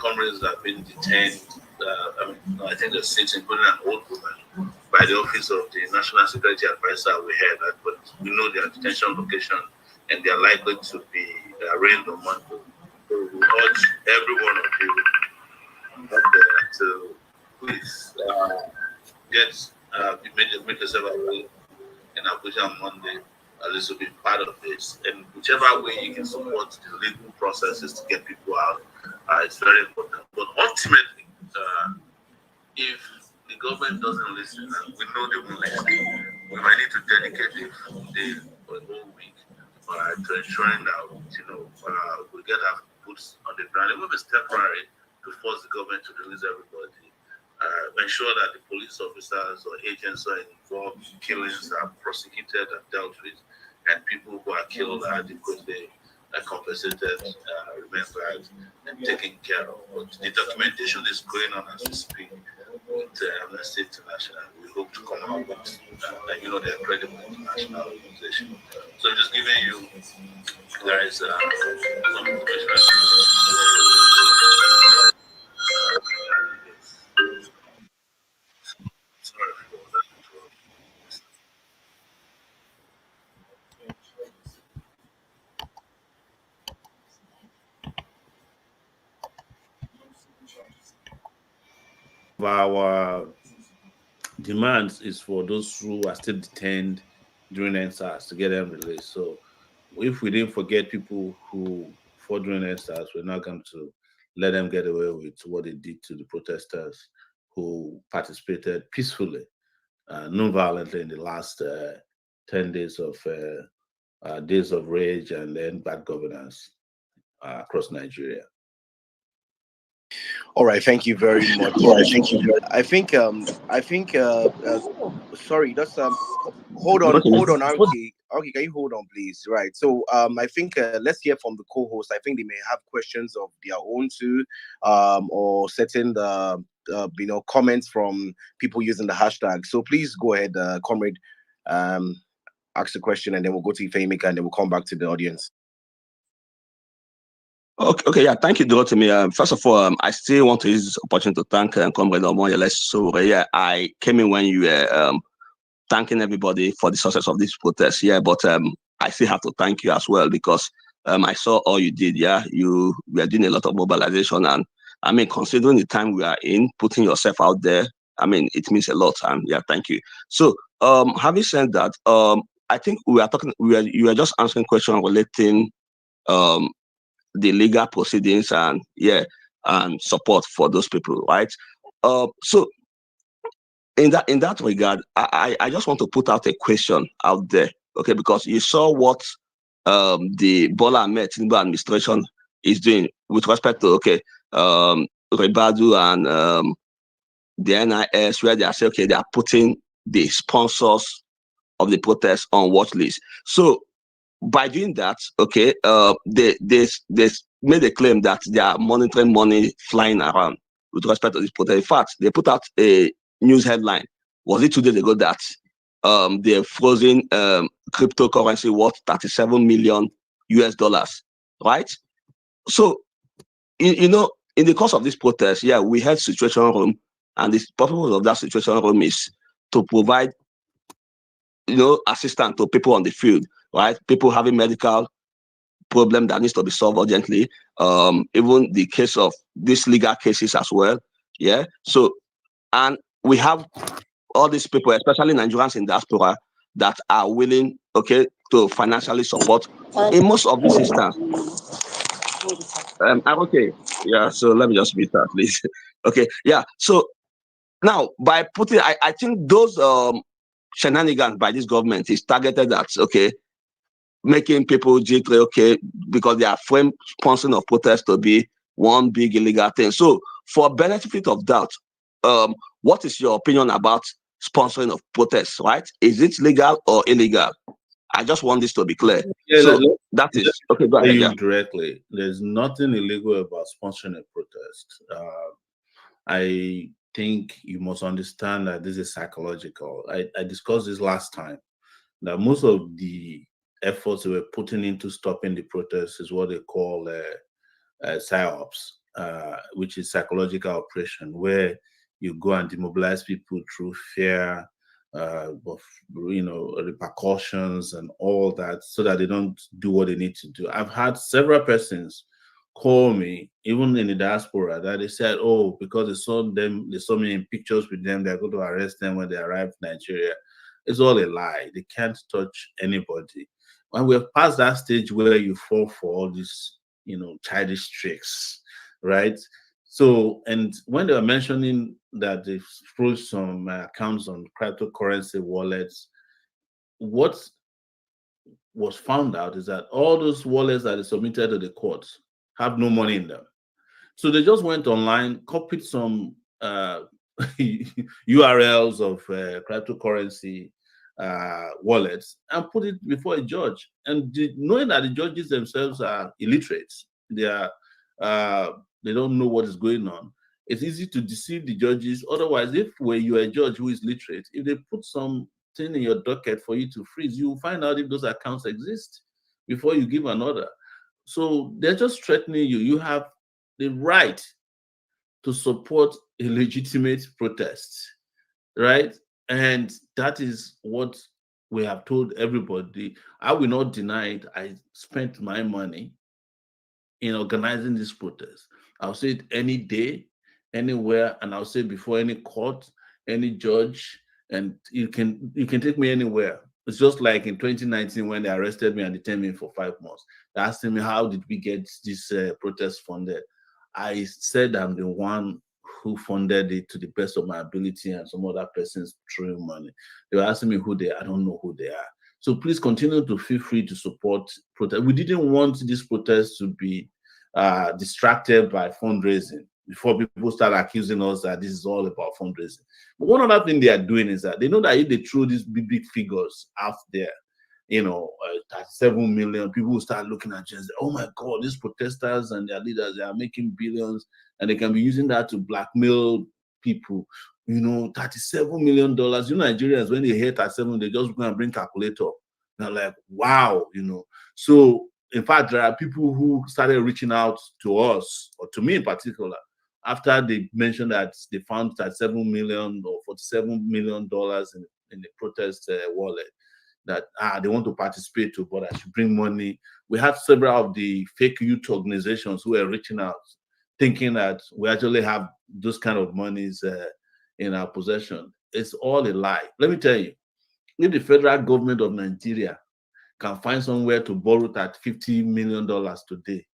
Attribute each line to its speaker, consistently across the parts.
Speaker 1: comrades that have been detained. I think they're six, including an old woman, by the office of the National Security Advisor. We heard that, but we know their detention location, and they are likely to be arraigned on Monday. So we urge every one of you out there to please make yourself available in Abuja on Monday. This will be part of this, and whichever way you can support the legal processes to get people out, it's very important. But ultimately, if the government doesn't listen, and we know they won't listen, we might need to dedicate a day or a whole week to ensuring that we get our boots on the ground, even if it's temporary, to force the government to release everybody. Ensure that the police officers or agents who are involved in killings are prosecuted and dealt with, and people who are killed are adequately compensated, remembered, and taken care of. But the documentation is going on as we speak with Amnesty International. We hope to come out with, they're credible international organization. So I'm just giving you guys some information.
Speaker 2: Our demands is for those who are still detained during NSAS to get them released. So if we didn't forget people who fought during NSAS, we're not going to let them get away with what they did to the protesters who participated peacefully, non-violently in the last 10 days of rage and then bad governance across Nigeria.
Speaker 3: All right, thank you very much. Thank you. I think sorry, just hold on, Arki, can you hold on, please? Right. So I think let's hear from the co-host. I think they may have questions of their own too, or certain comments from people using the hashtag. So please go ahead, comrade, ask the question, and then we'll go to Ifeimika, and then we'll come back to the audience.
Speaker 4: Okay, yeah, thank you, Dorothy. First of all, I still want to use this opportunity to thank Comrade Omoyele Sowore. Yeah, I came in when you were thanking everybody for the success of this protest. Yeah, but I still have to thank you as well, because I saw all you did. Yeah, you were doing a lot of mobilization, and I mean, considering the time we are in, putting yourself out there, I mean, it means a lot. And yeah, thank you. So, having said that, I think you were just answering questions relating the legal proceedings and support for those people, right? So in that regard, I just want to put out a question out there, okay? Because you saw what the Bola Ahmed Tinubu administration is doing with respect to Rebadu and the NIS, where they are saying, okay, they are putting the sponsors of the protest on watch list. So by doing that, okay, they made a claim that they are monitoring money flying around with respect to this protest. In fact, they put out a news headline. Was it 2 days ago that they're frozen cryptocurrency worth $37 million, right? So, in the course of this protest, yeah, we had situation room, and the purpose of that situation room is to provide, assistance to people on the field. Right, people having medical problem that needs to be solved urgently. Even the case of these legal cases as well. Yeah. So, and we have all these people, especially Nigerians in diaspora, that are willing, to financially support in most of these instances. I'm okay. Yeah. So let me just read that, please. Okay. Yeah. So now by putting, I think those shenanigans by this government is targeted at making people jittery, because they are frame sponsoring of protest to be one big illegal thing. So, for benefit of doubt, what is your opinion about sponsoring of protests, right? Is it legal or illegal? I just want this to be clear.
Speaker 2: Yeah,
Speaker 4: so, that is, okay, go ahead.
Speaker 2: You directly. There's nothing illegal about sponsoring a protest. I think you must understand that this is psychological. I discussed this last time, that most of the efforts we were putting into stopping the protests is what they call psyops. which is psychological oppression, where you go and demobilize people through fear, of repercussions and all that, so that they don't do what they need to do. I've had several persons call me, even in the diaspora, that they said, oh, because they saw me in pictures with them, they're going to arrest them when they arrive in Nigeria. It's all a lie. They can't touch anybody. When we're past that stage where you fall for all these, childish tricks, right? So, and when they were mentioning that they froze some accounts on cryptocurrency wallets, what was found out is that all those wallets that they submitted to the courts have no money in them. So they just went online, copied some URLs of cryptocurrency wallets and put it before a judge. And knowing that the judges themselves are illiterate, they don't know what is going on. It's easy to deceive the judges. Otherwise, if you're a judge who is literate, if they put something in your docket for you to freeze, you will find out if those accounts exist before you give an order. So they're just threatening you. You have the right to support a legitimate protest, right? And that is what we have told everybody. I will not deny it. I spent my money in organizing this protest. I'll say it any day, anywhere, and I'll say before any court, any judge, and you can take me anywhere. It's just like in 2019 when they arrested me and detained me for 5 months. They asked me, how did we get this protest funded? I said I'm the one who funded it to the best of my ability, and some other persons threw money. They were asking me who they are. I don't know who they are. So please continue to feel free to support protest. We didn't want this protest to be distracted by fundraising before people start accusing us that this is all about fundraising. But one other thing they are doing is that they know that if they throw these big figures out there, 37 million, people will start looking at you and say, oh my God, these protesters and their leaders, they are making billions, and they can be using that to blackmail people. $37 million. Nigerians, when they hear 37, they just go and bring calculator. They're like, wow, So, in fact, there are people who started reaching out to us, or to me in particular, after they mentioned that they found $37 million or $47 million in the protest wallet, that they want to participate too, but I should bring money. We had several of the fake youth organizations who were reaching out, thinking that we actually have those kind of monies in our possession. It's all a lie. Let me tell you, if the federal government of Nigeria can find somewhere to borrow that $50 million today,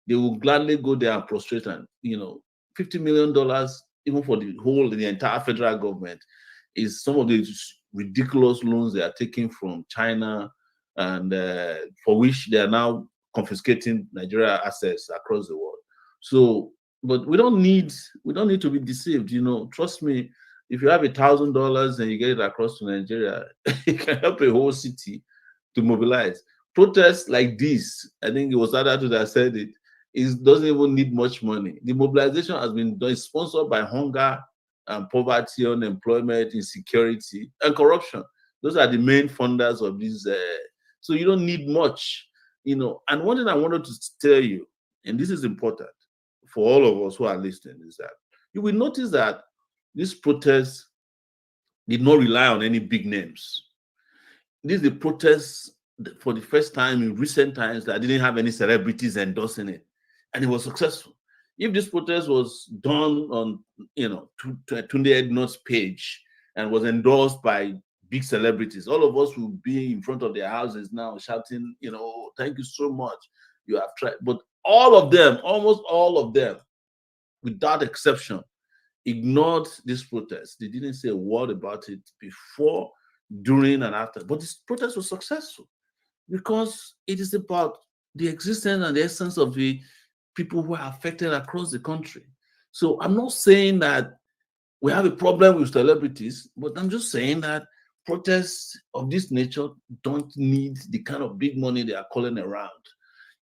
Speaker 2: they will gladly go there and prostrate. And $50 million, even for the entire federal government, is some of the ridiculous loans they are taking from China, and for which they are now confiscating Nigeria assets across the world. So, but we don't need to be deceived. Trust me, if you have $1,000 and you get it across to Nigeria, it can help a whole city to mobilize. Protests like this, I think it was Adatu that said it, doesn't even need much money. The mobilization has been done, sponsored by hunger and poverty, unemployment, insecurity, and corruption. Those are the main funders of this. So you don't need much, And one thing I wanted to tell you, and this is important for all of us who are listening, is that you will notice that this protest did not rely on any big names. This is the protest for the first time in recent times that didn't have any celebrities endorsing it, and it was successful. If this protest was done on, Tunde Ednut's page and was endorsed by big celebrities, all of us would be in front of their houses now shouting, thank you so much, you have tried. But all of them, almost all of them, without exception, ignored this protest. They didn't say a word about it before, during, and after. But this protest was successful because it is about the existence and the essence of the people who are affected across the country. So I'm not saying that we have a problem with celebrities, but I'm just saying that protests of this nature don't need the kind of big money they are calling around.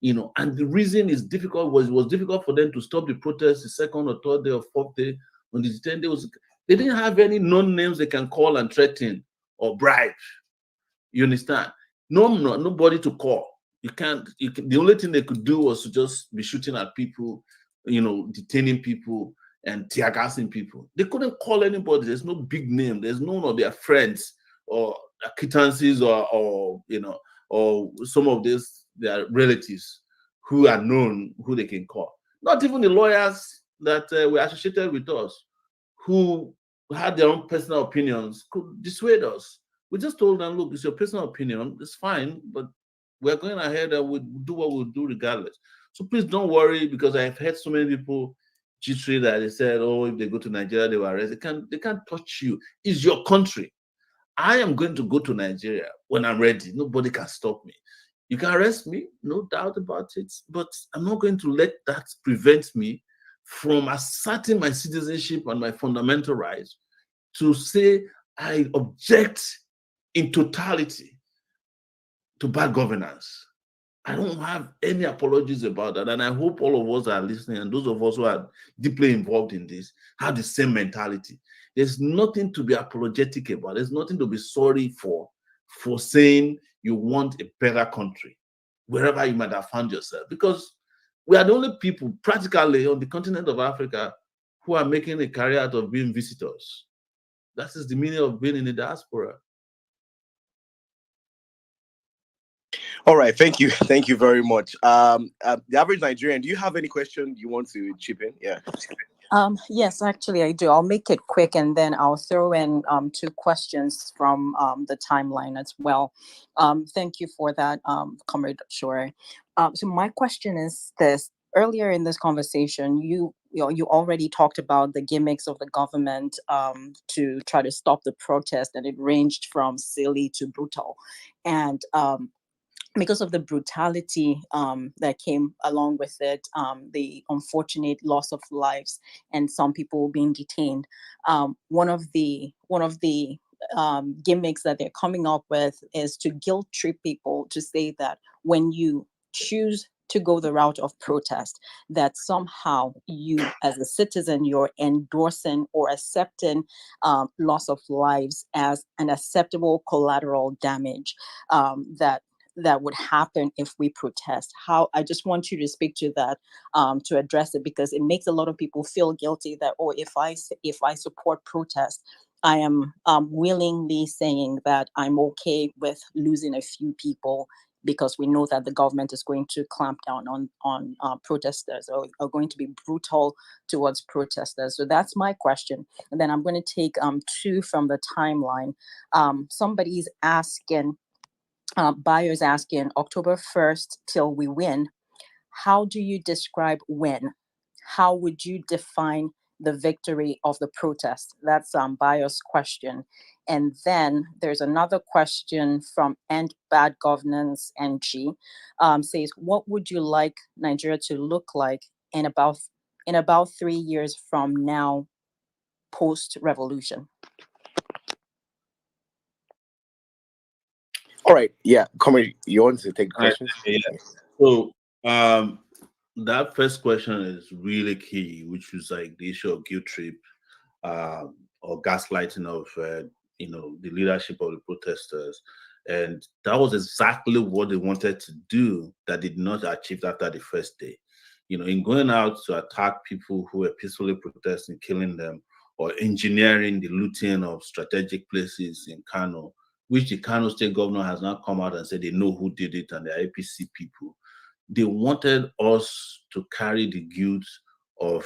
Speaker 2: And the reason is difficult it was difficult for them to stop the protest the second or third day or fourth day. On the 10th day, they didn't have any known names they can call and threaten or bribe. You understand? Nobody to call. The only thing they could do was to just be shooting at people detaining people and tear gassing people. They couldn't call anybody. There's no big name. There's none of their friends or acquaintances or some of their relatives who are known who they can call. Not even the lawyers that were associated with us who had their own personal opinions could dissuade us. We just told them, look, it's your personal opinion. It's fine, but we're going ahead and we'll do what we'll do regardless. So please don't worry, because I've heard so many people jittery that they said, oh, if they go to Nigeria, they will arrest. They can't touch you. It's your country. I am going to go to Nigeria when I'm ready. Nobody can stop me. You can arrest me, no doubt about it, but I'm not going to let that prevent me from asserting my citizenship and my fundamental rights to say I object in totality to bad governance. I don't have any apologies about that. And I hope all of us are listening, and those of us who are deeply involved in this have the same mentality. There's nothing to be apologetic about. There's nothing to be sorry for saying you want a better country, wherever you might have found yourself. Because we are the only people practically on the continent of Africa who are making a career out of being visitors. That is the meaning of being in the diaspora.
Speaker 3: All right, thank you very much. The average Nigerian, do you have any question you want to chip in? Yeah.
Speaker 5: Yes, actually I do. I'll make it quick, and then I'll throw in 2 questions from the timeline as well. Thank you for that, Comrade Sowore. So my question is this: earlier in this conversation, you already talked about the gimmicks of the government to try to stop the protest, and it ranged from silly to brutal, and because of the brutality that came along with it, the unfortunate loss of lives and some people being detained, one of the gimmicks that they're coming up with is to guilt trip people, to say that when you choose to go the route of protest, that somehow you as a citizen, you're endorsing or accepting loss of lives as an acceptable collateral damage that would happen if we protest. How, I just want you to speak to that, to address it, because it makes a lot of people feel guilty that, oh, if I support protest, I am willingly saying that I'm okay with losing a few people, because we know that the government is going to clamp down on protesters, or are going to be brutal towards protesters. So that's my question. And then I'm going to take 2 from the timeline. Somebody's asking, buyers asking, October 1st till we win, how do you describe win? How would you define the victory of the protest? That's buyer's question. And then there's another question from End Bad Governance NG, says, what would you like Nigeria to look like in about 3 years from now, post-revolution?
Speaker 3: All right. Yeah. Comrade, you want to take the questions?
Speaker 2: Yeah. So that first question is really key, which is like the issue of guilt trip or gaslighting of the leadership of the protesters. And that was exactly what they wanted to do that did not achieve after the first day. In going out to attack people who were peacefully protesting, killing them, or engineering the looting of strategic places in Kano, which the Kano state governor has now come out and said they know who did it and they're APC people. They wanted us to carry the guilt of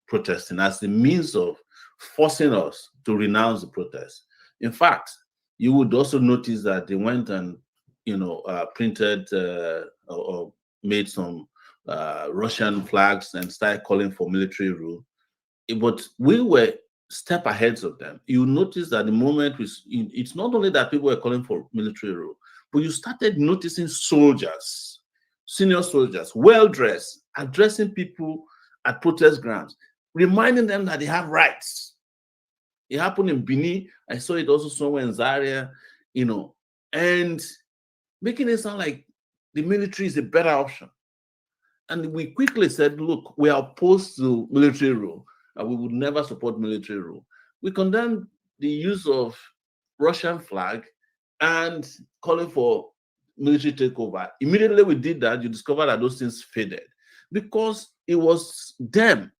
Speaker 2: protesting as the means of forcing us to renounce the protest. In fact, you would also notice that they went and, printed or made some Russian flags and started calling for military rule. But we were step ahead of them. You notice that the moment it's not only that people were calling for military rule, but you started noticing soldiers, senior soldiers, well-dressed, addressing people at protest grounds, reminding them that they have rights. It happened in Benin. I saw it also somewhere in Zaria, and making it sound like the military is a better option. And we quickly said, look, we are opposed to military rule, and we would never support military rule. We condemned the use of Russian flag and calling for military takeover. Immediately we did that, you discover that those things faded, because it was them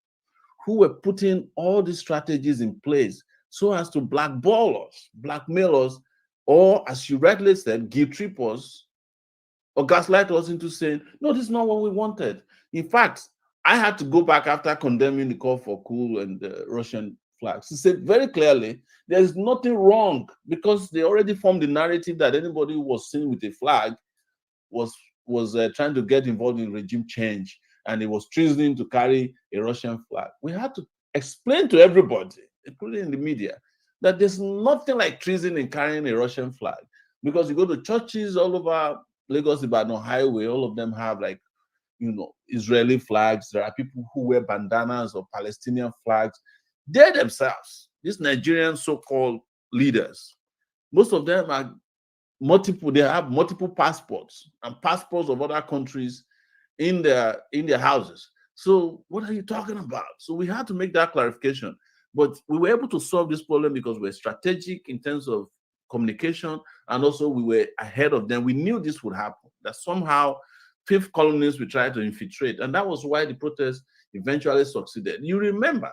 Speaker 2: who were putting all these strategies in place so as to blackball us, blackmail us, or as you rightly said, guilt trip us or gaslight us into saying, no, this is not what we wanted. In fact, I had to go back after condemning the call for cool and Russian flags to say very clearly, there is nothing wrong, because they already formed the narrative that anybody who was seen with a flag was trying to get involved in regime change, and it was treason to carry a Russian flag. We had to explain to everybody, including in the media, that there's nothing like treason in carrying a Russian flag, because you go to churches all over Lagos Ibadan highway, all of them have like, you know, Israeli flags. There are people who wear bandanas or Palestinian flags. They themselves, these Nigerian so-called leaders, most of them are multiple, they have multiple passports and passports of other countries in their houses. So what are you talking about? So we had to make that clarification. But we were able to solve this problem because we're strategic in terms of communication, and also we were ahead of them. We knew this would happen, that somehow fifth columnists will try to infiltrate. And that was why the protest eventually succeeded. You remember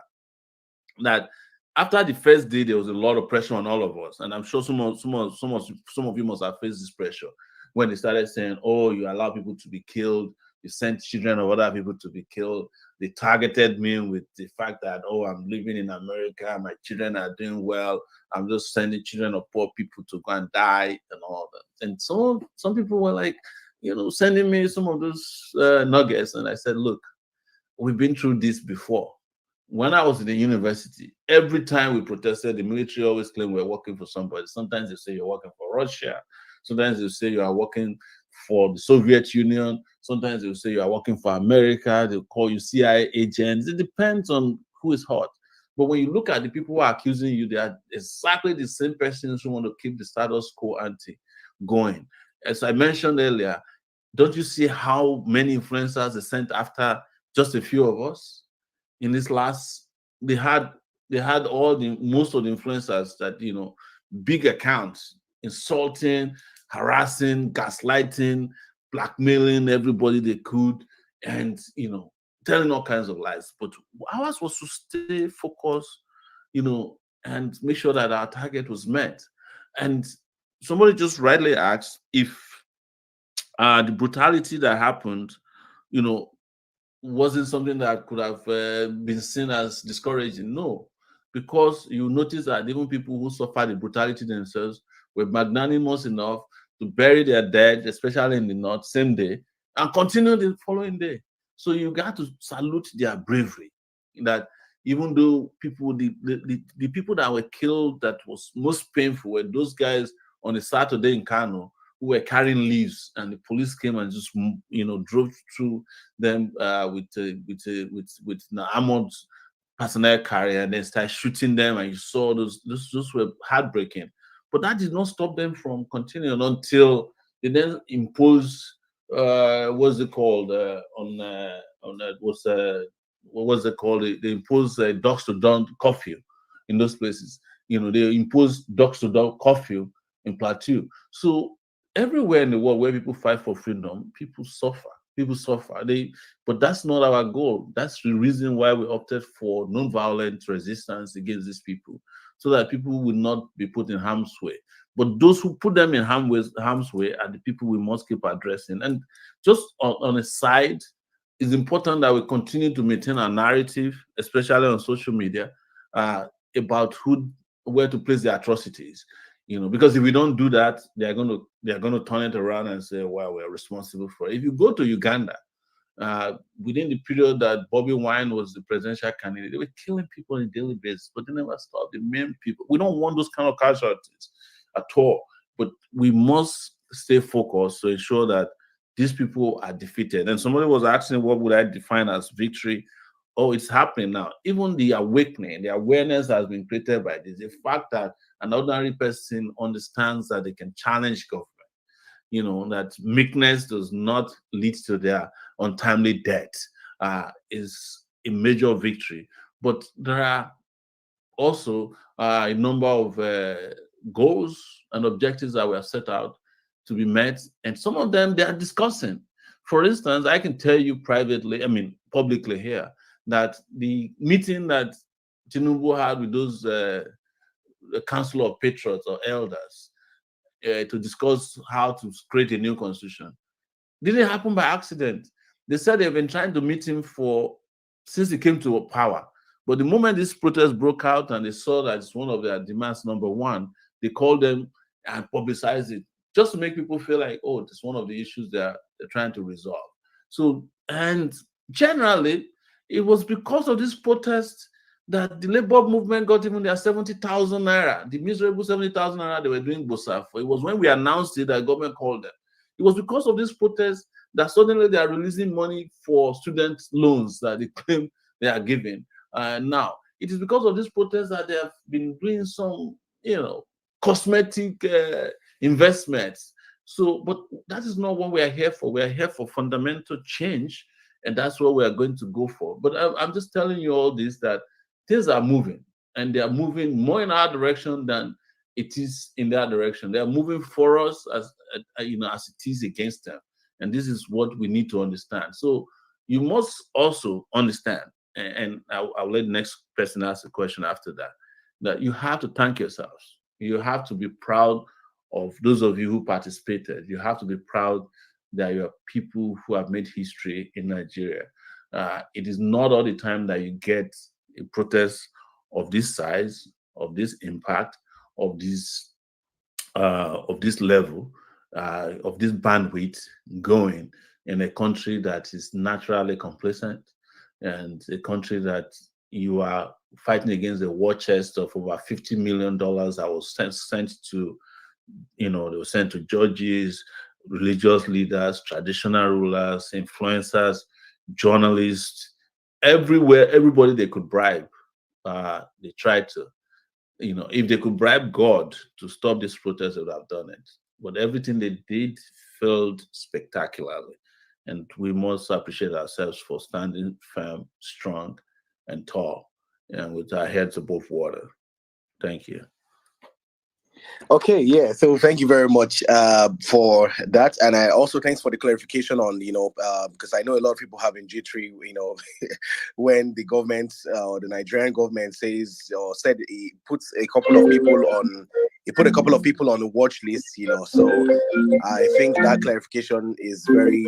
Speaker 2: that after the first day, there was a lot of pressure on all of us, and I'm sure some of you must have faced this pressure when they started saying, "Oh, you allow people to be killed. You sent children of other people to be killed." They targeted me with the fact that, "Oh, I'm living in America. My children are doing well. I'm just sending children of poor people to go and die and all that." And so some people were like, you know, sending me some of those nuggets, and I said, "Look, we've been through this before. When I was in the university, every time we protested, the military always claimed we're working for somebody. Sometimes they say you're working for Russia. Sometimes they say you are working for the Soviet Union. Sometimes they'll say you are working for America. They'll call you CIA agents. It depends on who is hot. But when you look at the people who are accusing you, they are exactly the same persons who want to keep the status quo ante going. As I mentioned earlier, don't you see how many influencers are sent after just a few of us? In this last, they had all the most of the influencers that, you know, big accounts insulting, harassing, gaslighting, blackmailing everybody they could, and, you know, telling all kinds of lies. But ours was to stay focused, you know, and make sure that our target was met. And somebody just rightly asked if the brutality that happened, you know, wasn't something that could have been seen as discouraging. No, because you notice that even people who suffered the brutality themselves were magnanimous enough to bury their dead, especially in the north, same day, and continue the following day. So you got to salute their bravery. That even though people, the people that were killed that was most painful were those guys on a Saturday in Kano who were carrying leaves, and the police came and just, you know, drove through them with an armored personnel carrier, and then started shooting them, and you saw those were heartbreaking. But that did not stop them from continuing until they then imposed what's it called what was it called? They imposed dusk to dawn curfew in those places. You know, they imposed dusk to dawn curfew in Plateau. So everywhere in the world where people fight for freedom, people suffer. People suffer. But that's not our goal. That's the reason why we opted for non-violent resistance against these people, so that people will not be put in harm's way. But those who put them in harm's way are the people we must keep addressing. And just on a side, it's important that we continue to maintain our narrative, especially on social media, about where to place the atrocities. You know, because if we don't do that, they're going to turn it around and say, "Well, we're responsible for it." If you go to Uganda, within the period that Bobby Wine was the presidential candidate, they were killing people on a daily basis, but they never stopped the main people. We don't want those kind of casualties at all, but we must stay focused to ensure that these people are defeated. And somebody was asking, what would I define as victory? Oh, it's happening now. Even the awakening, the awareness has been created by this. The fact that an ordinary person understands that they can challenge government, you know, that meekness does not lead to their untimely death, is a major victory. But there are also a number of goals and objectives that were set out to be met, and some of them they are discussing. For instance, I can tell you privately, I mean, publicly here that the meeting that Tinubu had with those council of patriots or elders to discuss how to create a new constitution didn't happen by accident. They said they've been trying to meet him since he came to power. But the moment this protest broke out and they saw that it's one of their demands, number one, they called them and publicized it just to make people feel like, oh, it's one of the issues they're trying to resolve. So, and generally, it was because of this protest that the labor movement got even their 70,000 naira, the miserable 70,000 naira they were doing Bosa for. It was when we announced it that government called them. It was because of this protest that suddenly they are releasing money for student loans that they claim they are giving. Now, it is because of this protest that they have been doing some, cosmetic investments. So, but that is not what we are here for. We are here for fundamental change, and that's what we are going to go for. But I'm just telling you all this, that things are moving, and they are moving more in our direction than it is in their direction. They are moving for us as it is against them, and this is what we need to understand. So you must also understand, and I'll let the next person ask a question after that. That you have to thank yourselves. You have to be proud of those of you who participated. You have to be proud that you are people who have made history in Nigeria. It is not all the time that you get a protest of this size, of this impact, of this level, of this bandwidth going in a country that is naturally complacent, and a country that you are fighting against a war chest of over $50 million that was sent to, they were sent to judges, religious leaders, traditional rulers, influencers, journalists, everywhere, everybody they could bribe. They tried to. If they could bribe God to stop this protest, they would have done it. But everything they did failed spectacularly. And we must appreciate ourselves for standing firm, strong, and tall, and with our heads above water. Thank you.
Speaker 3: Okay, yeah. So thank you very much for that, and I also thanks for the clarification on because I know a lot of people have been jittery, when the government or the Nigerian government says or said he puts a couple of people on. He put a couple of people on the watch list, So I think that clarification is very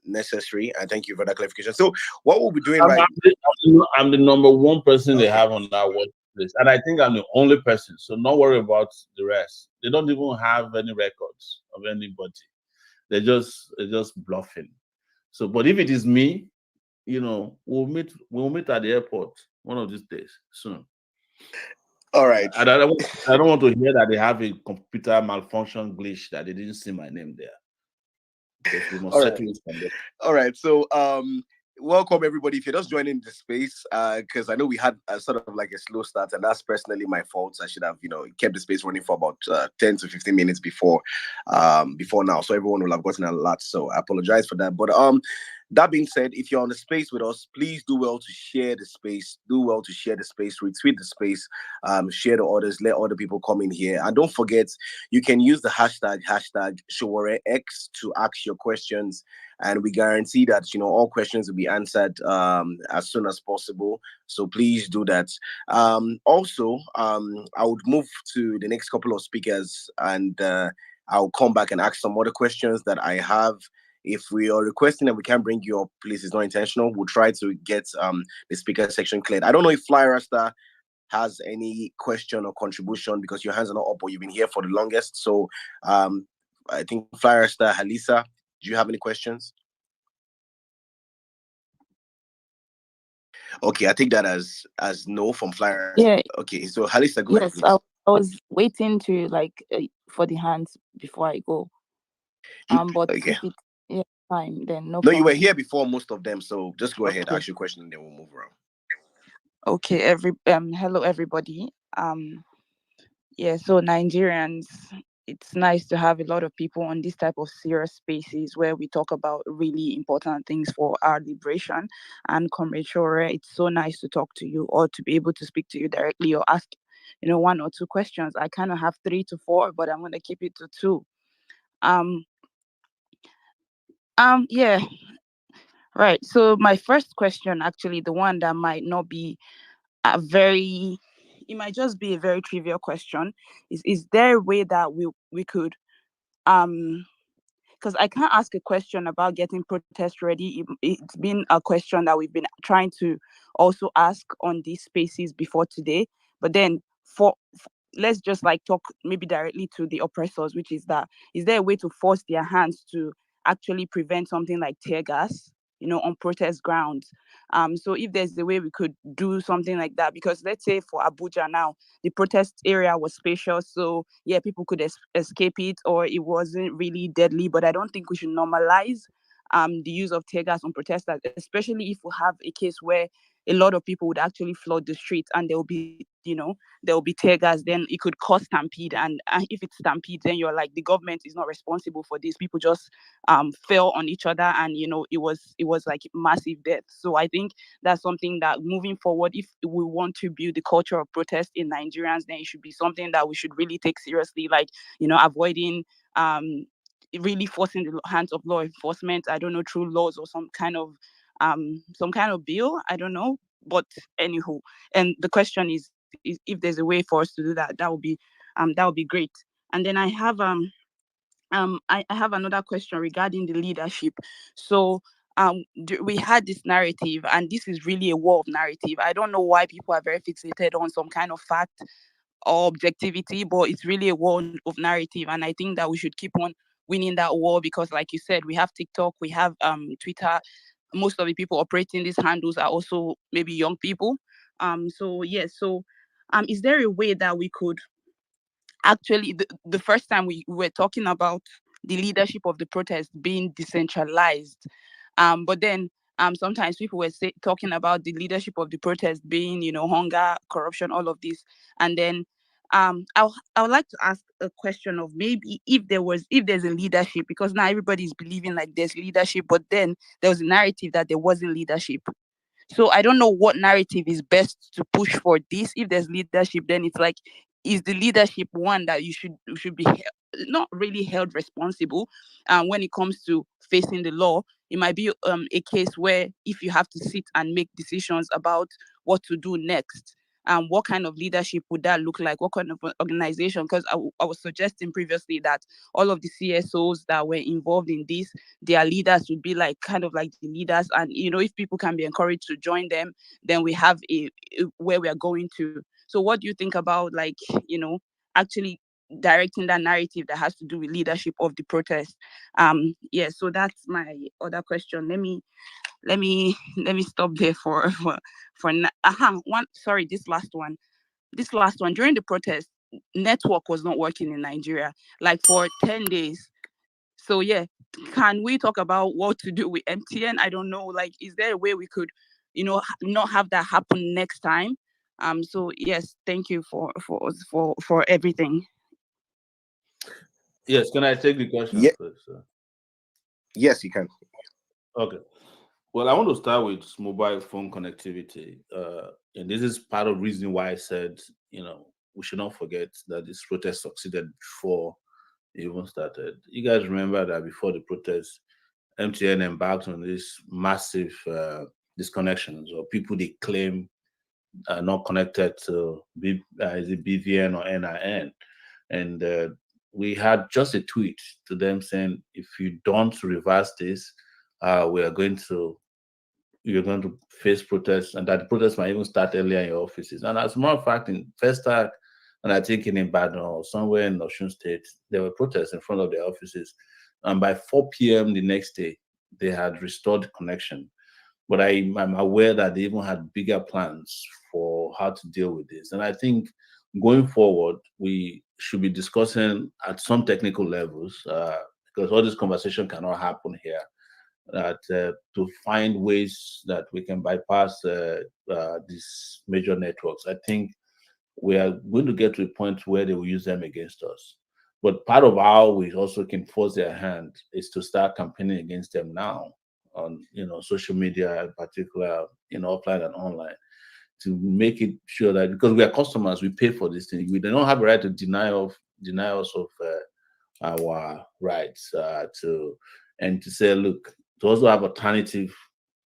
Speaker 3: necessary, and thank you for that clarification. So what we'll be doing
Speaker 2: I'm the number one person they have on that watch list, and I think I'm the only person. So don't worry about the rest. They don't even have any records of anybody. They're just bluffing. So, but if it is me, we'll meet at the airport one of these days soon.
Speaker 3: All right.
Speaker 2: I don't want to hear that they have a computer malfunction glitch that they didn't see my name there. Because we must settle it from there.
Speaker 3: All right. So welcome everybody. If you're just joining the space, because I know we had a sort of like a slow start, and that's personally my fault. I should have, kept the space running for about 10 to 15 minutes before now, so everyone will have gotten a lot. So I apologize for that. But that being said, if you're on the space with us, please do well to share the space. Do well to share the space, retweet the space, share the orders, let other people come in here. And don't forget, you can use the hashtag SoworeX to ask your questions. And we guarantee that, all questions will be answered as soon as possible. So please do that. Also, I would move to the next couple of speakers, and I'll come back and ask some other questions that I have. If we are requesting and we can't bring you up, please, it's not intentional. We'll try to get the speaker section cleared. I don't know if Fly Rasta has any question or contribution, because your hands are not up, or you've been here for the longest. So I think Fly Rasta, Halisa, do you have any questions? Okay, I take that as no from Fly Rasta.
Speaker 6: Yeah.
Speaker 3: Okay, so Halisa, go ahead, please.
Speaker 6: I was waiting to for the hands before I go. But
Speaker 3: okay.
Speaker 6: if it's time, then no.
Speaker 3: No, you were here before most of them, so just go ahead, ask your question, and then we'll move around.
Speaker 6: Okay, hello everybody. So Nigerians, it's nice to have a lot of people on this type of serious spaces where we talk about really important things for our liberation. And Comrade Sowore, it's so nice to talk to you, or to be able to speak to you directly or ask, one or two questions. I kind of have 3 to 4, but I'm going to keep it to 2. Yeah. Right. So my first question, actually, the one that might not be a very, it might just be a very trivial question, is there a way that we could um because I can't ask a question about getting protest ready. It's been a question that we've been trying to also ask on these spaces before today. But then let's just like talk maybe directly to the oppressors, which is that, is there a way to force their hands to actually prevent something like tear gas, on protest grounds? So if there's a way we could do something like that, because let's say for Abuja now, the protest area was spacious, so yeah, people could escape it, or it wasn't really deadly. But I don't think we should normalize the use of tear gas on protesters, especially if we have a case where a lot of people would actually flood the streets, and there will be, there will be tear gas. Then it could cause stampede, and if it's stampede, then you're like, the government is not responsible for this. People just fell on each other, and it was like massive death. So I think that's something that, moving forward, if we want to build the culture of protest in Nigerians, then it should be something that we should really take seriously, like, avoiding really forcing the hands of law enforcement, I don't know, through laws or some kind of bill, I don't know. But anywho, and the question is if there's a way for us to do that, that would be great. And then I have another question regarding the leadership. So we had this narrative, and this is really a war of narrative. I don't know why people are very fixated on some kind of fact or objectivity, but it's really a war of narrative. And I think that we should keep on winning that war, because like you said, we have TikTok, we have Twitter. Most of the people operating these handles are also maybe young people. So yes, so is there a way that we could actually, the first time we were talking about the leadership of the protest being decentralized, but then sometimes people were talking about the leadership of the protest being, hunger, corruption, all of this. And then I would like to ask a question of, maybe if there's a leadership, because now everybody's believing like there's leadership, but then there was a narrative that there wasn't leadership. So I don't know what narrative is best to push for this. If there's leadership, then it's like, is the leadership one that you should be not really held responsible when it comes to facing the law? It might be a case where, if you have to sit and make decisions about what to do next, what kind of leadership would that look like? What kind of organization? Because I was suggesting previously that all of the CSOs that were involved in this, their leaders would be like, kind of like the leaders. And if people can be encouraged to join them, then we have where we are going to. So what do you think about, like, actually directing that narrative that has to do with leadership of the protest? Yeah, so that's my other question. Let me stop there one. Sorry, this last one, during the protest, network was not working in Nigeria, like for 10 days. So yeah, can we talk about what to do with MTN? I don't know. Like, is there a way we could, not have that happen next time? So yes, thank you for everything.
Speaker 2: Yes, can I take the question,
Speaker 3: Yeah,
Speaker 2: please?
Speaker 3: yes, you can.
Speaker 2: Okay. Well, I want to start with mobile phone connectivity. And this is part of the reason why I said, we should not forget that this protest succeeded before it even started. You guys remember that before the protest, MTN embarked on this massive disconnections, or people they claim are not connected to is it BVN or NIN. And we had just a tweet to them saying, if you don't reverse this, we are going to you're going to face protests, and that the protests might even start earlier in your offices. And as a matter of fact, in Festac, and I think in Ibadan or somewhere in Osun State, there were protests in front of their offices. And by 4 p.m. the next day, they had restored connection. But I'm aware that they even had bigger plans for how to deal with this. And I think going forward, we should be discussing at some technical levels, because all this conversation cannot happen here, that to find ways that we can bypass these major networks. I think we are going to get to a point where they will use them against us. But part of how we also can force their hand is to start campaigning against them now on social media in particular, offline and online, to make it sure that, because we are customers, we pay for this thing. We don't have a right to deny us of our rights to, and to say, look, to also have alternative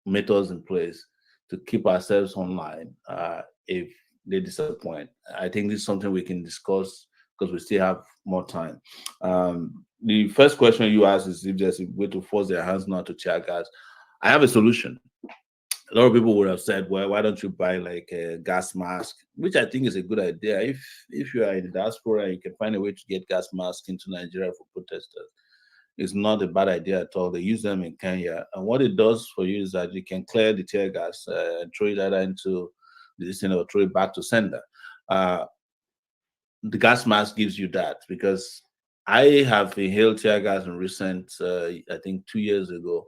Speaker 2: methods in place to keep ourselves online if they disappoint. I think this is something we can discuss because we still have more time. The first question you asked is if there's a way to force their hands not to tear gas. I have a solution. A lot of people would have said, well, why don't you buy like a gas mask, which I think is a good idea. If you are in the diaspora and you can find a way to get gas masks into Nigeria for protesters, it's not a bad idea at all. They use them in Kenya. And what it does for you is that you can clear the tear gas and throw it either into this thing or throw it back to sender. The gas mask gives you that because I have inhaled tear gas in recent, I think 2 years ago.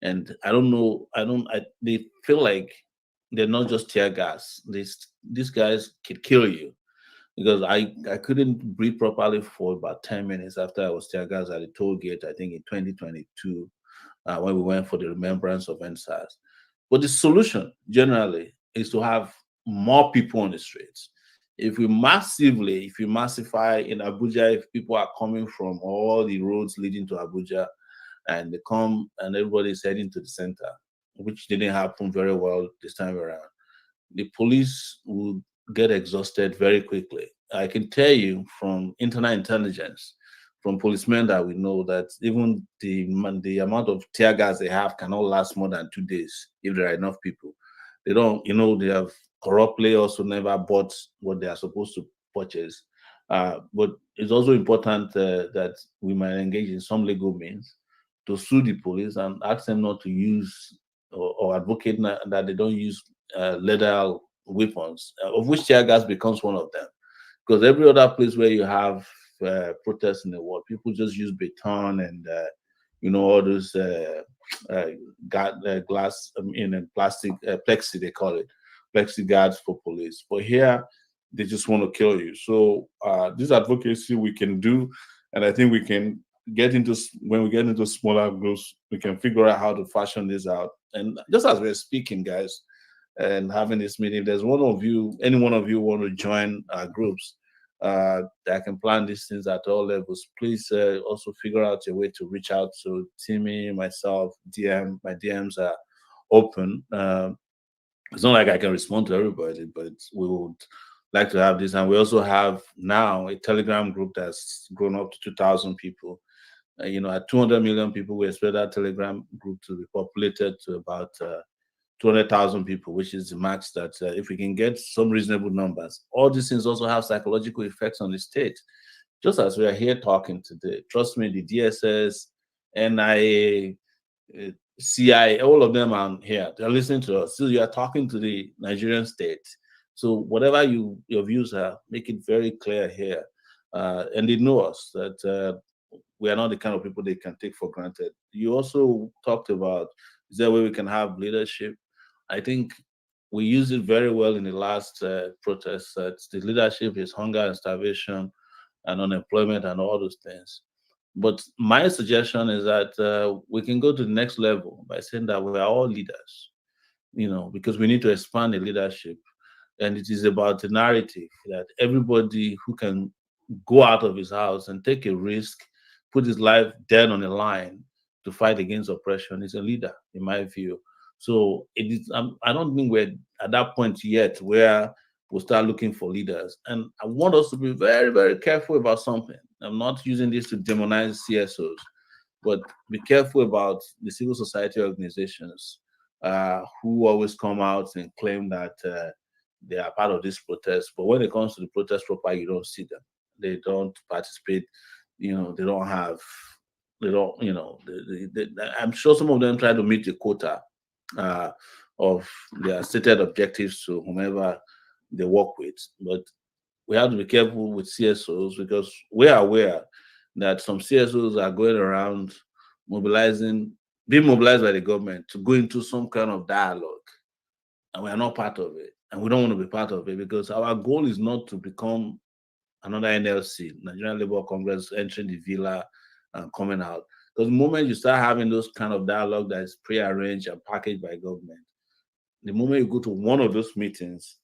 Speaker 2: And I don't know, they feel like they're not just tear gas. These guys could kill you because I couldn't breathe properly for about 10 minutes after I was tear gas at the toll gate, I think in 2022, when we went for the remembrance of NSAS. But the solution generally is to have more people on the streets. If we massify in Abuja, if people are coming from all the roads leading to Abuja and they come and everybody's heading to the center, which didn't happen very well this time around, the police will get exhausted very quickly. I can tell you from internal intelligence, from policemen that we know that even the amount of tear gas they have cannot last more than 2 days if there are enough people. They don't, they have corruptly also never bought what they are supposed to purchase. But it's also important that we might engage in some legal means to sue the police and ask them not to use or advocate that they don't use lethal weapons, of which tear gas becomes one of them. Because every other place where you have protests in the world, people just use baton and all those glass, plastic, plexi they call it, plexi guards for police. But here, they just want to kill you. So this advocacy we can do, and I think we can get into, when we get into smaller groups, we can figure out how to fashion this out. And just as we're speaking, guys, and having this meeting, if there's any one of you want to join our groups that can plan these things at all levels, please also figure out a way to reach out to Timmy, myself, my DMs are open. It's not like I can respond to everybody, but we would like to have this. And we also have now a Telegram group that's grown up to 2,000 people. At 200 million people, we expect that Telegram group to be populated to about 200,000 people, which is the max that if we can get some reasonable numbers. All these things also have psychological effects on the state. Just as we are here talking today, trust me, the DSS, NIA, CIA, all of them are here. They're listening to us. So you are talking to the Nigerian state. So whatever your views are, make it very clear here. And they know us, that we are not the kind of people they can take for granted. You also talked about, is there a way we can have leadership? I think we used it very well in the last protest. The leadership is hunger and starvation and unemployment and all those things. But my suggestion is that we can go to the next level by saying that we are all leaders, because we need to expand the leadership. And it is about the narrative that everybody who can go out of his house and take a risk, put his life dead on the line to fight against oppression is a leader, in my view. So it is. I don't think we're at that point yet where we'll start looking for leaders. And I want us to be very, very careful about something. I'm not using this to demonize CSOs, but be careful about the civil society organizations who always come out and claim that they are part of this protest. But when it comes to the protest proper, you don't see them. They don't participate. They don't have. They don't. I'm sure some of them try to meet the quota of their stated objectives to whomever they work with. But we have to be careful with CSOs because we are aware that some CSOs are going around being mobilized by the government to go into some kind of dialogue. And we are not part of it. And we don't want to be part of it because our goal is not to become another NLC, Nigerian Labour Congress, entering the villa and coming out. Because the moment you start having those kind of dialogue that is pre-arranged and packaged by government, the moment you go to one of those meetings,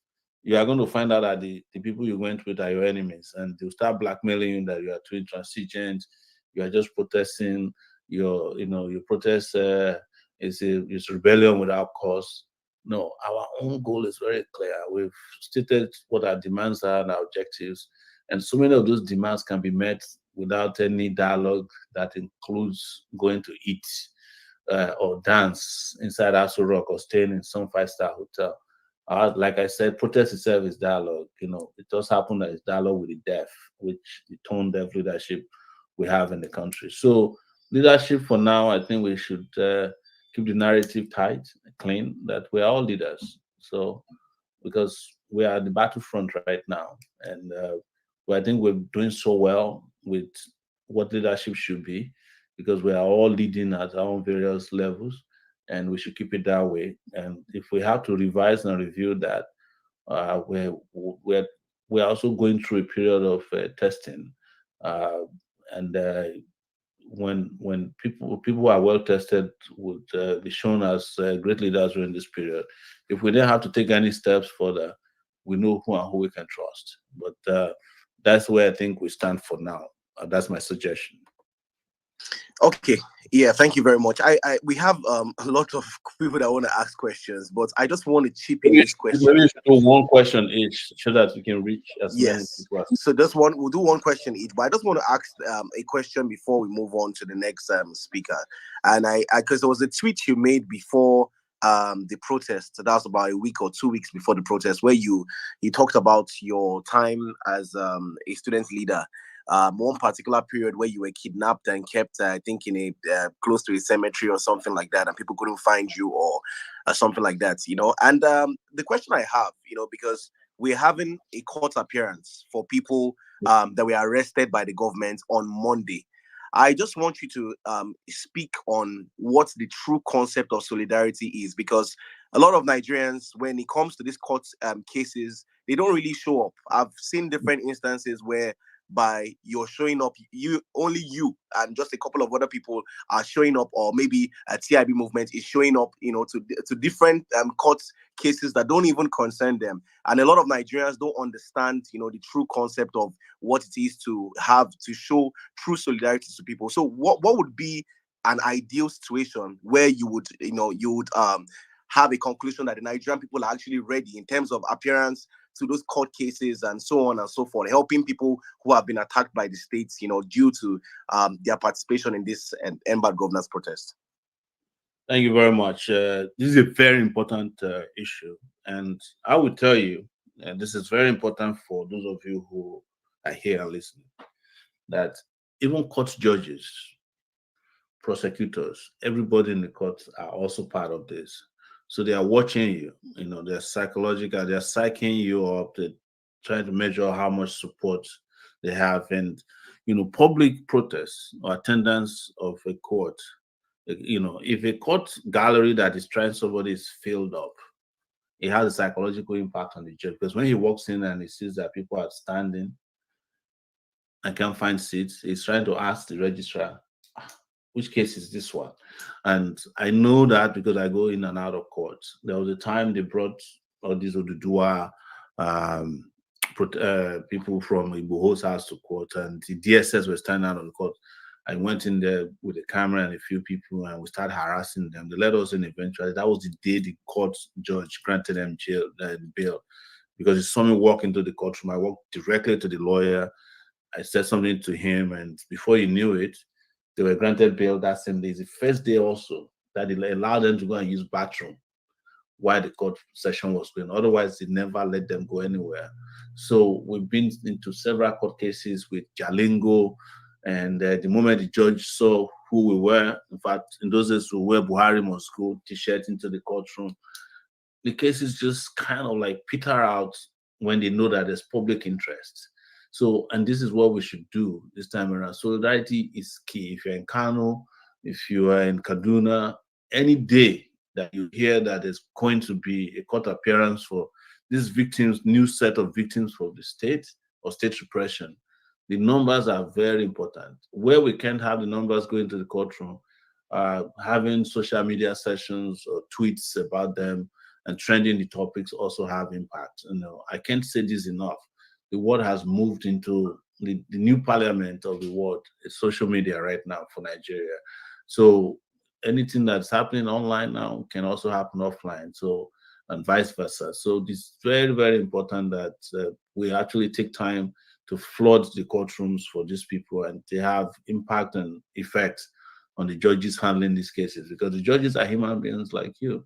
Speaker 2: you are going to find out that the people you went with are your enemies, and they'll start blackmailing you that you are too intransigent, you are just protesting, you protest it's rebellion without cause. No, our own goal is very clear. We've stated what our demands are and our objectives, and so many of those demands can be met without any dialogue that includes going to eat or dance inside Aso Rock or staying in some five-star hotel. Like I said, protest itself is dialogue. It does happen that it's dialogue with the deaf, which the tone deaf leadership we have in the country. So leadership for now, I think we should keep the narrative tight, clean, that we are all leaders. So because we are at the battlefront right now, and I think we're doing so well with what leadership should be, because we are all leading at our own various levels, and we should keep it that way. And if we have to revise and review that, we're we're also going through a period of testing, uh, and when people who are well tested would be shown as great leaders during this period. If we didn't have to take any steps further, we know who and who we can trust. But that's where I think we stand for now. That's my suggestion.
Speaker 3: Okay, yeah, thank you very much. We have a lot of people that want to ask questions, but I just want to chip in this question.
Speaker 2: Maybe we should do one question each so that we can reach as many
Speaker 3: Yes.
Speaker 2: people as.
Speaker 3: So we'll do one question each, but I just want to ask a question before we move on to the next speaker. And I because there was a tweet you made before the protest. That was about a week or 2 weeks before the protest, where you talked about your time as a student leader. One particular period where you were kidnapped and kept, I think, in a close to a cemetery or something like that, and people couldn't find you or something like that, And the question I have, because we're having a court appearance for people that were arrested by the government on Monday. I just want you to speak on what the true concept of solidarity is, because a lot of Nigerians, when it comes to these court cases, they don't really show up. I've seen different instances where by you're showing up, you and just a couple of other people are showing up, or maybe a TIB movement is showing up, to different court cases that don't even concern them. And a lot of Nigerians don't understand, the true concept of what it is to have to show true solidarity to people. So what would be an ideal situation where you would have a conclusion that the Nigerian people are actually ready in terms of appearance to those court cases and so on and so forth, helping people who have been attacked by the states, due to their participation in this embargo governance protest?
Speaker 2: Thank you very much. This is a very important issue, and I will tell you, and this is very important for those of you who are here and listening, that even court judges, prosecutors, everybody in the court are also part of this. So they are watching you, they're psychological, they're psyching you up, they're trying to measure how much support they have. And, public protests or attendance of a court, if a court gallery that is trying somebody is filled up, it has a psychological impact on the judge, because when he walks in and he sees that people are standing and can't find seats, he's trying to ask the registrar, which case is this one? And I know that because I go in and out of court. There was a time they brought all these Oduduwa people from Ibuho's house to court, and the DSS were standing out on the court. I went in there with a camera and a few people, and we started harassing them. They let us in eventually. That was the day the court judge granted them bail, because he saw me walk into the courtroom. I walked directly to the lawyer. I said something to him, and before he knew it, they were granted bail that same day. It's the first day also that they allowed them to go and use bathroom while the court session was going. Otherwise, they never let them go anywhere. So we've been into several court cases with Jalingo, and the moment the judge saw who we were, in fact, in those days we wear Buhari must go t-shirt into the courtroom. The cases just kind of like peter out when they know that there's public interest. So, and this is what we should do this time around. Solidarity is key. If you're in Kano, if you are in Kaduna, any day that you hear that there's going to be a court appearance for these victims, new set of victims for the state or state repression, the numbers are very important. Where we can't have the numbers going to the courtroom, having social media sessions or tweets about them and trending the topics also have impact. I can't say this enough. The world has moved into the new parliament of the world. It's social media right now for Nigeria. So anything that's happening online now can also happen offline. So, and vice versa. So it's very, very important that we actually take time to flood the courtrooms for these people, and they have impact and effect on the judges handling these cases, because the judges are human beings like you,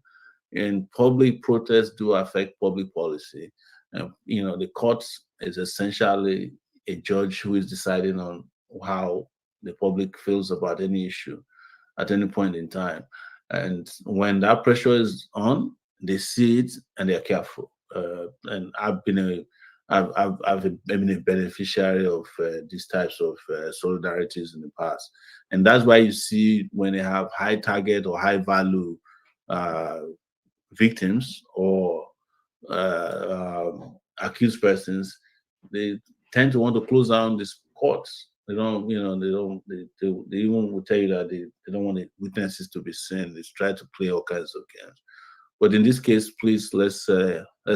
Speaker 2: and public protests do affect public policy. The courts is essentially a judge who is deciding on how the public feels about any issue at any point in time. And when that pressure is on, they see it and they're careful. And I've been a beneficiary of these types of solidarities in the past, and that's why you see when they have high target or high value uh, victims or accused persons, they tend to want to close down these courts. They don't, they even will tell you that they don't want the witnesses to be seen. They try to play all kinds of games. But in this case, please, let's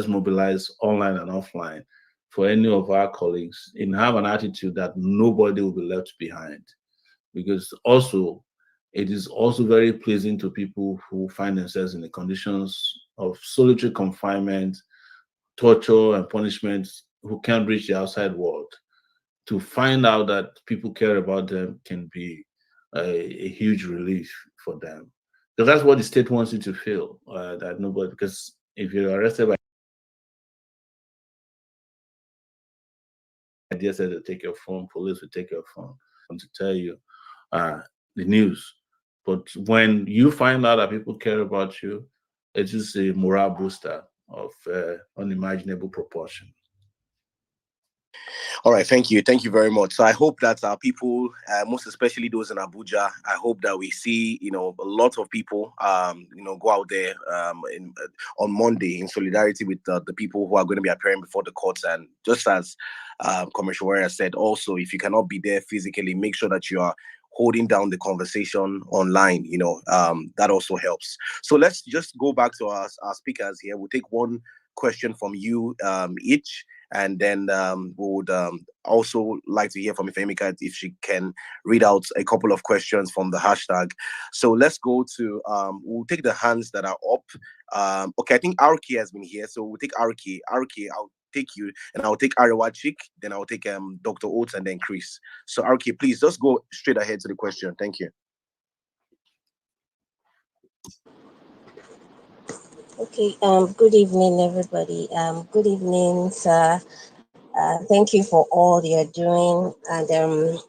Speaker 2: mobilize online and offline for any of our colleagues and have an attitude that nobody will be left behind. Because also, it is also very pleasing to people who find themselves in the conditions of solitary confinement, torture, and punishment, who can't reach the outside world. To find out that people care about them can be a huge relief for them. Because that's what the state wants you to feel, that nobody, because if you're arrested by DSS, will take your phone, police will take your phone, and to tell you uh, the news. But when you find out that people care about you, it's just a morale booster of unimaginable proportion.
Speaker 3: All right, thank you very much. So I hope that our people, most especially those in Abuja, I hope that we see, a lot of people, go out there on Monday in solidarity with the people who are going to be appearing before the courts. And just as Commissioner Warrior said, also, if you cannot be there physically, make sure that you are holding down the conversation online. That also helps. So let's just go back to our speakers here. We'll take one question from you each. And then we would also like to hear from Ifemika if she can read out a couple of questions from the hashtag. So let's go to, we'll take the hands that are up. Okay, I think Arki has been here. So we'll take Arki. Arki, I'll take you, and I'll take Arewachik, then I'll take Dr. Oates, and then Chris. So Arki, please just go straight ahead to the question. Thank you.
Speaker 7: Okay, good evening, everybody. Good evening, sir. Thank you for all you're doing, and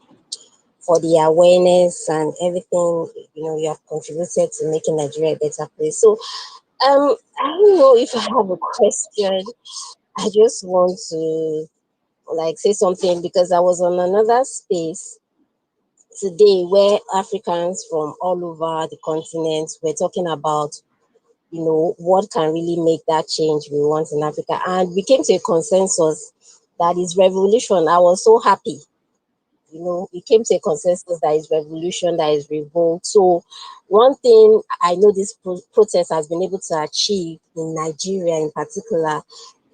Speaker 7: for the awareness and everything, you have contributed to making Nigeria a better place. So, I don't know if I have a question. I just want to say something, because I was on another space today where Africans from all over the continent were talking about what can really make that change we want in Africa. And we came to a consensus that is revolution. I was so happy. We came to a consensus that is revolution, that is revolt. So one thing I know this protest has been able to achieve in Nigeria in particular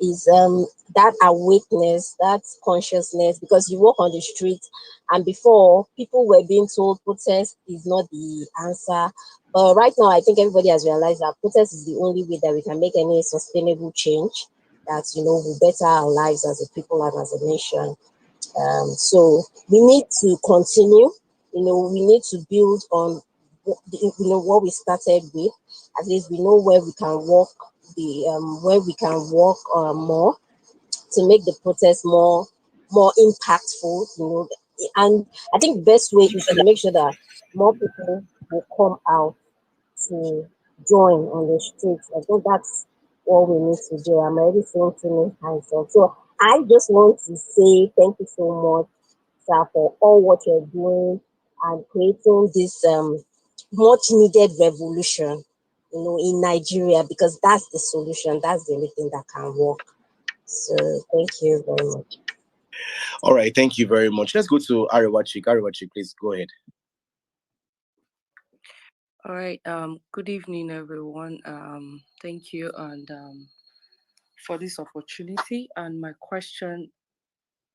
Speaker 7: is that awakeness, that consciousness, because you walk on the street and before people were being told protest is not the answer. But right now, I think everybody has realized that protest is the only way that we can make any sustainable change that, will better our lives as a people and as a nation. So we need to continue, we need to build on, what we started with. At least we know where we can work, more to make the protest more impactful, and I think the best way is to make sure that more people will come out to join on the streets. I think that's what we need to do. I'm already saying to myself. So I just want to say thank you so much, sir, for all what you're doing and creating this much needed revolution, in Nigeria, because that's the solution. That's the only thing that can work. So thank you very much.
Speaker 3: All right, thank you very much. Let's go to Arewachik. Arewachik, please go ahead.
Speaker 8: All right. Good evening, everyone. Thank you and for this opportunity. And my question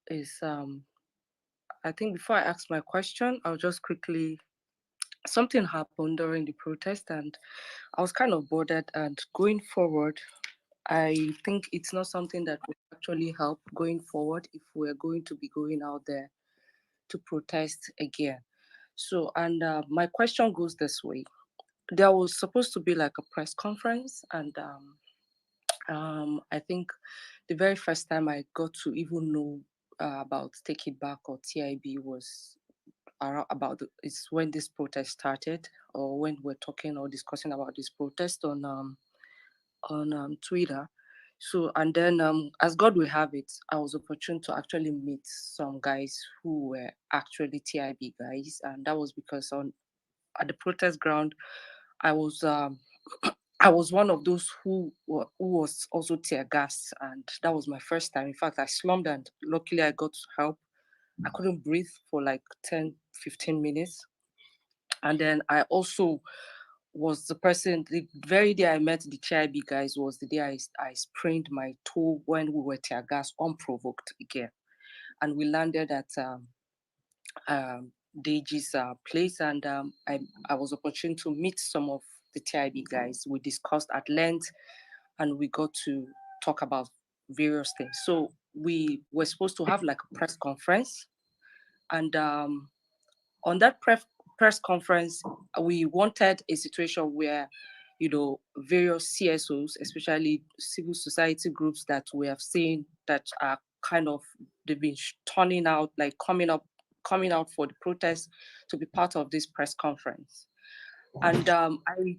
Speaker 8: is, I think before I ask my question, I'll just quickly something happened during the protest, and I was kind of bothered. And going forward, I think it's not something that will actually help going forward if we're going to be going out there to protest again. So, and my question goes this way. There was supposed to be like a press conference, and I think the very first time I got to even know about Take It Back or TIB was around about it's when this protest started, or when we're talking or discussing about this protest on Twitter. So, and then as God will have it, I was opportune to actually meet some guys who were actually TIB guys, and that was because on at the protest ground, I was I was one of those who was also tear gas, and that was my first time. In fact, I slumped, and luckily I got help. I couldn't breathe for like 10, 15 minutes. And then I also was the person, the very day I met the TIB guys was the day I sprained my toe when we were tear gas unprovoked again. And we landed at Deji's place, and I was opportune to meet some of the TIB guys. We discussed at length, and we got to talk about various things. So we were supposed to have like a press conference, and on that press conference, we wanted a situation where, various CSOs, especially civil society groups that we have seen that are kind of, they've been turning out, like coming out for the protest, to be part of this press conference. And I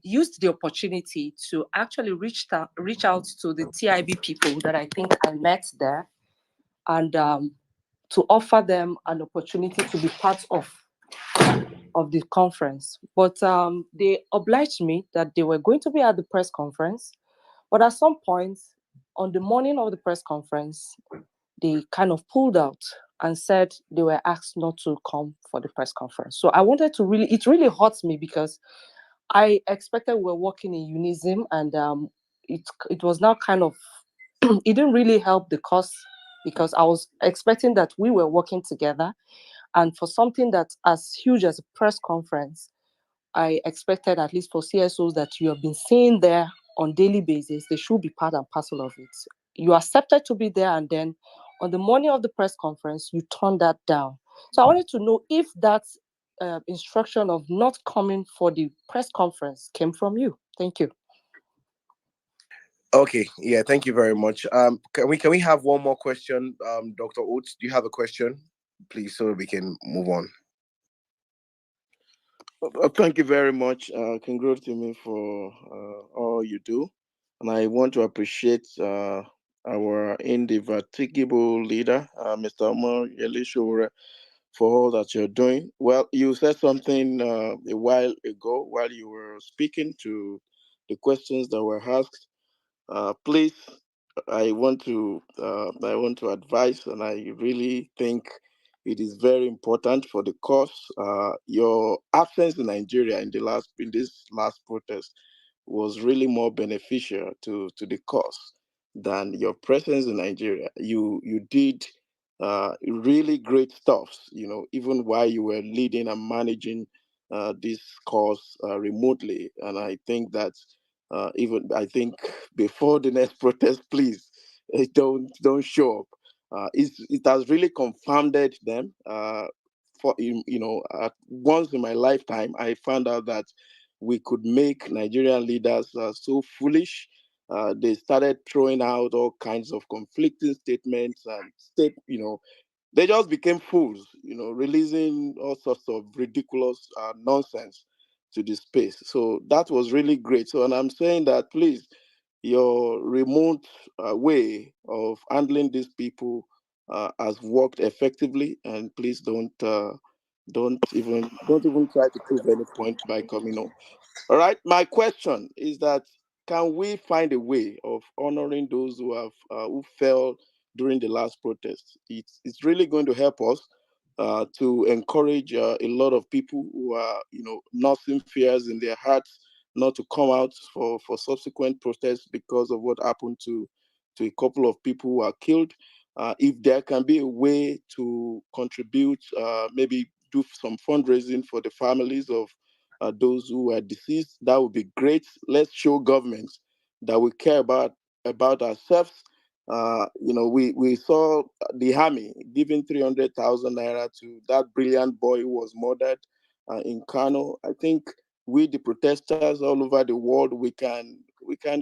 Speaker 8: used the opportunity to actually reach out to the TIB people that I think I met there, and to offer them an opportunity to be part of the conference. But they obliged me that they were going to be at the press conference. But at some point, on the morning of the press conference, they kind of pulled out and said they were asked not to come for the press conference. So I wanted to it really hurts me, because I expected we were working in unison, and it was now kind of, it didn't really help the cause, because I was expecting that we were working together. And for something that's as huge as a press conference, I expected, at least for CSOs that you have been seeing there on daily basis, they should be part and parcel of it. You accepted to be there, and then on the morning of the press conference, you turned that down. So I wanted to know if that instruction of not coming for the press conference came from you. Thank you.
Speaker 3: Okay, yeah, thank you very much. Can we have one more question? Dr. Oates, do you have a question, please, so we can move on?
Speaker 9: Thank you very much. Congrats to me for all you do. And I want to appreciate our indefatigable leader, Mr. Omoyele Sowore, for all that you're doing. Well, you said something a while ago while you were speaking to the questions that were asked. Please, I want to advise, and I really think it is very important for the cause. Your absence in Nigeria in this last protest was really more beneficial to the cause than your presence in Nigeria. You did really great stuff, even while you were leading and managing this cause remotely. And I think that I think before the next protest, please don't show up. It has really confounded them. Once in my lifetime, I found out that we could make Nigerian leaders so foolish. They started throwing out all kinds of conflicting statements and they just became fools, releasing all sorts of ridiculous nonsense to the space. So that was really great. So, and I'm saying that, please, your remote way of handling these people has worked effectively, and please don't even try to prove any point by coming home. All right. My question is that, can we find a way of honoring those who fell during the last protest? It's really going to help us to encourage a lot of people who are nursing fears in their hearts not to come out for subsequent protests because of what happened to a couple of people who are killed. If there can be a way to contribute, maybe do some fundraising for the families of those who were deceased. That would be great. Let's show governments that we care about ourselves. We saw the army giving 300,000 naira to that brilliant boy who was murdered in Kano. I think we, the protesters all over the world, we can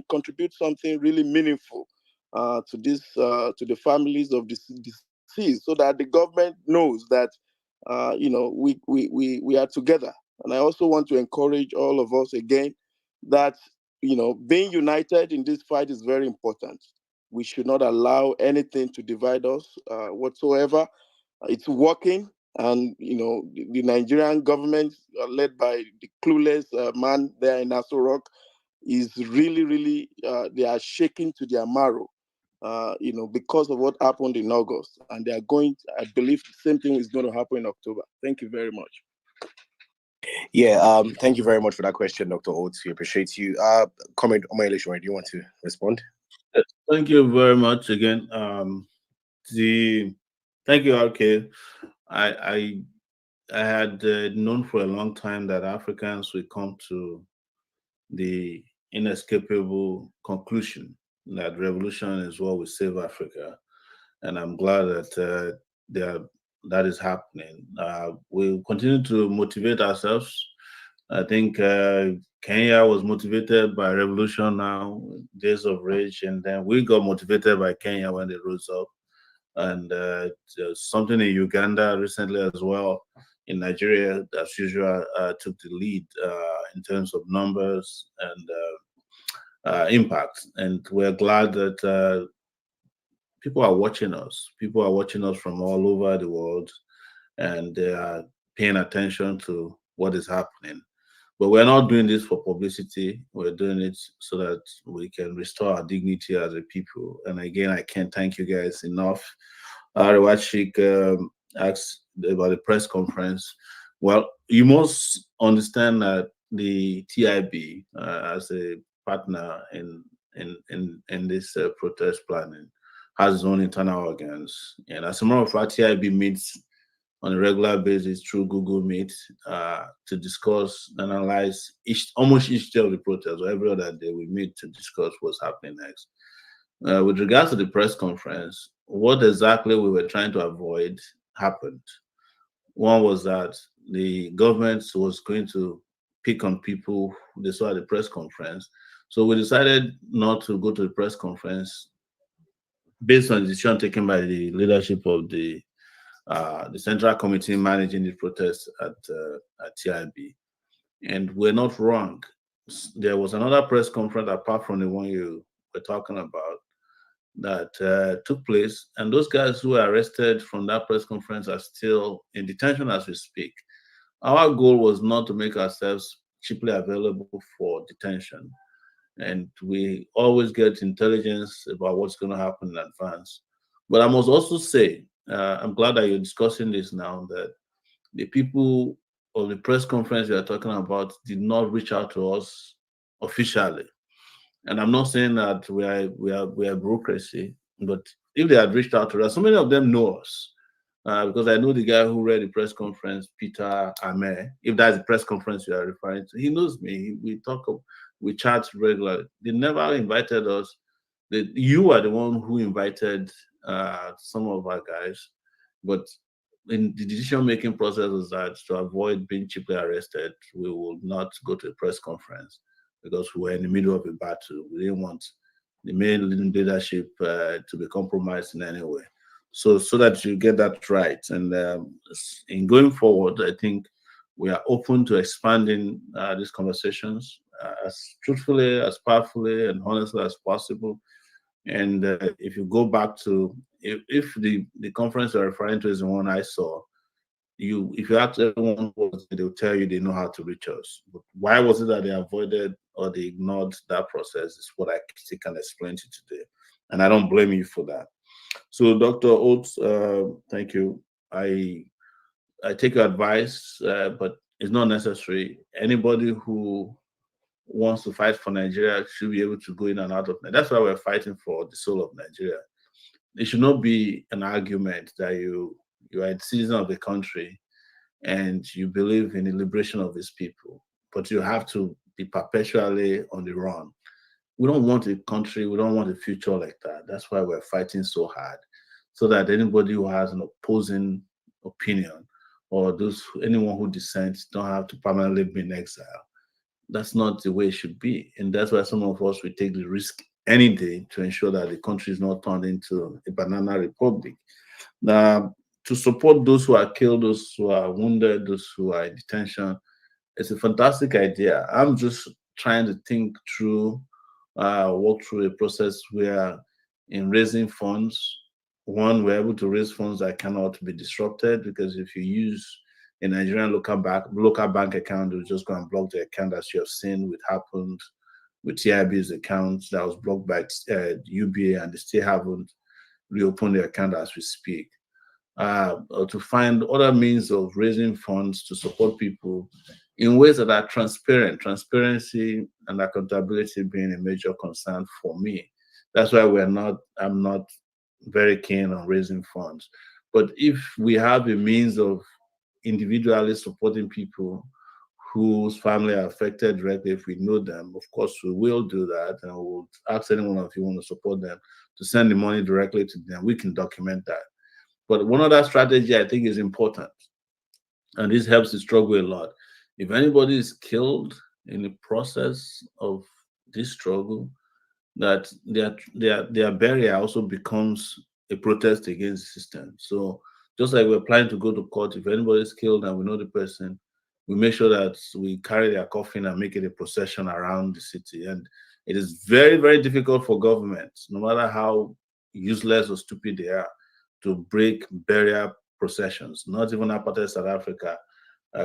Speaker 9: contribute something really meaningful to the families of the deceased, so that the government knows that we are together. And I also want to encourage all of us again that being united in this fight is very important. We should not allow anything to divide us whatsoever. It's working, and the Nigerian government, led by the clueless man there in Aso Rock, is really, really they are shaking to their marrow, because of what happened in August, and they are going. I believe the same thing is going to happen in October. Thank you very much.
Speaker 3: Yeah, thank you very much for that question, Dr. Oates. We appreciate you. Comment, Omoyele Sowore, do you want to respond?
Speaker 2: Thank you very much again. Thank you, RK. I had known for a long time that Africans will come to the inescapable conclusion that revolution is what will save Africa, and I'm glad that that is happening. We'll continue to motivate ourselves. I think Kenya was motivated by revolution now, days of rage, and then we got motivated by Kenya when they rose up. And something in Uganda recently as well. In Nigeria, as usual, took the lead in terms of numbers and impact. And we're glad that people are watching us. People are watching us from all over the world, and they are paying attention to what is happening. But we're not doing this for publicity. We're doing it so that we can restore our dignity as a people. And again, I can't thank you guys enough. Rewachik asked about the press conference. Well, you must understand that the TIB, as a partner in this protest planning, has its own internal organs. And as a matter of fact, TIB meets on a regular basis through Google Meet to discuss, analyze almost each day of the protest, or every other day we meet to discuss what's happening next. With regards to the press conference, what exactly we were trying to avoid happened. One was that the government was going to pick on people they saw at the press conference. So we decided not to go to the press conference based on the decision taken by the leadership of the central committee managing the protest at TIB. And we're not wrong. There was another press conference apart from the one you were talking about that took place. And those guys who were arrested from that press conference are still in detention as we speak. Our goal was not to make ourselves cheaply available for detention. And we always get intelligence about what's going to happen in advance. But I must also say, I'm glad that you're discussing this now, that the people of the press conference you are talking about did not reach out to us officially. And I'm not saying that we are bureaucracy, but if they had reached out to us, so many of them know us. Because I know the guy who read the press conference, Peter Ame, if that's the press conference you are referring to, he knows me. We chat regularly. They never invited us. You are the one who invited some of our guys, but in the decision-making process was that to avoid being cheaply arrested, we will not go to a press conference because we were in the middle of a battle. We didn't want the main leadership to be compromised in any way. So that you get that right. And in going forward, I think we are open to expanding these conversations as truthfully, as powerfully, and honestly as possible. And if you go back to, if the conference you're referring to is the one I saw, if you ask everyone what they'll tell you they know how to reach us. But why was it that they avoided or they ignored that process is what I still can explain to you today. And I don't blame you for that. So Dr. Oates, thank you. I take your advice, but it's not necessary. Anybody who wants to fight for Nigeria should be able to go in and out of Nigeria. That's why we're fighting for the soul of Nigeria. It should not be an argument that you are a citizen of the country and you believe in the liberation of these people. but you have to be perpetually on the run. We don't want a country, we don't want a future like that. That's why we're fighting so hard, so that anybody who has an opposing opinion or anyone who dissents don't have to permanently be in exile. That's not the way it should be. And that's why some of us will take the risk any day to ensure that the country is not turned into a banana republic. Now, to support those who are killed, those who are wounded, those who are in detention, it's a fantastic idea. I'm just trying to think through, walk through a process where, in raising funds, one, we're able to raise funds that cannot be disrupted, because if you use a Nigerian local bank account, they'll just go and block the account, as you have seen what happened with TIB's account that was blocked by UBA, and they still haven't reopened the account as we speak. Or to find other means of raising funds to support people in ways that are transparent. Transparency and accountability being a major concern for me. That's why I'm not very keen on raising funds. But if we have a means of individually supporting people whose family are affected directly, if we know them, of course we will do that, and we'll ask anyone if you want to support them to send the money directly to them. We can document that. But one other strategy I think is important, and this helps the struggle a lot. If anybody is killed in the process of this struggle, that their burial also becomes a protest against the system. So just like we're planning to go to court, if anybody is killed and we know the person, we make sure that we carry their coffin and make it a procession around the city. And it is very, very difficult for governments, no matter how useless or stupid they are, to break burial processions. Not even apartheid South Africa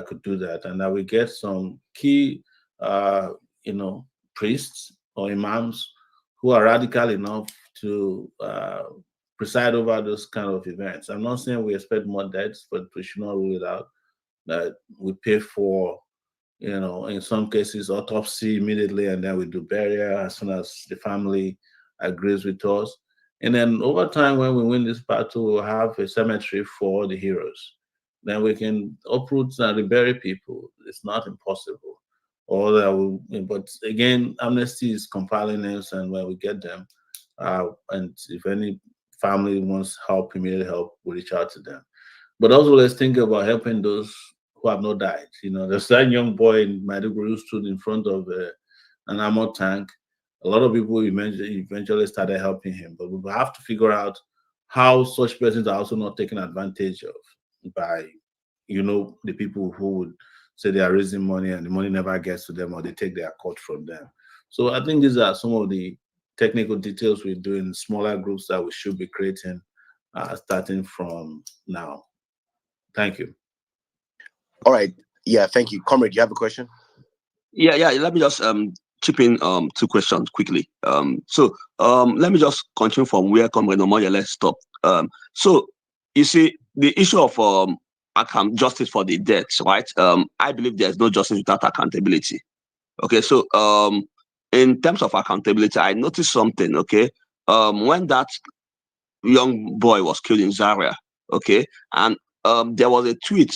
Speaker 2: could do that. And that we get some key, priests or imams who are radical enough to preside over those kind of events. I'm not saying we expect more deaths, but we should not rule it out. That we pay for, in some cases, autopsy immediately, and then we do burial as soon as the family agrees with us. And then over time, when we win this battle, we'll have a cemetery for the heroes. Then we can uproot and rebury people. It's not impossible. Or that but again, amnesty is compiling names, and when we get them, and if any family wants help, immediate help, we reach out to them. But also, let's think about helping those who have not died. There's that young boy in Maiduguri who stood in front of an armored tank. A lot of people eventually started helping him, but we have to figure out how such persons are also not taken advantage of by, the people who would say they are raising money and the money never gets to them, or they take their cut from them. So I think these are some of the technical details we do in smaller groups that we should be creating starting from now. Thank you.
Speaker 3: All right. Yeah, thank you. Comrade, you have a question?
Speaker 4: Yeah. Let me just chip in two questions quickly. So let me just continue from where Comrade Omoyele stopped. So you see the issue of justice for the deaths, right? I believe there's no justice without accountability. Okay, so in terms of accountability, I noticed something. Okay, when that young boy was killed in Zaria, okay, and there was a tweet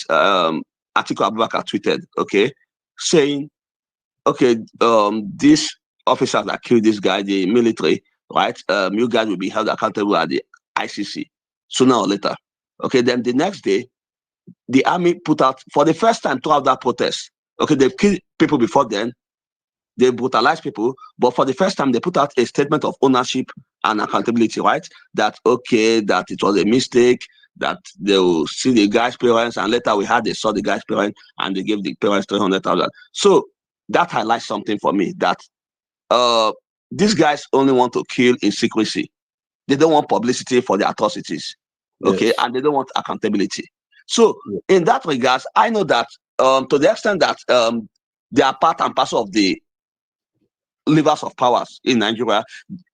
Speaker 4: Atiku Abubakar tweeted, okay, saying, okay, these officers that killed this guy, the military, right, you guys will be held accountable at the ICC sooner or later. Okay, then the next day, the army put out, for the first time throughout that protest, okay, they've killed people before then, they brutalized people, but for the first time, they put out a statement of ownership and accountability, right? That, okay, that it was a mistake, that they will see the guy's parents, and later they saw the guy's parents, and they gave the parents 300,000. So that highlights something for me, that these guys only want to kill in secrecy. They don't want publicity for their atrocities, okay? Yes. And they don't want accountability. So in that regards, I know that to the extent that they are part and parcel of the levers of powers in Nigeria,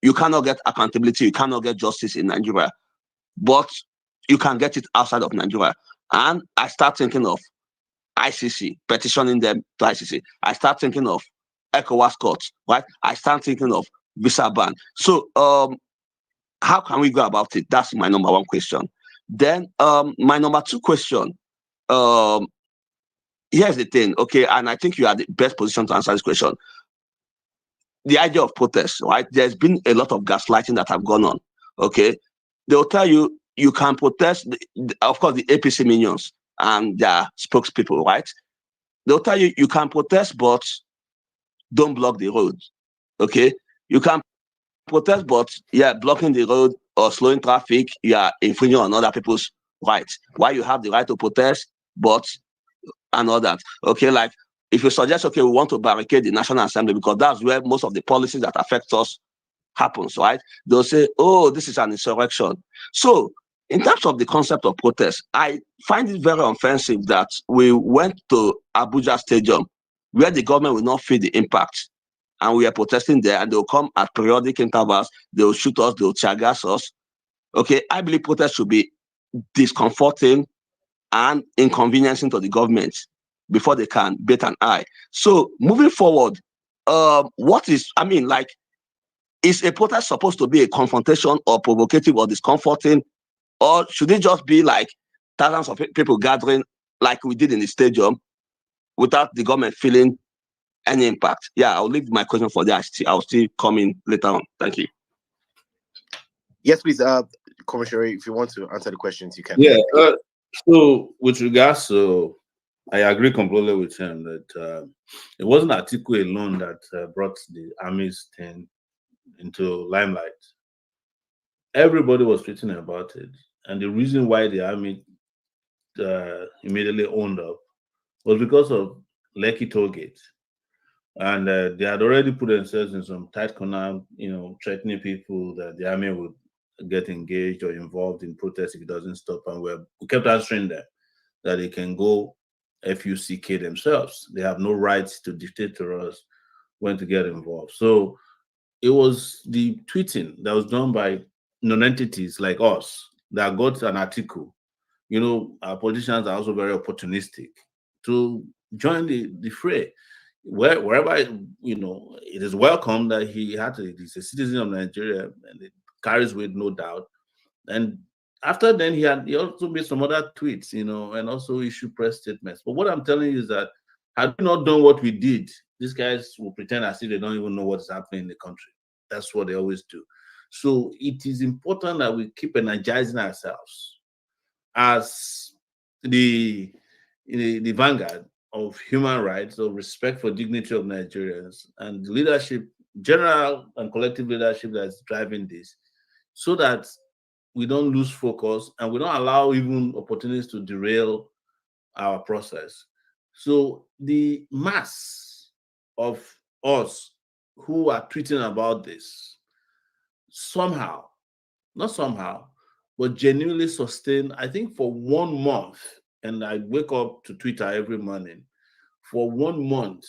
Speaker 4: you cannot get accountability, you cannot get justice in Nigeria, but you can get it outside of Nigeria. And I start thinking of ICC, petitioning them to ICC. I start thinking of ECOWAS courts, right? I start thinking of visa ban. So how can we go about it? That's my number one question. Then my number two question, here's the thing, okay, and I think you are the best position to answer this question. The idea of protest, right? There's been a lot of gaslighting that have gone on, okay? They'll tell you, you can protest, of course, the APC minions and their spokespeople, right? They'll tell you, you can protest, but don't block the road, okay? You can protest, but yeah, blocking the road or slowing traffic, you are infringing on other people's rights. Why you have the right to protest, but and all that, okay? Like, if you suggest, okay, we want to barricade the National Assembly because that's where most of the policies that affect us happens, right? They'll say, oh, this is an insurrection. So in terms of the concept of protest, I find it very offensive that we went to Abuja Stadium where the government will not feel the impact. And we are protesting there, and they'll come at periodic intervals, they'll shoot us, they'll tear gas us. Okay, I believe protest should be discomforting and inconveniencing to the government before they can bat an eye. So moving forward, is a protest supposed to be a confrontation or provocative or discomforting, or should it just be like thousands of people gathering like we did in the stadium without the government feeling any impact? Yeah, I'll leave my question for that. I'll still come in later on. Thank you.
Speaker 3: Yes, please, Commissioner, if you want to answer the questions, you can.
Speaker 2: Yeah. So with regards to, I agree completely with him that it wasn't Atiku alone that brought the army's thing into limelight. Everybody was tweeting about it, and the reason why the army immediately owned up was because of Lekki Tollgate, and they had already put themselves in some tight corner, threatening people that the army would get engaged or involved in protests if it doesn't stop, and we kept answering them that they can go FUCK themselves. They have no rights to dictate to us when to get involved. So it was the tweeting that was done by non-entities like us that got an article. Our politicians are also very opportunistic to join the fray. Wherever it is welcome that he's a citizen of Nigeria, and it carries weight, no doubt. And after then, he also made some other tweets, and also issued press statements. But what I'm telling you is that had we not done what we did, these guys will pretend as if they don't even know what's happening in the country. That's what they always do. So it is important that we keep energizing ourselves as the vanguard of human rights, of respect for dignity of Nigerians, and leadership, general and collective leadership that's driving this, so that we don't lose focus and we don't allow even opportunities to derail our process. So the mass of us who are tweeting about this somehow, not somehow, but genuinely sustain, I think for 1 month, and I wake up to Twitter every morning, for 1 month,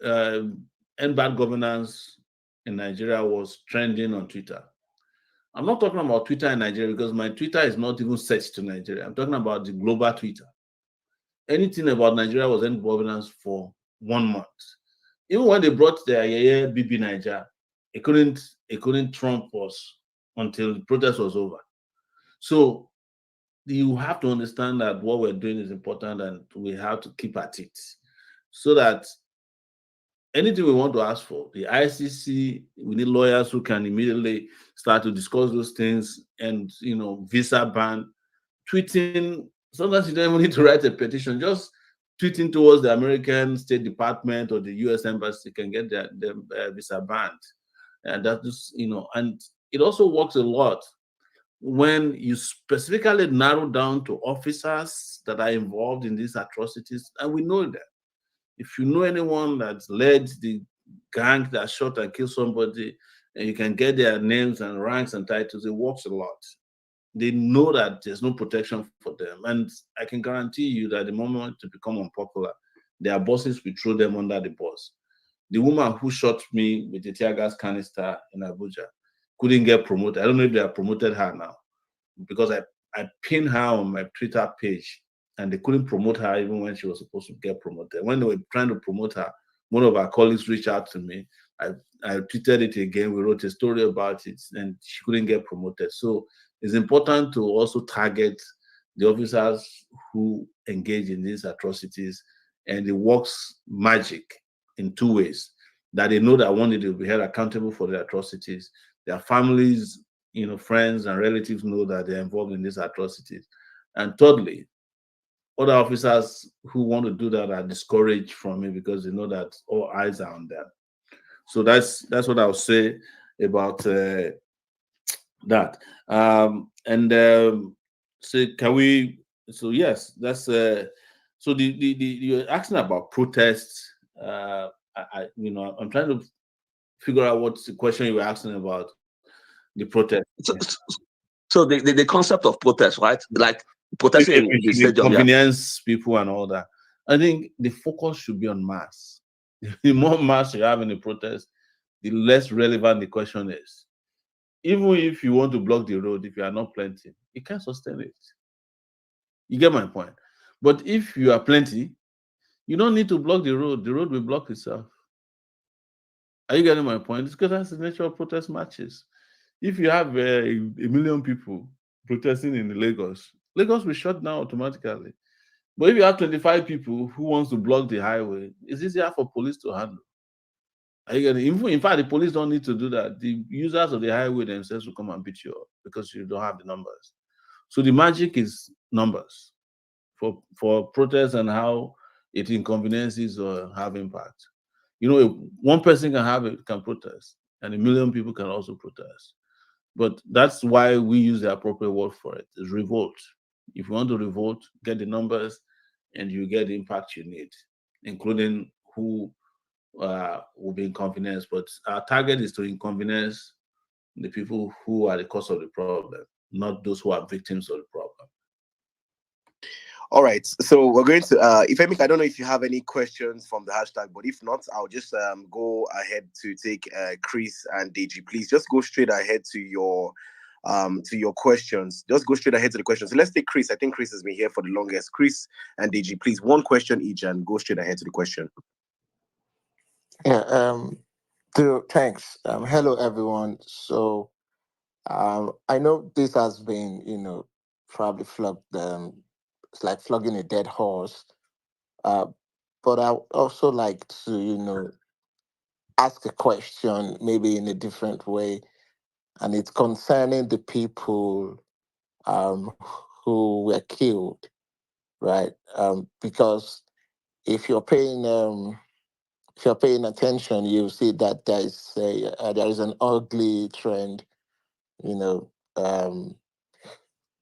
Speaker 2: end bad governance in Nigeria was trending on Twitter. I'm not talking about Twitter in Nigeria because my Twitter is not even set to Nigeria. I'm talking about the global Twitter. Anything about Nigeria was end governance for 1 month. Even when they brought their BB Nigeria, it couldn't trump us until the protest was over. So you have to understand that what we're doing is important, and we have to keep at it so that anything we want to ask for, the ICC, we need lawyers who can immediately start to discuss those things, and visa ban, tweeting. Sometimes you don't even need to write a petition, just tweeting towards the American State Department or the US Embassy can get their visa banned. And that just, and it also works a lot when you specifically narrow down to officers that are involved in these atrocities, and we know that. If you know anyone that's led the gang that shot and killed somebody, and you can get their names and ranks and titles, it works a lot. They know that there's no protection for them. And I can guarantee you that the moment to become unpopular, their bosses will throw them under the bus. The woman who shot me with the tear gas canister in Abuja couldn't get promoted. I don't know if they have promoted her now, because I pinned her on my Twitter page, and they couldn't promote her even when she was supposed to get promoted. When they were trying to promote her, one of our colleagues reached out to me. I tweeted it again. We wrote a story about it, and she couldn't get promoted. So it's important to also target the officers who engage in these atrocities, and it works magic in two ways. That they know that one day they'll be held accountable for the atrocities. Their families, friends and relatives know that they're involved in these atrocities. And thirdly, other officers who want to do that are discouraged from it because they know that all eyes are on them. So that's what I'll say about that. So can we? So yes, that's so the you're asking about protests. I'm trying to figure out what's the question you were asking about the protest.
Speaker 4: So the concept of protest, right? Like protesting in the stadium,
Speaker 2: inconvenience people and all that. I think the focus should be on mass. The more mass you have in the protest, the less relevant the question is. Even if you want to block the road, if you are not plenty, you can't sustain it. You get my point. But if you are plenty, you don't need to block the road. The road will block itself. Are you getting my point? It's because that's the nature of protest marches. If you have a million people protesting in Lagos, Lagos will shut down automatically. But if you have 25 people who wants to block the highway, it's easier for police to handle. Are you getting? In fact, the police don't need to do that. The users of the highway themselves will come and beat you up because you don't have the numbers. So the magic is numbers for protests and how it inconveniences or have impact. One person can protest, and a million people can also protest. But that's why we use the appropriate word for it. Is revolt. If you want to revolt, get the numbers, and you get the impact you need, including who will be inconvenienced. But our target is to inconvenience the people who are the cause of the problem, not those who are victims of the problem.
Speaker 3: All right, so we're going to if I don't know if you have any questions from the hashtag, but if not, I'll just go ahead to take Chris and Deji. Please just go straight ahead to your questions. Just go straight ahead to the questions. So let's take Chris. I think Chris has been here for the longest. Chris and Deji, please, one question each and go straight ahead to the question.
Speaker 10: Yeah, thanks. Hello everyone. So I know this has been, probably flogged. It's like flogging a dead horse. Uh, but I would also like to, ask a question maybe in a different way, and it's concerning the people um, who were killed, right? Because if you're paying if you're paying attention, you see that there is an ugly trend, you know,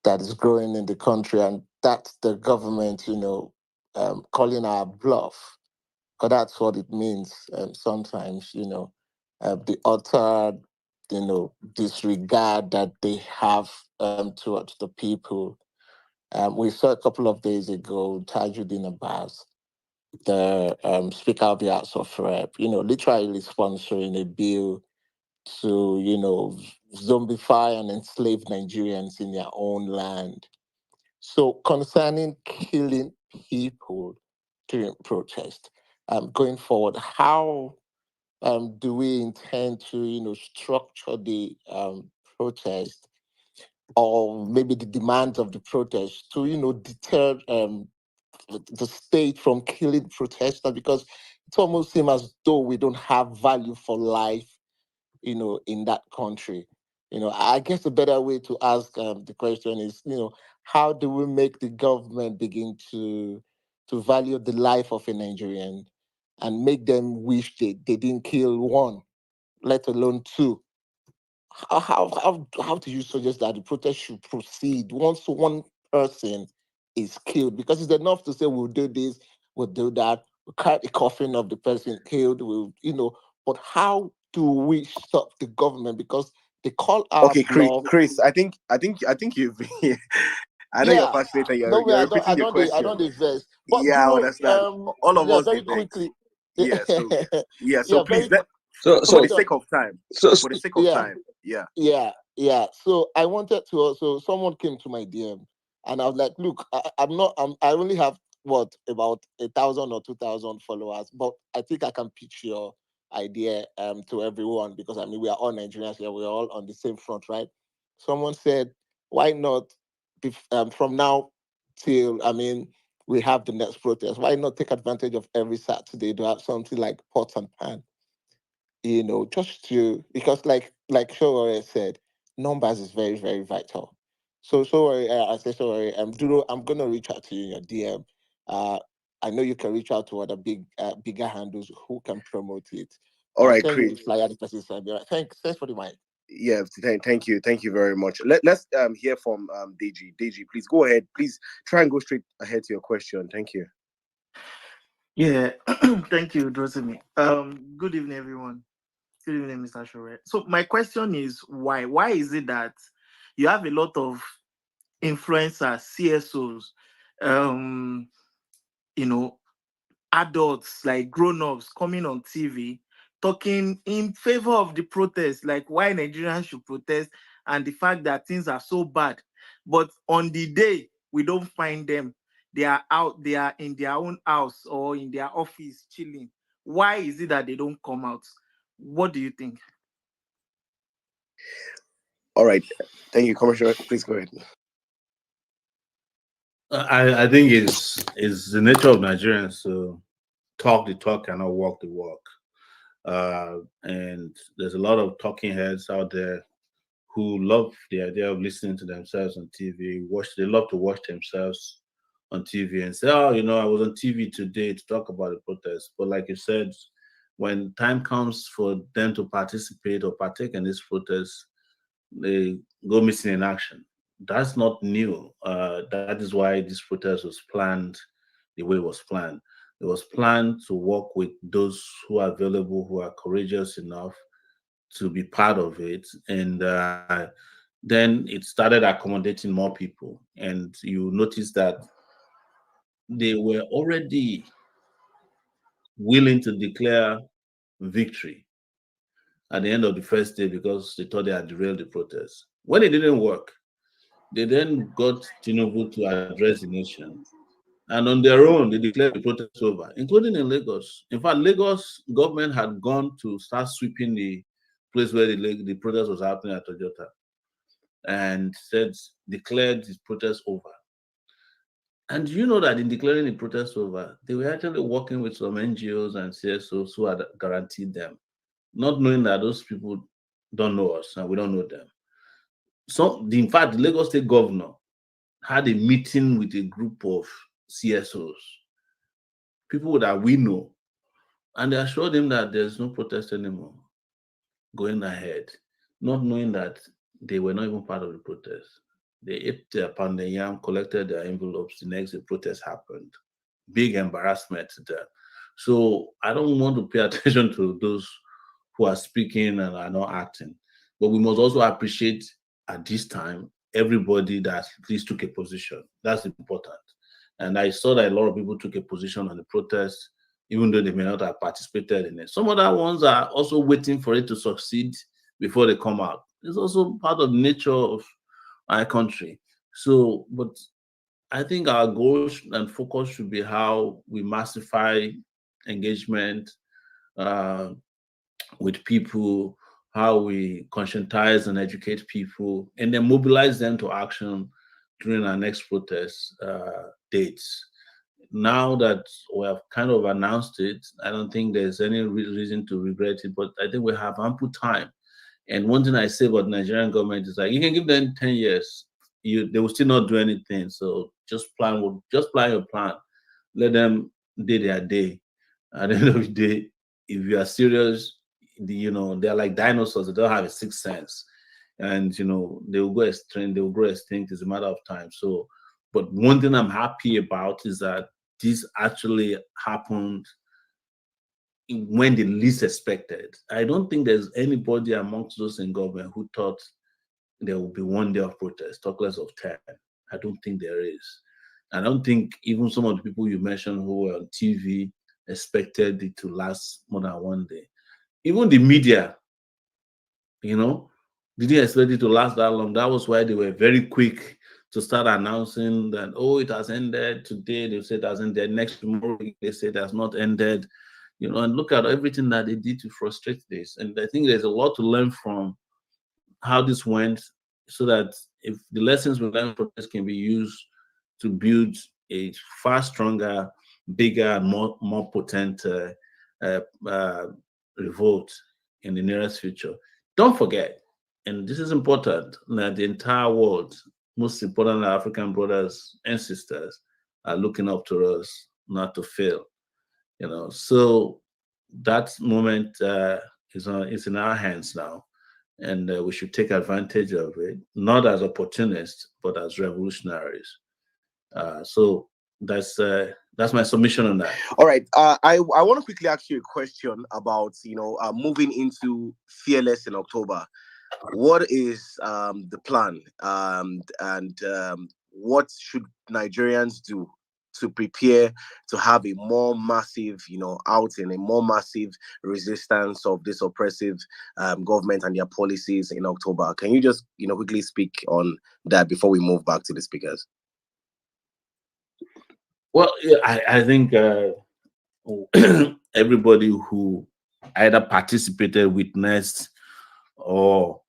Speaker 10: that is growing in the country, and that's the government, calling our bluff, because that's what it means. Sometimes, the utter, disregard that they have towards the people. We saw a couple of days ago, Tajuddin Abbas, the Speaker of the House of Rep, literally sponsoring a bill to, zombify and enslave Nigerians in their own land. So concerning killing people during protest, going forward, how do we intend to, structure the protest, or maybe the demands of the protest to, deter the state from killing protesters? Because it almost seems as though we don't have value for life, in that country. I guess a better way to ask the question is, how do we make the government begin to value the life of a Nigerian and make them wish they didn't kill one, let alone two? How do you suggest that the protest should proceed once one person is killed? Because it's enough to say we'll do this, we'll do that, we'll carry the coffin of the person killed, but how do we stop the government? Because they call our
Speaker 3: Okay,
Speaker 10: bluff.
Speaker 3: Chris, I think you've I know you're
Speaker 10: Yeah,
Speaker 3: frustrated.
Speaker 10: no way.
Speaker 3: You're repeating your
Speaker 10: I
Speaker 3: question.
Speaker 10: don't invest. But
Speaker 3: Yeah, I understand. All of
Speaker 10: yeah,
Speaker 3: us
Speaker 10: very
Speaker 3: did vex.
Speaker 10: quickly.
Speaker 3: Yeah, so
Speaker 10: Yeah,
Speaker 3: please
Speaker 10: very
Speaker 3: let
Speaker 4: So
Speaker 3: for
Speaker 4: so
Speaker 3: the
Speaker 10: hold on.
Speaker 3: sake of time.
Speaker 4: so
Speaker 3: For the sake of
Speaker 10: Yeah.
Speaker 3: time. Yeah.
Speaker 10: Yeah. So I wanted to also, someone came to my DM and I was like, look, I only have about 1,000 or 2,000 followers, but I think I can pitch your idea to everyone, because I mean, we are all Nigerians here. We're all on the same front, right? Someone said, why not from now, till, I mean, we have the next protest? Why not take advantage of every Saturday to have something like pots and pan? Just to, because like Sowore said, numbers is very, very vital. So Sowore, I say Sowore, Duro, I'm gonna reach out to you in your DM. I know you can reach out to other bigger handles who can promote it.
Speaker 3: All
Speaker 10: I'll
Speaker 3: right,
Speaker 10: send you
Speaker 3: Chris.
Speaker 10: the flyer the person sent me. All right, thanks for the mic.
Speaker 3: Yeah, thank you very much. Let's hear from DG. DG, please go ahead. Please try and go straight ahead to your question. Thank you.
Speaker 11: Yeah, thank you, Drosimi. Good evening, everyone. Good evening, Mr. Sowore. So my question is why? Why is it that you have a lot of influencers, CSOs, um, you know, adults like grown-ups coming on TV talking in favor of the protest, like why Nigerians should protest and the fact that things are so bad. But on the day we don't find them, they are out, they are in their own house or in their office chilling. Why is it that they don't come out? What do you think?
Speaker 3: All right. Thank you, Commissioner. Please go ahead.
Speaker 2: I think it's the nature of Nigerians to talk the talk and not walk the walk. And there's a lot of talking heads out there who love the idea of listening to themselves on TV. They love to watch themselves on TV and say, "Oh, I was on TV today to talk about the protest." But like you said, when time comes for them to participate or partake in this protest, they go missing in action. That's not new. That is why this protest was planned the way it was planned. It was planned to work with those who are available, who are courageous enough to be part of it. And then it started accommodating more people. And you notice that they were already willing to declare victory at the end of the first day because they thought they had derailed the protest. When it didn't work, they then got Tinubu to address the nation. And on their own, they declared the protest over, including in Lagos. In fact, Lagos government had gone to start sweeping the place where the protest was happening at Toyota and declared the protest over. And you know that in declaring the protest over, they were actually working with some NGOs and CSOs who had guaranteed them, not knowing that those people don't know us and we don't know them. So, in fact, the Lagos State governor had a meeting with a group of CSOs, people that we know, and they assured him that there's no protest anymore going ahead, not knowing that they were not even part of the protest. They ate their pounded yam, collected their envelopes. The next day, protest happened. Big embarrassment to them. So I don't want to pay attention to those who are speaking and are not acting. But we must also appreciate at this time everybody that at least took a position. That's important. And I saw that a lot of people took a position on the protest, even though they may not have participated in it. Some other ones are also waiting for it to succeed before they come out. It's also part of the nature of our country. So, but I think our goals and focus should be how we massify engagement with people, how we conscientize and educate people, and then mobilize them to action during our next protest dates. Now that we have kind of announced it, I don't think there's any reason to regret it, but I think we have ample time. And one thing I say about the Nigerian government is like, you can give them 10 years, they will still not do anything. So just plan your plan. Let them do their day. At the end of the day, if you are serious, they're like dinosaurs. They don't have a sixth sense, and they will go extinct. They will grow extinct. It's a matter of time. So, but one thing I'm happy about is that this actually happened when the least expected. I don't think there's anybody amongst those in government who thought there will be one day of protest, talk less of 10. I don't think there is. I don't think even some of the people you mentioned who were on TV expected it to last more than one day. Even the media, didn't expect it to last that long. That was why they were very quick to start announcing that, oh, it has ended today. They say it has ended. Next tomorrow, they say it has not ended. And look at everything that they did to frustrate this. And I think there's a lot to learn from how this went, so that if the lessons we learn from this can be used to build a far stronger, bigger, and more potent revolt in the nearest future. Don't forget, and this is important, that the entire world, most important African brothers and sisters, are looking up to us not to fail. So that moment is in our hands now, and we should take advantage of it, not as opportunists, but as revolutionaries. So that's my submission on that.
Speaker 3: All right. I want to quickly ask you a question about moving into Fearless in October. What is the plan, and what should Nigerians do to prepare to have a more massive, outing, a more massive resistance of this oppressive government and their policies in October? Can you just, quickly speak on that before we move back to the speakers?
Speaker 2: Well, yeah, I think everybody who either participated, witnessed, or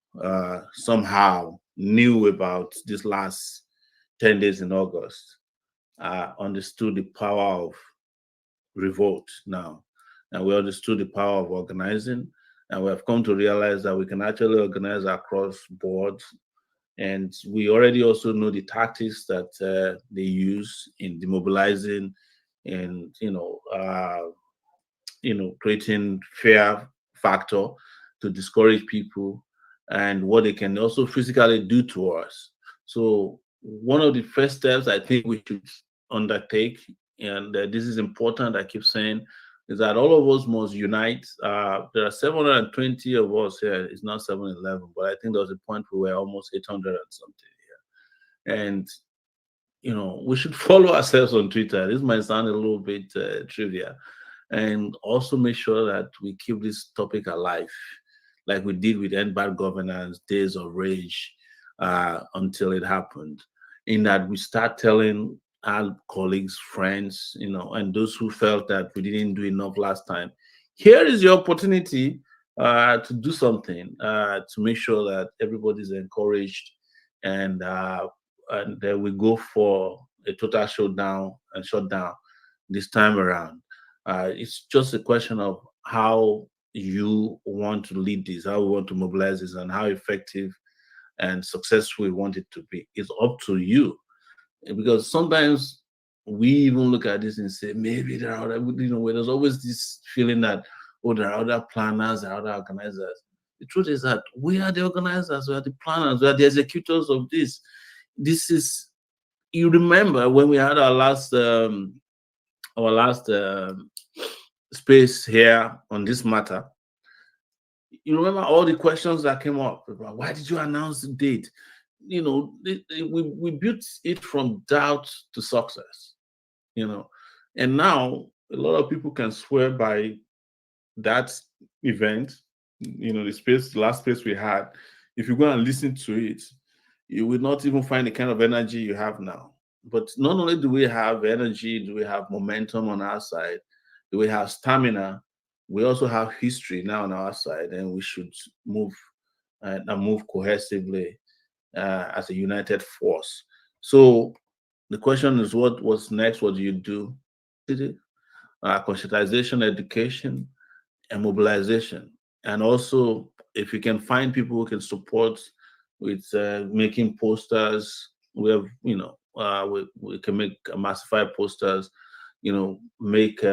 Speaker 2: somehow knew about this last 10 days in August understood the power of revolt now. And we understood the power of organizing. And we have come to realize that we can actually organize across boards. And we already also know the tactics that they use in demobilizing and, creating fear factor to discourage people, and what they can also physically do to us. So one of the first steps I think we should undertake, and this is important, I keep saying, is that all of us must unite. There are 720 of us here. It's not 711, but I think there was a point where we were almost 800 and something here. And, we should follow ourselves on Twitter. This might sound a little bit trivial. And also make sure that we keep this topic alive, like we did with End Bad Governance, Days of Rage, until it happened. In that we start telling our colleagues, friends, and those who felt that we didn't do enough last time, here is your opportunity to do something, to make sure that everybody's encouraged, and then we go for a total shutdown this time around. It's just a question of how you want to lead this, how we want to mobilize this, and how effective and successful we want it to be. It's up to you. Because sometimes we even look at this and say, maybe there are other, where there's always this feeling that, there are other planners, there are other organizers. The truth is that we are the organizers, we are the planners, we are the executors of this. This is, you remember when we had our last space here on this matter, you remember all the questions that came up about why did you announce the date? We built it from doubt to success, and now a lot of people can swear by that event, the last space we had. If you go and listen to it, you will not even find the kind of energy you have now. But not only do we have energy, do we have momentum on our side, do we have stamina, we also have history now on our side, and we should move and move cohesively as a united force. So the question is, what's next? What do you do? Conscientization, education, and mobilization. And also, if you can find people who can support with making posters, we have, we can make massified posters, make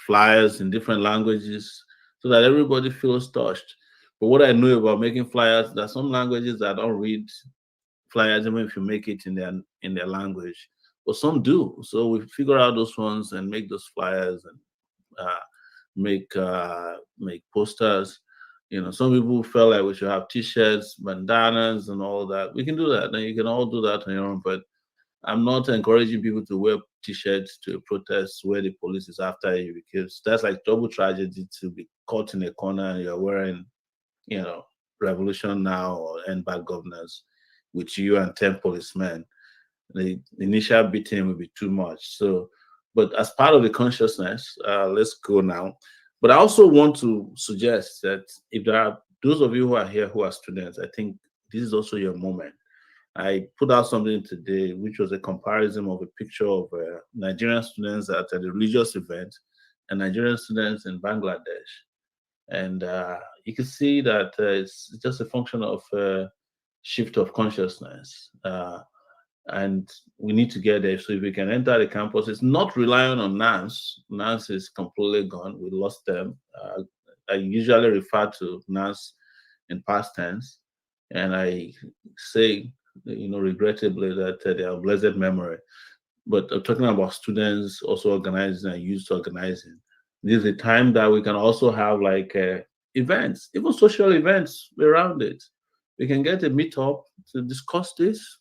Speaker 2: flyers in different languages so that everybody feels touched. But what I know about making flyers, there are some languages that don't read flyers even if you make it in their language, but some do. So we figure out those ones and make those flyers and make posters. Some people felt like we should have T-shirts, bandanas, and all that. We can do that, and you can all do that on your own. But I'm not encouraging people to wear T-shirts to protest where the police is after you, because that's like double tragedy to be caught in a corner and you're wearing, Revolution Now or End Bad Governance with you and 10 policemen. The initial beating will be too much. So, but as part of the consciousness, let's go now. But I also want to suggest that if there are those of you who are here who are students, I think this is also your moment. I put out something today, which was a comparison of a picture of Nigerian students at a religious event and Nigerian students in Bangladesh. And you can see that it's just a function of shift of consciousness. And we need to get there. So if we can enter the campus, it's not relying on NANS. NANS is completely gone. We lost them. I usually refer to NANS in past tense. And I say, regrettably, that they are blessed memory. But I'm talking about students also organizing and used to organizing. This is a time that we can also have like events, even social events around it. We can get a meetup to discuss this,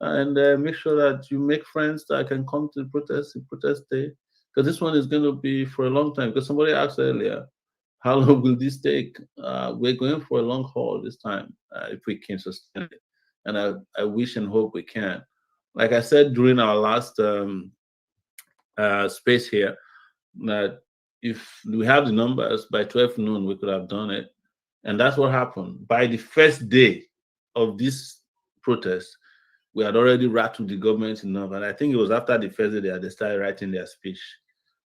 Speaker 2: and make sure that you make friends that can come to the protest day. Because this one is going to be for a long time. Because somebody asked earlier, how long will this take? We're going for a long haul this time, if we can sustain it. And I wish and hope we can. Like I said during our last space here, that if we have the numbers by 12 noon, we could have done it. And that's what happened. By the first day of this protest, we had already rattled the government enough. And I think it was after the first day that they started writing their speech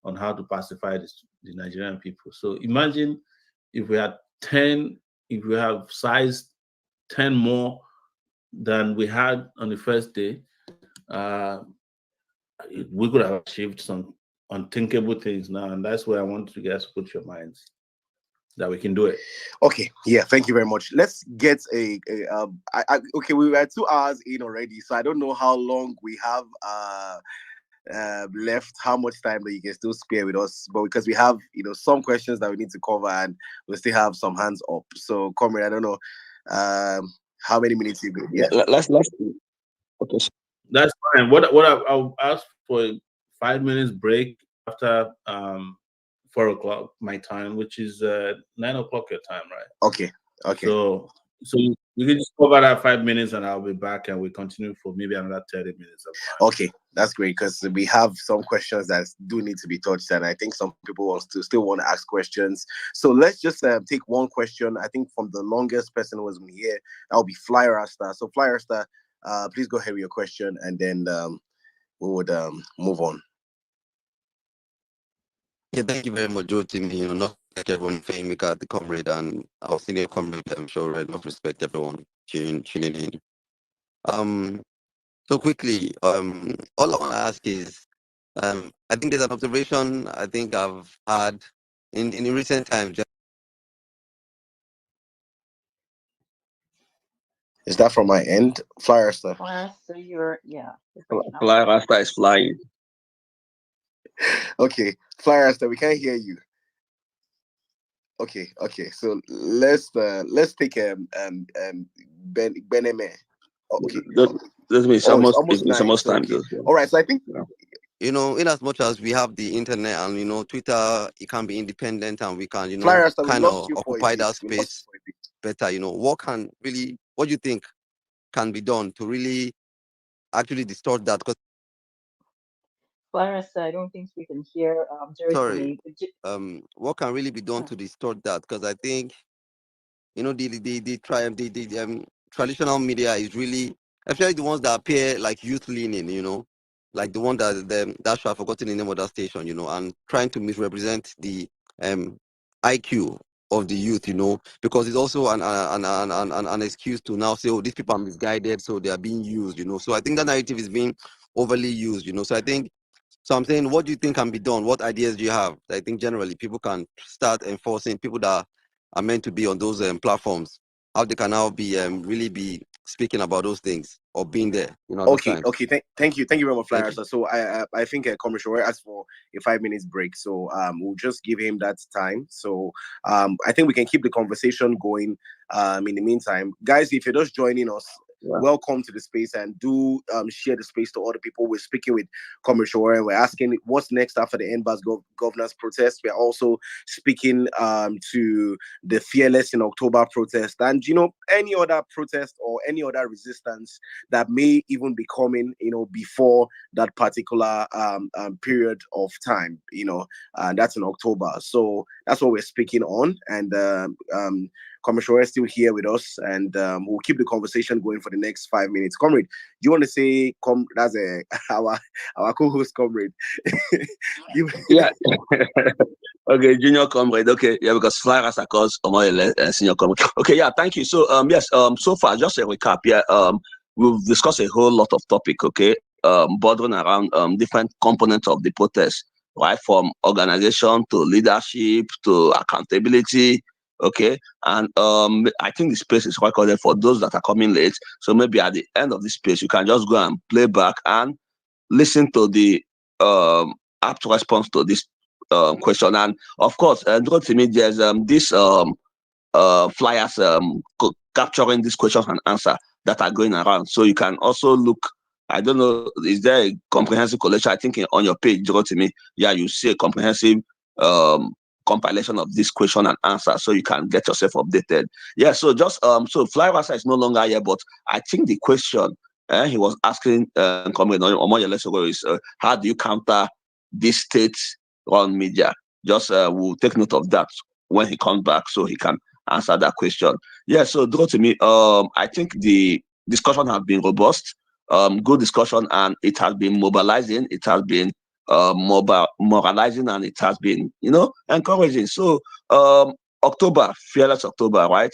Speaker 2: on how to pacify the Nigerian people. So imagine if we had 10, if we have sized 10 more than we had on the first day, we could have achieved some unthinkable things now. And that's where I want you guys to put your minds, that we can do it.
Speaker 3: Okay, yeah, thank you very much. Let's get okay, we were 2 hours in already, so I don't know how long we have left, how much time that you can still spare with us, but because we have some questions that we need to cover and we still have some hands up. So comrade, I don't know how many minutes you go. Yeah,
Speaker 4: let's okay.
Speaker 2: That's fine. What I'll ask for a 5 minutes break after 4 o'clock my time, which is 9 o'clock your time, right?
Speaker 3: Okay.
Speaker 2: So we can just cover that 5 minutes and I'll be back and we continue for maybe another 30 minutes.
Speaker 3: Okay, that's great, because we have some questions that do need to be touched, and I think some people still want to ask questions. So let's just take one question. I think from the longest person who has been here, that'll be Fly Rasta. So Fly Rasta, please go ahead with your question, and then we would move on.
Speaker 12: Yeah, thank you very much, Joe. Not like everyone saying we got the comrade and our senior comrade, I'm sure, right? Enough respect everyone tuning in. So quickly, all I want to ask is, I think there's an observation I think I've had in recent times.
Speaker 3: Is that from my end, Fly Rasta?
Speaker 5: So
Speaker 4: Fly Rasta is flying.
Speaker 3: Okay, Fly Rasta, we can't hear you. Okay. So let's take Beneme. Okay.
Speaker 4: It's almost time.
Speaker 3: Okay. All right. So I think
Speaker 12: in as much as we have the internet and Twitter, it can be independent and we can kind of occupy that space better. What do you think can be done to really actually distort that? Because
Speaker 5: I don't think we can hear.
Speaker 12: Sorry. What can really be done to distort that? Because I think the traditional media is really, especially the ones that appear like youth leaning, like the one that I've forgotten the name of that station, and trying to misrepresent the IQ of the youth, because it's also an excuse to now say, oh, these people are misguided, so they are being used, So I think that narrative is being overly used, So I'm saying, what do you think can be done? What ideas do you have? I think generally people can start enforcing, people that are meant to be on those platforms, how they can now be really be speaking about those things or being there.
Speaker 3: Okay. Thank you very much, Fly Rasta. So I think Comrade Sowore asked for a 5 minutes break. So we'll just give him that time. So I think we can keep the conversation going. In the meantime, guys, if you're just joining us, welcome to the space, and do share the space to other people. We're speaking with Comrade Sowore, and we're asking what's next after the NBAS governance protest. We're also speaking to the Fearless in October protest, and any other protest or any other resistance that may even be coming before that particular period of time, and that's in October. So that's what we're speaking on, and Commissioner is still here with us, and we'll keep the conversation going for the next 5 minutes. Comrade, do you want to say, that's our co-host, Comrade?
Speaker 4: Yeah. Okay, junior comrade. Okay, yeah, because Flyers are called Omoyele senior comrade. Okay, yeah, thank you. So yes, so far just a recap. Yeah, we've discussed a whole lot of topic. Okay, bordering around different components of the protest, right, from organization to leadership to accountability. Okay, and I think the space is recorded for those that are coming late. So maybe at the end of this space, you can just go and play back and listen to the apt response to this question. And of course, to me, there's this flyers capturing these questions and answer that are going around. So you can also look. I don't know, is there a comprehensive collection? I think on your page, to me, yeah, you see a comprehensive compilation of this question and answer, so you can get yourself updated. Yeah, so just so Flyers is no longer here, but I think the question he was asking Comrade Omoyele Sowore is how do you counter this state-run media? Just we'll take note of that when he comes back, so he can answer that question. Yeah, so to me, I think the discussion has been robust, good discussion, and it has been mobilizing. It has been moralizing, and it has been, encouraging. So October, fearless October, right?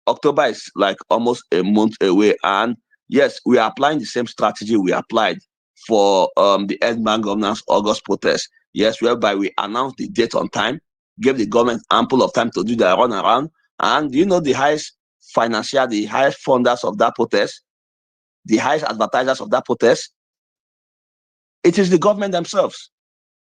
Speaker 4: October is like almost a month away, and yes, we are applying the same strategy we applied for the End Bank Governance August protest. Yes, whereby we announced the date on time, gave the government ample of time to do their run around, and the highest financier, the highest funders of that protest, the highest advertisers of that protest, it is the government themselves.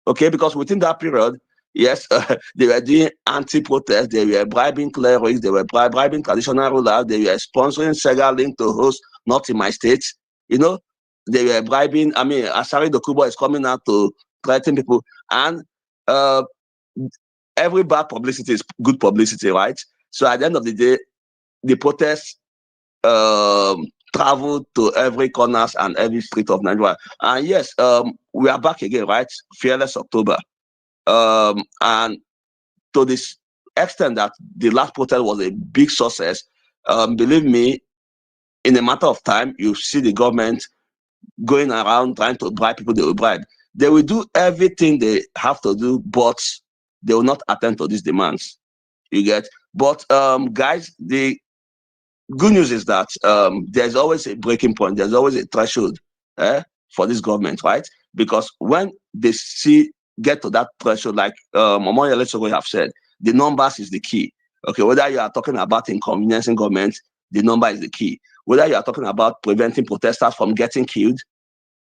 Speaker 4: Okay, because within that period, yes, they were doing anti-protest, they were bribing clerics, they were bribing traditional rulers, they were sponsoring Sega Link to host Not in My State. They were bribing, Asari Dokubo is coming out to threaten people. And every bad publicity is good publicity, right? So at the end of the day, the protests traveled to every corners and every street of Nigeria. And yes, we are back again, right? Fearless October. And to this extent that the last protest was a big success, believe me, in a matter of time, you see the government going around trying to bribe people they will bribe. They will do everything they have to do, but they will not attend to these demands. You get? But guys, the good news is that there's always a breaking point. There's always a threshold for this government, right? Because when they get to that threshold, like Omoyele Sowore have said, the numbers is the key. Okay, whether you are talking about inconveniencing government, the number is the key. Whether you are talking about preventing protesters from getting killed,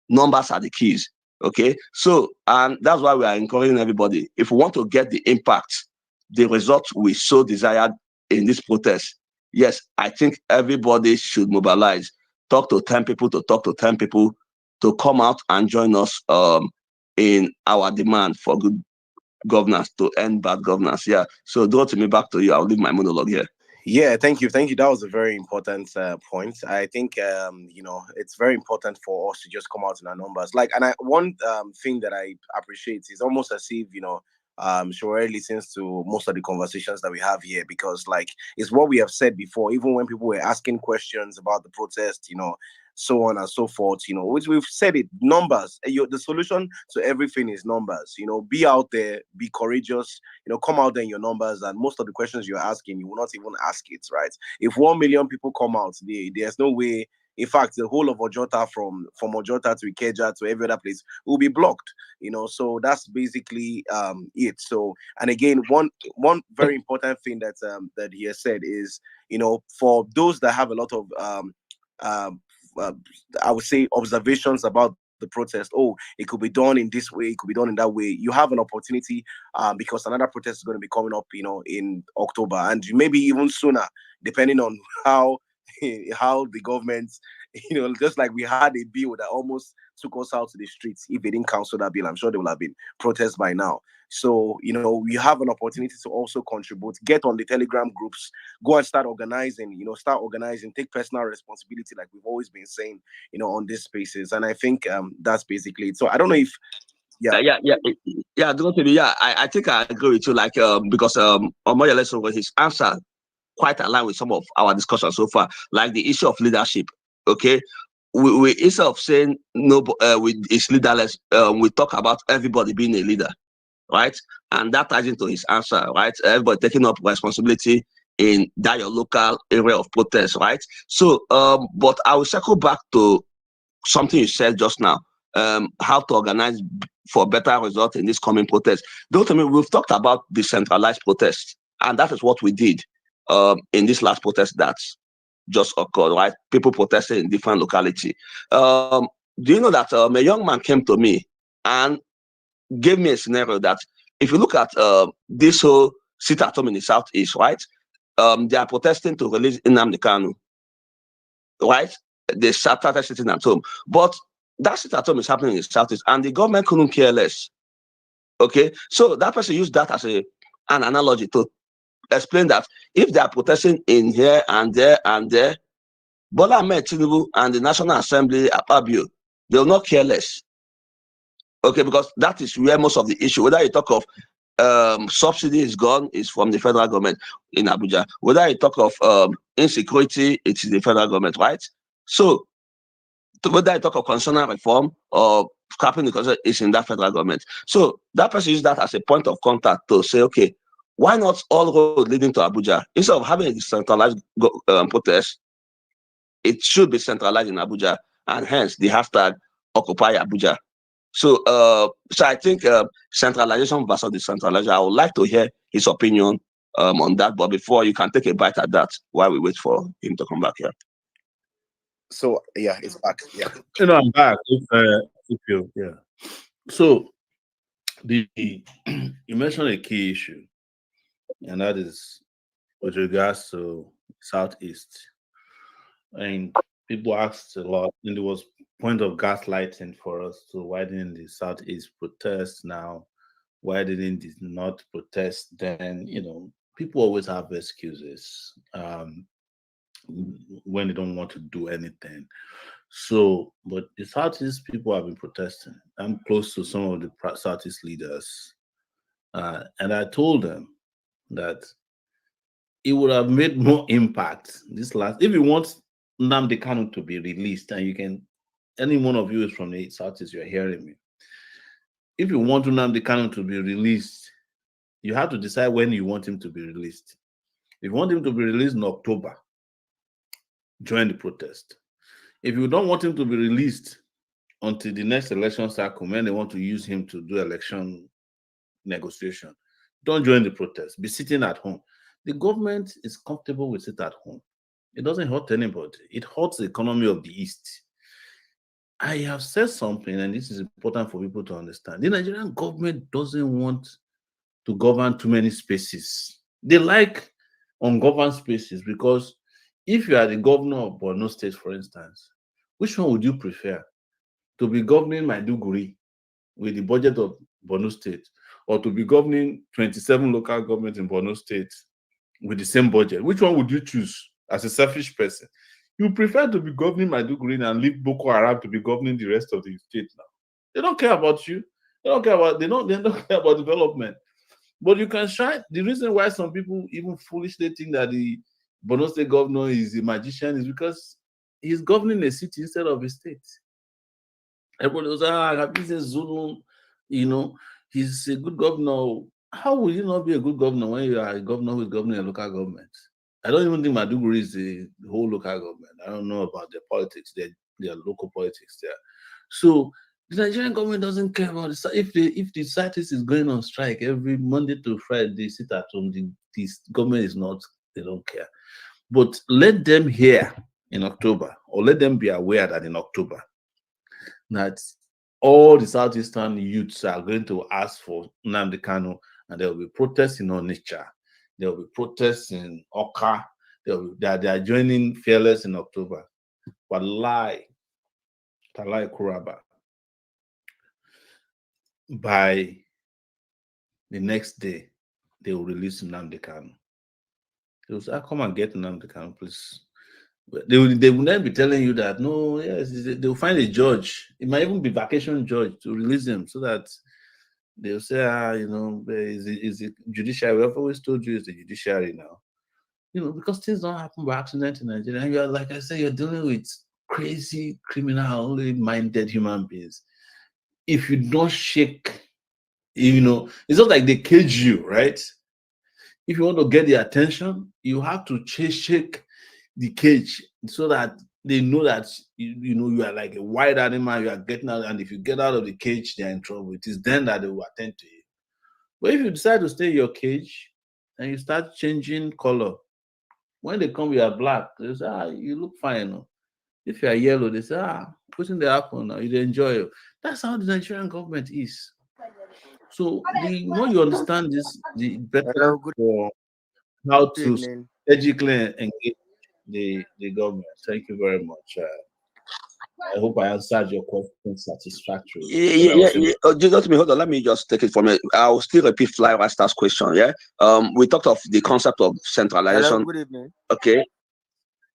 Speaker 4: numbers are the keys. Okay, so and that's why we are encouraging everybody. If we want to get the impact, the results we so desired in this protest, yes, I think everybody should mobilize. Talk to 10 people to talk to 10 people to come out and join us in our demand for good governance to end bad governance. Yeah. So to me, back to you. I'll leave my monologue here.
Speaker 3: Yeah, thank you. That was a very important point. I think it's very important for us to just come out in our numbers. One thing that I appreciate is almost as if Sowore listens to most of the conversations that we have here, because it's what we have said before. Even when people were asking questions about the protest, so on and so forth, which we've said it, numbers. The solution to everything is numbers. Be out there, be courageous, come out there in your numbers, and most of the questions you're asking, you will not even ask it, right? If 1 million people come out, there's no way. In fact, the whole of Ojota, from Ojota to Ikeja to every other place, will be blocked. So that's basically it. So, and again, one very important thing that he has said is, for those that have a lot of I would say observations about the protest. Oh, it could be done in this way, it could be done in that way. You have an opportunity because another protest is going to be coming up, in October, and maybe even sooner, depending on how the government, just like we had a bill that almost took us out to the streets. If they didn't cancel that bill, I'm sure there will have been protests by now. So, we have an opportunity to also contribute, get on the Telegram groups, go and start organizing, take personal responsibility, like we've always been saying, on these spaces. And I think that's basically it. So I don't know if,
Speaker 4: yeah. I think I agree with you, because Omoyele Sowore, his answer quite aligned with some of our discussions so far, like the issue of leadership. Okay, we instead of saying no, it's leaderless, we talk about everybody being a leader, right? And that ties into his answer, right? Everybody taking up responsibility in that your local area of protest, right? So, but I will circle back to something you said just now, how to organize for better results in this coming protest. Don't tell me, we've talked about decentralized protest, and that is what we did in this last protest that just occurred, right? People protested in different locality. Do you know that a young man came to me and gave me a scenario that if you look at this whole sit at home in the southeast, right? They are protesting to release Nnamdi Kanu, right? They started sitting at home, but that sit at home is happening in the southeast, and the government couldn't care less. Okay, so that person used that as an analogy to explain that if they are protesting in here and there and there, Bola Ahmed Tinubu and the National Assembly, Akpabio, they will not care less. Okay, because that is where most of the issue, whether you talk of subsidy is gone, is from the federal government in Abuja. Whether you talk of insecurity, it is the federal government, right? So whether you talk of constitutional reform or capping the constitution, is in that federal government. So that person uses that as a point of contact to say, okay, why not all roads leading to Abuja? Instead of having a decentralized protest, it should be centralized in Abuja, and hence the hashtag Occupy Abuja. So, so I think centralization versus decentralization, I would like to hear his opinion on that. But before, you can take a bite at that while we wait for him to come back here.
Speaker 3: So yeah, it's back. Yeah,
Speaker 2: I'm back. If you, yeah. So you mentioned a key issue, and that is with regards to Southeast. And people asked a lot, and there was point of gaslighting for us to why didn't the Southeast protest now? Why didn't the North protest then? People always have excuses when they don't want to do anything. So, but the Southeast people have been protesting. I'm close to some of the Southeast leaders, and I told them that it would have made more impact this last. If you want Nnamdi Kanu to be released, and any one of you is from the Southeast, you're hearing me. If you want Nnamdi Kanu to be released, you have to decide when you want him to be released. If you want him to be released in October, join the protest. If you don't want him to be released until the next election cycle, when they want to use him to do election negotiation, don't join the protest. Be sitting at home. The government is comfortable with it at home. It doesn't hurt anybody. It hurts the economy of the East. I have said something, and this is important for people to understand. The Nigerian government doesn't want to govern too many spaces. They like ungoverned spaces because if you are the governor of Borno State, for instance, which one would you prefer? To be governing Maiduguri with the budget of Borno State, or to be governing 27 local governments in Borno State with the same budget? Which one would you choose as a selfish person? You prefer to be governing Maiduguri and leave Boko Haram to be governing the rest of the state now. They don't care about you. They don't care about development. But you can try. The reason why some people even foolishly think that the Borno State governor is a magician is because he's governing a city instead of a state. Everybody was he's a Zulu, he's a good governor. How will you not be a good governor when you are a governor who is governing a local government? I don't even think Maiduguri is the whole local government. I don't know about their politics, their local politics there. So the Nigerian government doesn't care about it. If the scientist is going on strike every Monday to Friday, they sit at home. This government is not, they don't care. But let them hear in October, or let them be aware that in October, that all the Southeastern youths are going to ask for Nnamdi Kanu, and there will be protests in Onitsha. There will be protests in Oka. They are joining Fearless in October. But Talai Kuraba, by the next day, they will release Nnamdi Kanu. They will say, come and get Nnamdi Kanu, please. They will then be telling you that, no, yes, they will find a judge. It might even be vacation judge to release them so that they'll say, is the judiciary. We've always told you it's the judiciary now. because things don't happen by accident in Nigeria. And you're, like I said, you're dealing with crazy, criminally minded human beings. If you don't shake, it's not like they cage you, right? If you want to get the attention, you have to shake the cage so that they know that you are like a wild animal. You are getting out, and if you get out of the cage, they're in trouble. It is then that they will attend to you. But if you decide to stay in your cage and you start changing color, when they come, you are black. They say, you look fine. Oh." If you are yellow, they say, putting the apple now, you enjoy it. That's how the Nigerian government is. So the more you understand this, the better
Speaker 3: Hello, good
Speaker 2: for how to
Speaker 3: evening.
Speaker 2: strategically engage the government. Thank you very much. I hope I answered your question satisfactorily.
Speaker 4: Just hold on. Let me just take it from it. I'll still repeat Fly Rasta's question. Yeah. We talked of the concept of centralization.
Speaker 3: Hello, good evening.
Speaker 4: Okay.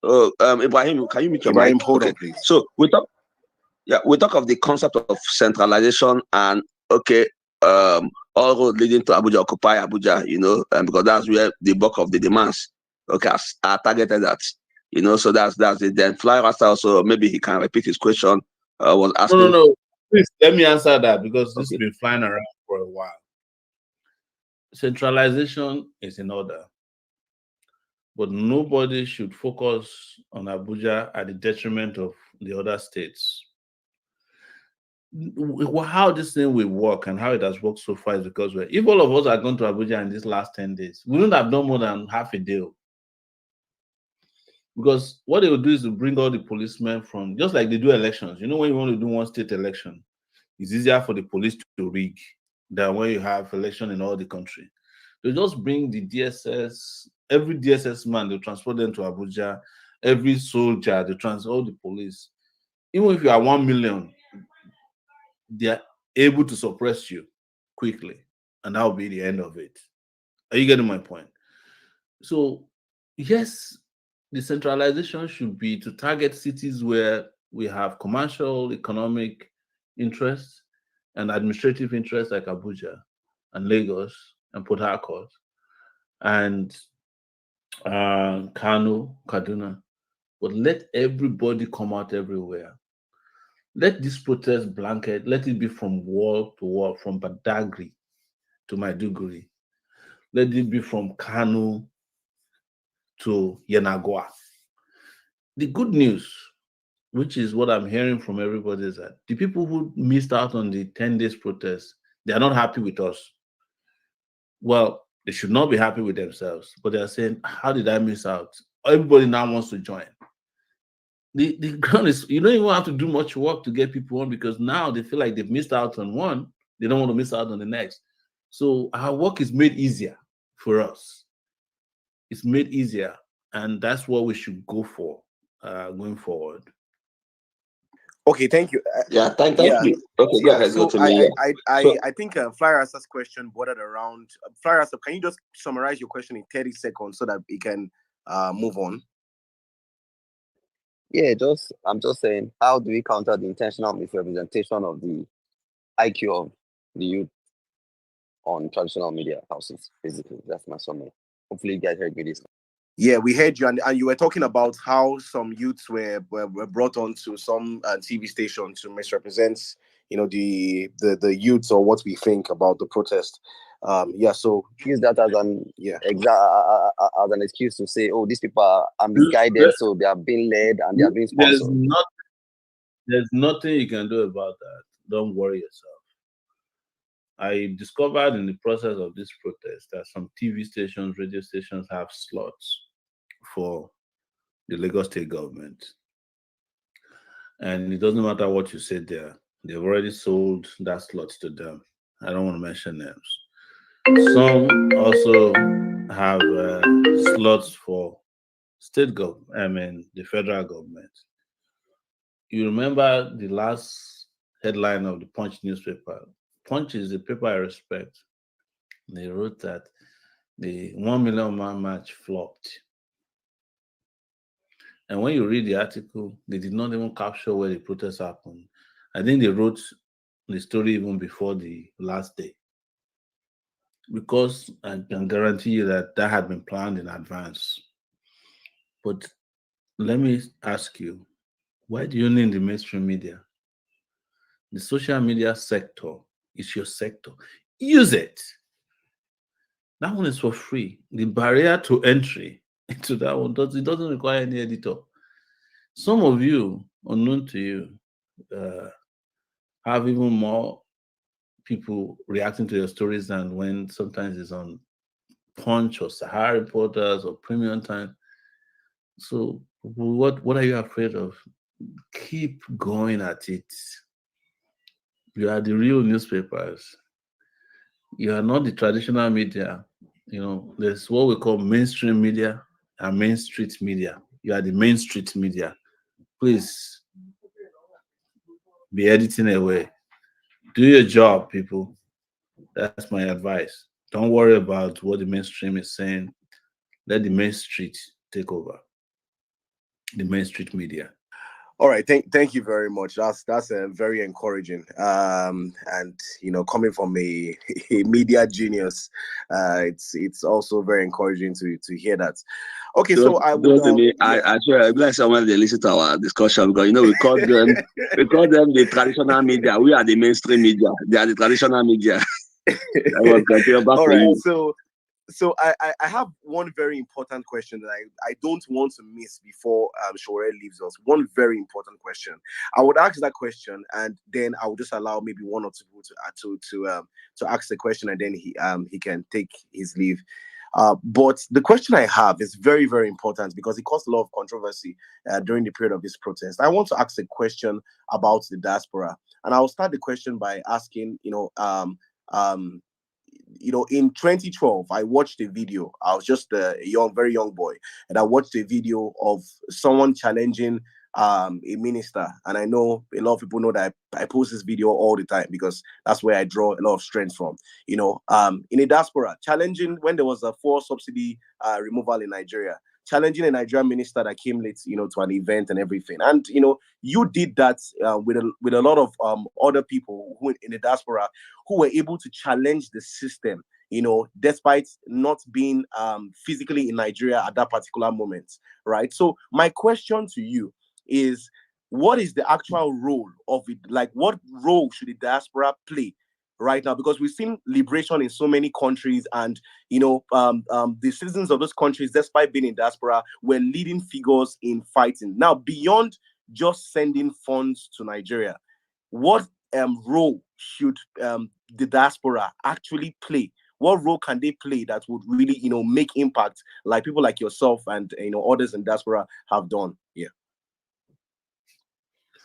Speaker 4: Ibrahim, can you mute your
Speaker 3: Ibrahim,
Speaker 4: mic?
Speaker 3: hold
Speaker 4: Okay.
Speaker 3: on, please.
Speaker 4: So we talk of the concept of centralization and all road leading to Abuja, occupy Abuja, because that's where the bulk of the demands are targeted at. So that's it. Then Fly Rasta also, maybe he can repeat his question. Was asking.
Speaker 2: No. Please let me answer that because this has been flying around for a while. Centralization is in order, but nobody should focus on Abuja at the detriment of the other states. How this thing will work and how it has worked so far is because if all of us are going to Abuja in these last 10 days, we wouldn't have done more than half a day. Because what they will do is to bring all the policemen from, just like they do elections. When you want to do one state election, it's easier for the police to rig than when you have election in all the country. They just bring the DSS, every DSS man, they transport them to Abuja, every soldier, they transport all the police. Even if you are 1 million, they are able to suppress you quickly, and that will be the end of it. Are you getting my point? So, yes, the centralization should be to target cities where we have commercial, economic interests and administrative interests like Abuja and Lagos and Port Harcourt and Kano, Kaduna. But let everybody come out everywhere. Let this protest blanket, let it be from wall to wall, from Badagry to Maiduguri. Let it be from Kano to Yenagua. The good news, which is what I'm hearing from everybody, is that the people who missed out on the 10 days protest, they are not happy with us. Well, they should not be happy with themselves, but they are saying, how did I miss out? Everybody now wants to join. The ground is, you don't even have to do much work to get people on because now they feel like they've missed out on one. They don't want to miss out on the next. So our work is made easier for us. It's made easier. And that's what we should go for going forward.
Speaker 3: Okay, thank you.
Speaker 4: Thank you. Okay, go ahead.
Speaker 3: So
Speaker 4: go to me.
Speaker 3: I think Fly Rasta's question bordered around. Fly Rasta, can you just summarize your question in 30 seconds so that we can move on?
Speaker 12: Yeah, I'm just saying, how do we counter the intentional misrepresentation of the IQ of the youth on traditional media houses? Basically, that's my summary. Hopefully, you guys heard me this.
Speaker 3: Yeah, we heard you, and you were talking about how some youths were brought onto some TV station to misrepresent, the youths or what we think about the protest. So
Speaker 12: use that as an excuse to say, oh, these people are misguided, so they are being led and they are being sponsored.
Speaker 2: There's nothing you can do about that. Don't worry yourself. I discovered in the process of this protest that some TV stations, radio stations have slots for the Lagos state government. And it doesn't matter what you say there. They've already sold that slot to them. I don't want to mention names. Some also have slots for state government, the federal government. You remember the last headline of the Punch newspaper. Punch is the paper I respect. They wrote that the 1 million man march flopped. And when you read the article, they did not even capture where the protest happened. I think they wrote the story even before the last day. Because I can guarantee you that had been planned in advance. But let me ask you, why do you need the mainstream media? The social media sector is your sector. Use it. That one is for free. The barrier to entry into that one doesn't require any editor. Some of you, unknown to you, have even more people reacting to your stories than when sometimes it's on Punch or Sahara Reporters or Premium Time. So what are you afraid of? Keep going at it. You are the real newspapers. You are not the traditional media. There's what we call mainstream media and main street media. You are the main street media. Please be editing away. Do your job, people. That's my advice. Don't worry about what the mainstream is saying. Let the main street take over. The main street media.
Speaker 3: All right, thank you very much. That's very encouraging. And coming from a media genius, it's also very encouraging to hear that. Okay, so I would.
Speaker 4: I swear, I bless someone they listen to our discussion because we call them the traditional media. We are the mainstream media. They are the traditional media.
Speaker 3: All right, so I have one very important question that I don't want to miss before Sowore leaves us. One very important question. I would ask that question, and then I would just allow maybe one or two people to ask the question, and then he can take his leave. But the question I have is very, very important because it caused a lot of controversy during the period of this protest. I want to ask a question about the diaspora, and I'll start the question by asking, in 2012, I watched a video. I was just a very young boy, and I watched a video of someone challenging a minister. And I know a lot of people know that I post this video all the time because that's where I draw a lot of strength from. In a diaspora, challenging when there was a fuel subsidy removal in Nigeria, challenging a Nigerian minister that came late, to an event and everything. And you did that with a lot of other people who in the diaspora who were able to challenge the system, despite not being physically in Nigeria at that particular moment, right? So my question to you is, what is the actual role of it? Like, what role should the diaspora play right now? Because we've seen liberation in so many countries, and the citizens of those countries, despite being in diaspora, were leading figures in fighting. Now, beyond just sending funds to Nigeria, what role should the diaspora actually play? What role can they play that would really make impact, like people like yourself and others in diaspora have done? Yeah.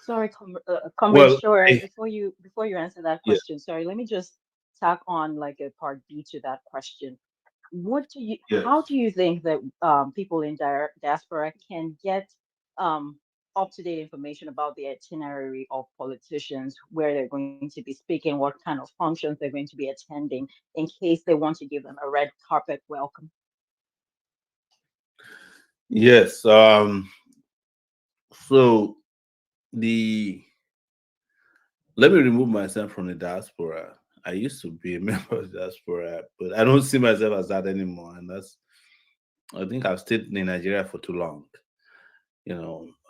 Speaker 5: Sorry, Comrade Sowore, before you answer that
Speaker 2: Yeah.
Speaker 5: question, sorry, let me just tack on like a part B to that question. How do you think that people in diaspora can get up-to-date information about the itinerary of politicians, where they're going to be speaking, what kind of functions they're going to be attending, in case they want to give them a red carpet welcome?
Speaker 2: Yes. So let me remove myself from the diaspora. I used to be a member of the diaspora, but I don't see myself as that anymore. And I think I've stayed in Nigeria for too long.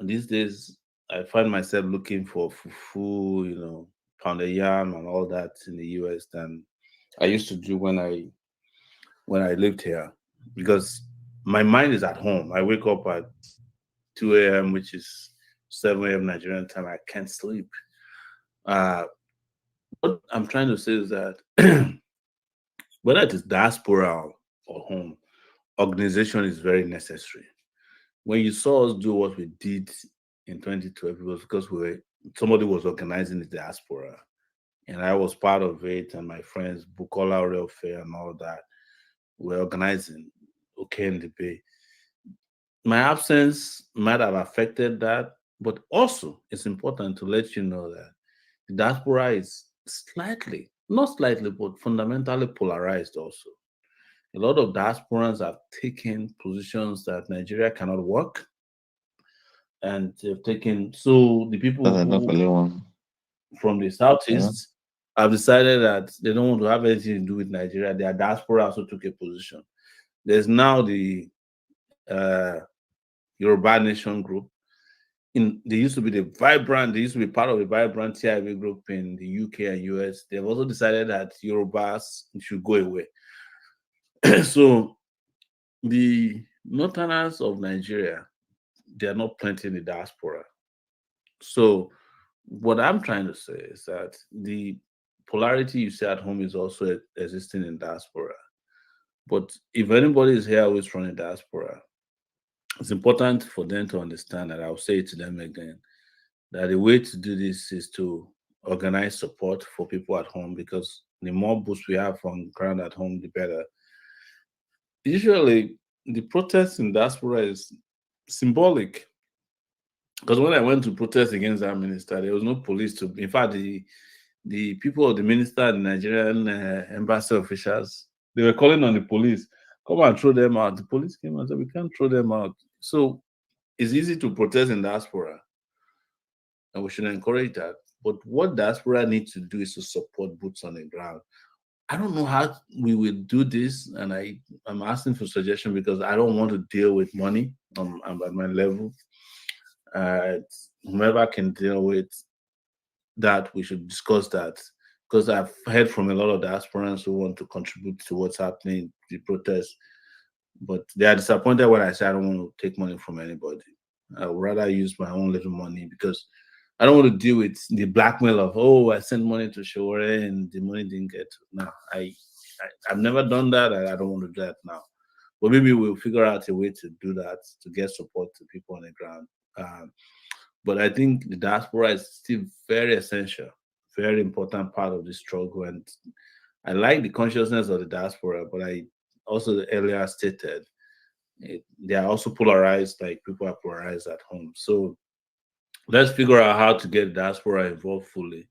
Speaker 2: These days I find myself looking for fufu, pounded yam and all that in the US than I used to do when I lived here, because my mind is at home. I wake up at 2 a.m., which is 7 a.m. Nigerian time. I can't sleep. What I'm trying to say is that whether it is diaspora or home, organization is very necessary. When you saw us do what we did in 2012, it was because somebody was organizing the diaspora, and I was part of it, and my friends Bukola Oreofe and all that were organizing Okay in the Bay. My absence might have affected that, but also it's important to let you know that the diaspora is not slightly, but fundamentally polarized also. A lot of diasporans have taken positions that Nigeria cannot work. And they've taken, so the people from the Southeast have decided that they don't want to have anything to do with Nigeria. Their diaspora also took a position. There's now the Yoruba Nation group. They used to be part of the vibrant TIB group in the UK and US. They've also decided that Yorubas should go away. So the Northerners of Nigeria, they are not plenty in the diaspora. So what I'm trying to say is that the polarity you see at home is also existing in diaspora. But if anybody is here who is from the diaspora, it's important for them to understand that I'll say it to them again, that the way to do this is to organize support for people at home, because the more boosts we have on ground at home, the better. Usually, the protest in diaspora is symbolic, because when I went to protest against that minister, there was no police to. In fact, the people of the minister and Nigerian embassy officials, they were calling on the police, come and throw them out. The police came and said, we can't throw them out. So it's easy to protest in diaspora, and we should encourage that. But what diaspora needs to do is to support boots on the ground. I don't know how we will do this, and I'm asking for suggestion because I don't want to deal with money at my level. Whomever can deal with that, we should discuss that, because I've heard from a lot of diasporans who want to contribute to what's happening, the protest, but they are disappointed when I say I don't want to take money from anybody. I would rather use my own little money, because I don't want to deal with the blackmail of, oh, I sent money to Sowore and the money didn't get. No, I've never done that. I don't want to do that now. But maybe we'll figure out a way to do that, to get support to people on the ground. But I think the diaspora is still very essential, very important part of the struggle. And I like the consciousness of the diaspora, but I also earlier stated they are also polarized, like people are polarized at home. So let's figure out how to get diaspora involved fully,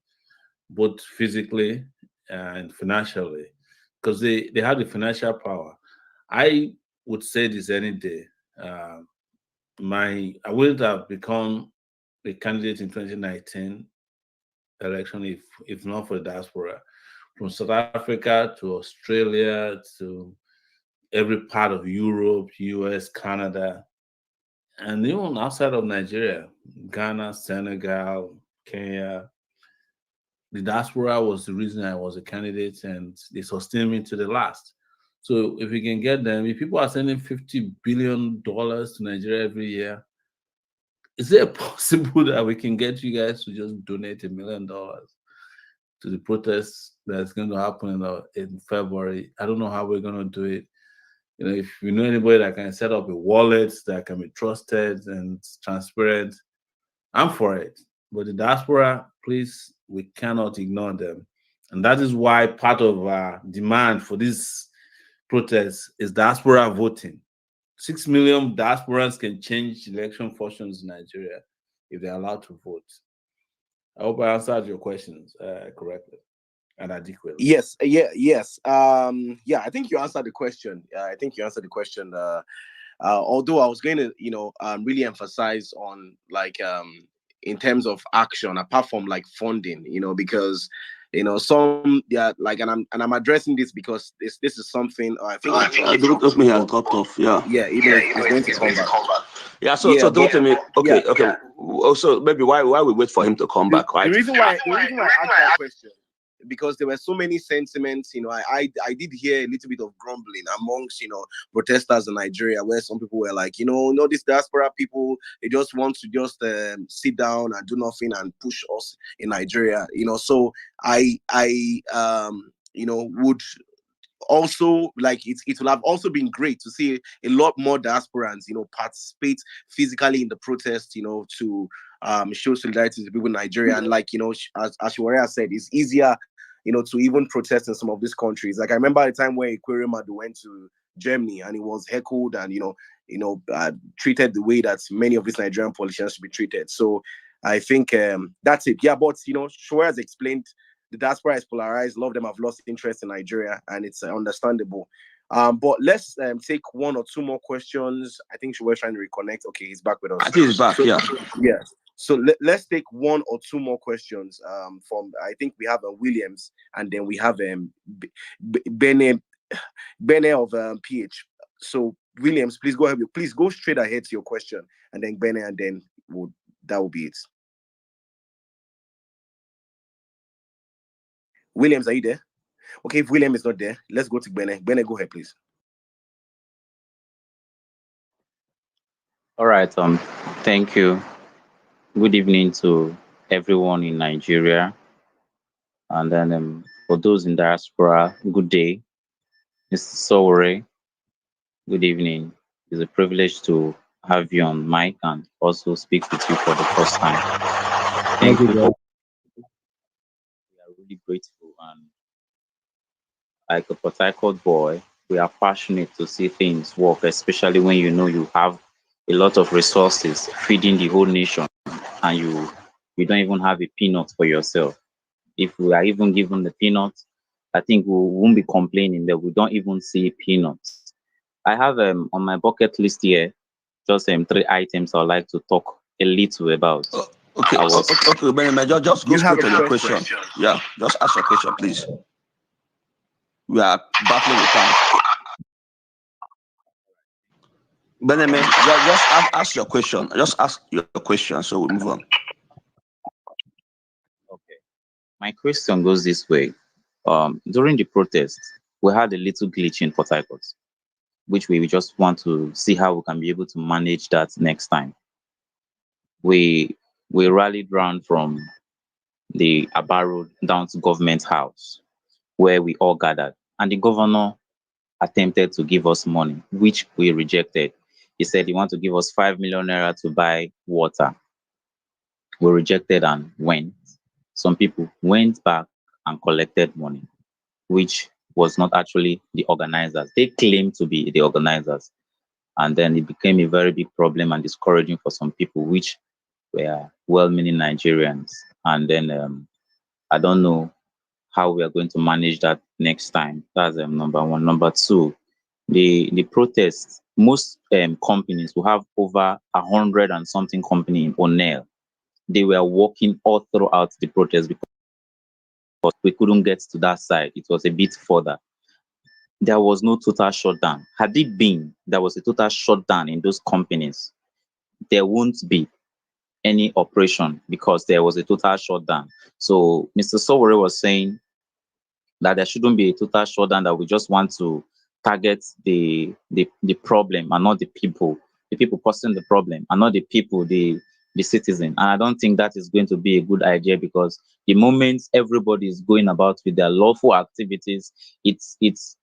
Speaker 2: both physically and financially, because they have the financial power. I would say this any day. I wouldn't have become a candidate in 2019 election if not for the diaspora. From South Africa to Australia to every part of Europe, US, Canada, and even outside of Nigeria, Ghana, Senegal, Kenya, the diaspora was the reason I was a candidate, and they sustained me to the last. So if we can get them, if people are sending $50 billion to Nigeria every year, is it possible that we can get you guys to just donate $1 million to the protest that's going to happen in February? I don't know how we're going to do it. If you know anybody that can set up a wallet that can be trusted and transparent, I'm for it. But the diaspora, please, we cannot ignore them. And that is why part of our demand for this protest is diaspora voting. 6 million diasporans can change election fortunes in Nigeria if they're allowed to vote. I hope I answered your questions correctly and adequately.
Speaker 3: Yes. I think you answered the question. Although I was going to, really emphasize on in terms of action, apart from funding, because some and I'm addressing this because this is something I think
Speaker 4: don't me has dropped off.
Speaker 3: It's going to come back.
Speaker 4: Yeah, so don't tell me. Okay. Also, maybe why we wait for him to come back, right?
Speaker 3: The reason why I asked that question, because there were so many sentiments. I did hear a little bit of grumbling amongst protesters in Nigeria, where some people were like, these diaspora people, they just want to just sit down and do nothing and push us in Nigeria. So I would also it will have also been great to see a lot more diasporans participate physically in the protest to show solidarity to people in Nigeria. And as Sowore said, it's easier to even protest in some of these countries. I remember a time where Madu went to Germany and he was heckled and treated the way that many of these Nigerian politicians should be treated. So I think that's it. Yeah, but Sowore has explained the diaspora is polarized. A lot of them have lost interest in Nigeria, and it's understandable. But let's take one or two more questions. I think Showere's trying to reconnect. Okay, he's back with us.
Speaker 4: I think he's back, yeah.
Speaker 3: Yeah. So let's take one or two more questions from, I think we have Williams, and then we have Bene of PH. So Williams, please go ahead. Please go straight ahead to your question, and then Bene, and then that will be it. Williams, are you there? Okay, if William is not there, let's go to Bene. Bene, go ahead, please.
Speaker 13: All right. Thank you. Good evening to everyone in Nigeria, and then for those in diaspora, good day. Mr. Sowore, good evening. It's a privilege to have you on mic and also speak with you for the first time. Thank you. We are really grateful, and like a Port Harcourt boy, we are passionate to see things work, especially when you know you have a lot of resources feeding the whole nation, and you don't even have a peanut for yourself. If we are even given the peanuts, I think we won't be complaining that we don't even see peanuts. I have on my bucket list here just 3 items I'd like to talk a little about.
Speaker 4: Okay, Benjamin, just go straight to your question. Yeah, just ask your question, please. We are battling with time. Benjamin, just ask your question. Just ask your question, so we move on.
Speaker 13: Okay. My question goes this way. During the protest, we had a little glitch in Port Harcourt, which we just want to see how we can be able to manage that next time. We rallied round from the Aba Road down to Government House, where we all gathered, and the governor attempted to give us money, which we rejected. He said he wanted to give us 5 million naira to buy water. We rejected and went. Some people went back and collected money, which was not actually the organizers. They claimed to be the organizers. And then it became a very big problem and discouraging for some people, which were well-meaning Nigerians. And then I don't know how we are going to manage that next time. That's number one. Number two, the protests, most companies who have over 100 and something company in O'Neill, they were working all throughout the protest because we couldn't get to that side. It was a bit further. There was no total shutdown. Had it been there was a total shutdown in those companies, there won't be any operation because there was a total shutdown. So Mr. Sowore was saying that there shouldn't be a total shutdown, that we just want to target the problem and not the people causing the problem and not the people, the citizen. And I don't think that is going to be a good idea, because the moment everybody is going about with their lawful activities, it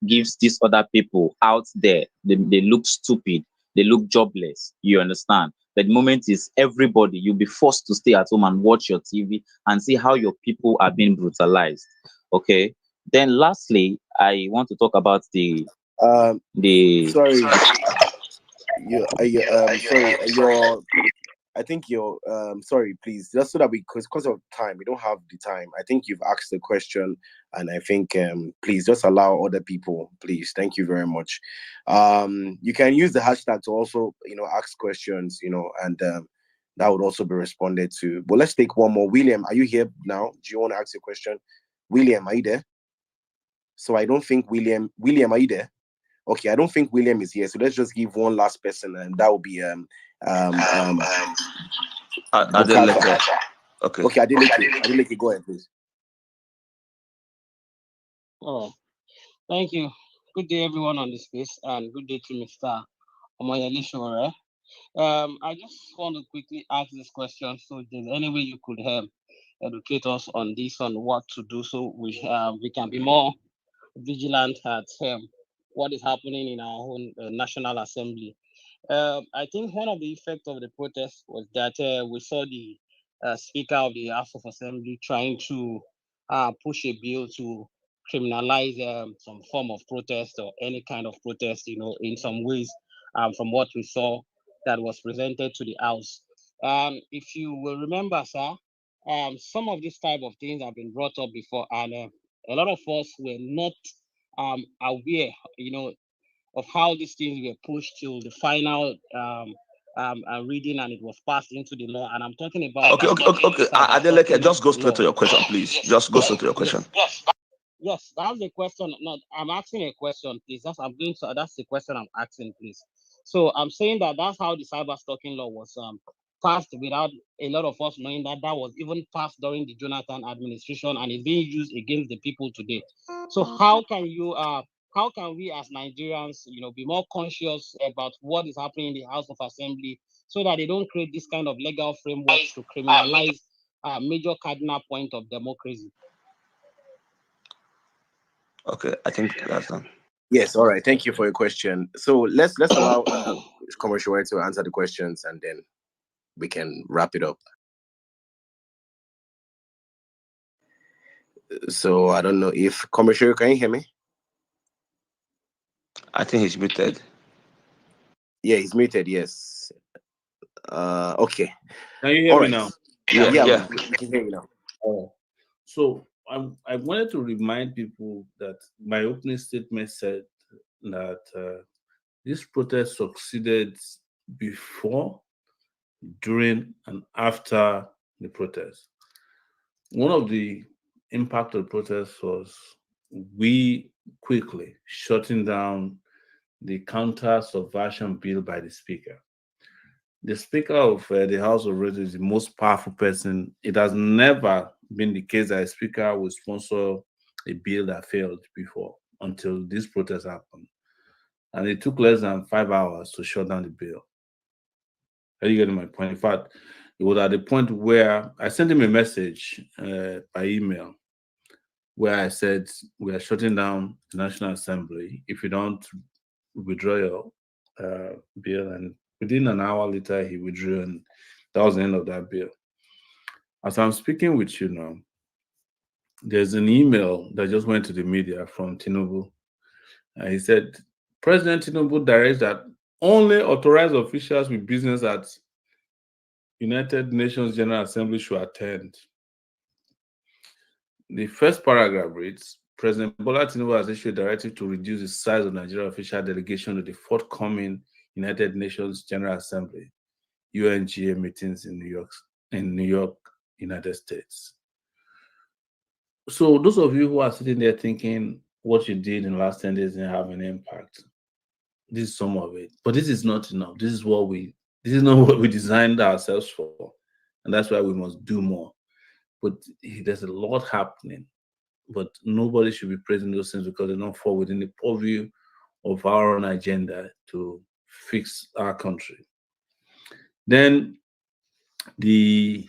Speaker 13: gives these other people out there, they look stupid, they look jobless, you understand. But the moment is everybody, you'll be forced to stay at home and watch your TV and see how your people are being brutalized. Okay. Then lastly, I want to talk about the
Speaker 3: sorry, I think you're sorry, please, just so that because of time, we don't have the time. I think you've asked the question, and I think please just allow other people, please. Thank you very much. You can use the hashtag to also ask questions, and that would also be responded to. But let's take one more. William, are you here now? Do you want to ask your question? William, are you there? So I don't think William, are you there? Okay, I don't think William is here. So let's just give one last person, and that will be
Speaker 4: Adeleke. Okay.
Speaker 3: Okay, Adeleke, go ahead, please.
Speaker 14: Oh, thank you. Good day, everyone on the space, and good day to Mr. Omoyele Sowore. I just want to quickly ask this question. So, if there's any way you could educate us on this, on what to do, so we can be more vigilant at what is happening in our own National Assembly. I think one of the effects of the protest was that we saw the Speaker of the House of Assembly trying to push a bill to criminalize some form of protest or any kind of protest, in some ways, from what we saw that was presented to the House. If you will remember, sir, some of these type of things have been brought up before, and a lot of us were not aware, of how these things were pushed to the final reading, and it was passed into the law. And I'm talking about
Speaker 4: okay. Adeleke, just go straight to your question, please. Just go straight to your question.
Speaker 14: Yes, that's the question. No, I'm asking a question, please. That's the question I'm asking, please. So I'm saying that that's how the cyber stalking law was passed without a lot of us knowing that that was even passed during the Jonathan administration and is being used against the people today. So how can we as Nigerians, be more conscious about what is happening in the House of Assembly so that they don't create this kind of legal framework to criminalize a major cardinal point of democracy?
Speaker 4: Okay, I think that's done.
Speaker 3: Yes, all right. Thank you for your question. So let's allow Commercial to answer the questions, and then we can wrap it up. So I don't know if Commercial, can you hear me?
Speaker 4: I think he's muted.
Speaker 3: Yeah, he's muted. Yes. Okay.
Speaker 2: Can you hear me now?
Speaker 3: Yeah. We can hear you now.
Speaker 2: Oh, so I wanted to remind people that my opening statement said that this protest succeeded before, during, and after the protest. One of the impact of the protest was we quickly shutting down the counter subversion bill by the speaker. The Speaker of the House of Reps is the most powerful person. It has never been the case that a speaker will sponsor a bill that failed before until this protest happened. And it took less than 5 hours to shut down the bill. Are you getting my point? In fact, it was at the point where I sent him a message by email where I said, we are shutting down the National Assembly if you don't withdraw your bill. And within an hour later, he withdrew, and that was the end of that bill. As I'm speaking with you now, there's an email that just went to the media from Tinubu. He said, President Tinubu directs that only authorized officials with business at United Nations General Assembly should attend. The first paragraph reads, President Bola Tinubu has issued a directive to reduce the size of Nigeria official delegation to the forthcoming United Nations General Assembly, UNGA meetings in New York, United States. So those of you who are sitting there thinking what you did in the last 10 days didn't have an impact, this is some of it. But this is not enough. This is not what we designed ourselves for. And that's why we must do more. But there's a lot happening. But nobody should be praising those things because they don't fall within the purview of our own agenda to fix our country. Then the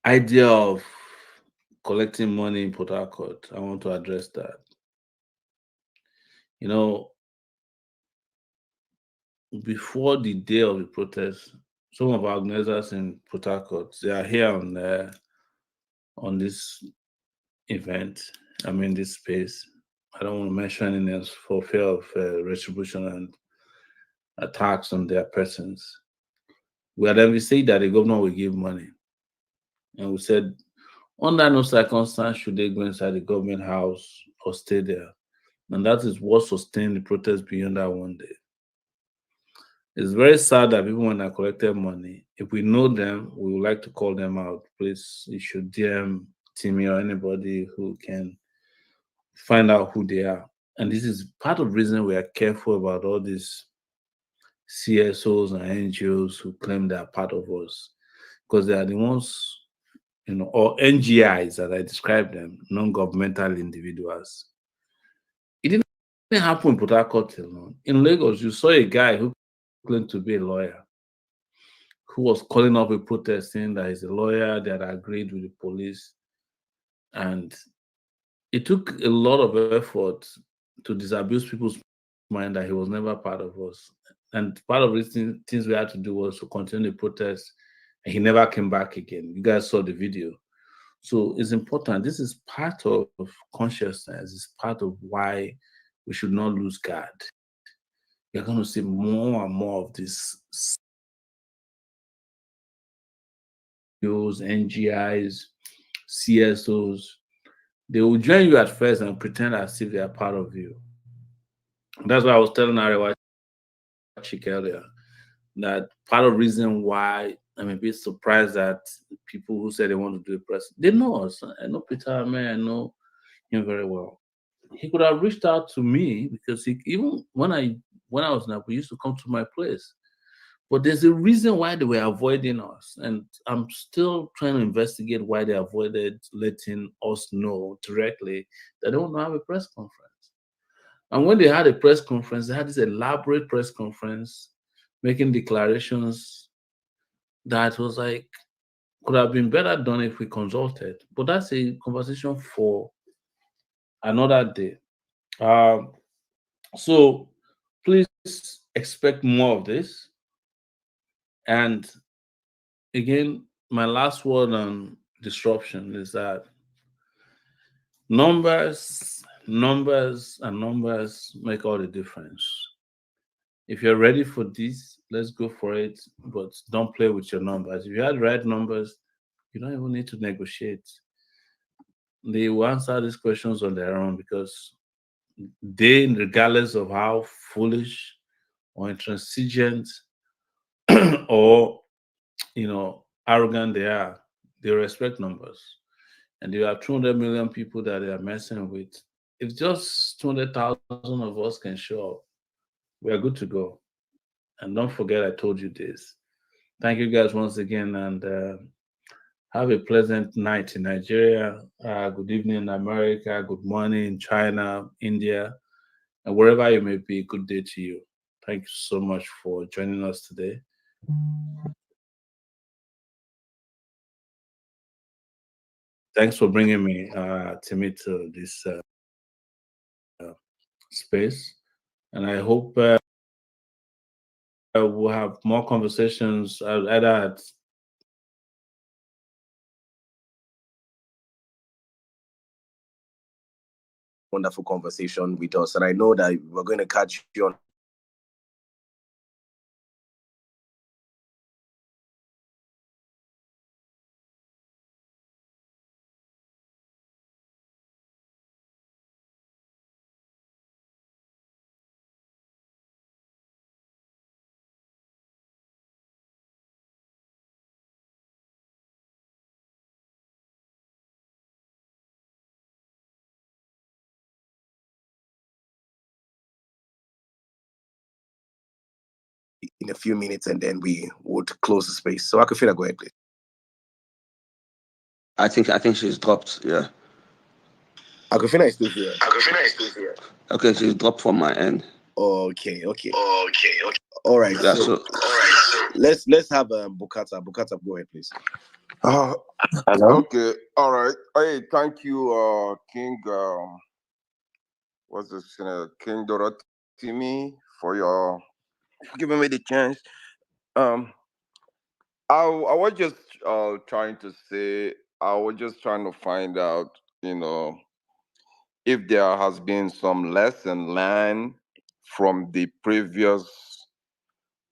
Speaker 2: idea of collecting money in Port Harcourt, I want to address that. Before the day of the protest, some of our organizers in Port Harcourt, they are here on this event, this space. I don't want to mention any names for fear of retribution and attacks on their persons. Then we say that the governor will give money. And we said, under no circumstance should they go inside the government house or stay there. And that is what sustained the protest beyond that one day. It's very sad that people, when they collected money, if we know them, we would like to call them out. Please, you should DM Timmy or anybody who can find out who they are. And this is part of the reason we are careful about all these CSOs and NGOs who claim they are part of us, because they are the ones, or NGIs as I describe them, non-governmental individuals. It didn't happen in Port Harcourt alone. In Lagos, you saw a guy who claimed to be a lawyer, who was calling up a protest saying that he's a lawyer that agreed with the police. And it took a lot of effort to disabuse people's mind that he was never part of us. And part of these things we had to do was to continue the protest, and he never came back again. You guys saw the video. So it's important. This is part of consciousness. It's part of why we should not lose guard. You're going to see more and more of this. NGIs, CSOs, they will join you at first and pretend as if they are part of you. That's why I was telling Arewa Chick earlier that part of the reason why I'm a bit surprised that people who say they want to do a press, they know us. I know Peter, I know him very well. he could have reached out to me because even when I was in Abu, he used to come to my place. But there's a reason why they were avoiding us, and I'm still trying to investigate why they avoided letting us know directly that they want to have a press conference. And when they had a press conference, they had this elaborate press conference making declarations that was like could have been better done if we consulted. But that's a conversation for another day. Um, so please expect more of this. And again, my last word on disruption is that numbers, numbers, and numbers make all the difference. If you're ready for this, let's go for it, but don't play with your numbers. If you had right numbers, you don't even need to negotiate. They will answer these questions on their own because they, regardless of how foolish or intransigent or arrogant they respect numbers. And there are 200 million people that they are messing with. If just 200,000 of us can show up, we are good to go. And don't forget, I told you this. Thank you guys once again, and have a pleasant night in Nigeria. Good evening in America. Good morning in China, India, and wherever you may be. Good day to you. Thank you so much for joining us today. Thanks for bringing me, Timmy, to this space, and I hope we'll have more conversations either at
Speaker 3: Wonderful conversation with us, and I know that we're going to catch you on in a few minutes, and then we would close the space. So Akufina, go ahead, please.
Speaker 4: I think she's dropped. Yeah.
Speaker 3: Akufina is still here.
Speaker 4: Okay, she's dropped from my end.
Speaker 3: Okay. All right.
Speaker 4: Yeah.
Speaker 3: So let's have Bukata. Bukata, go ahead, please.
Speaker 15: Hello. Okay. All right. Hey, thank you, King. What's this? King Dorotimi, for your giving me the chance. I was just trying to say, I was just trying to find out, if there has been some lesson learned from the previous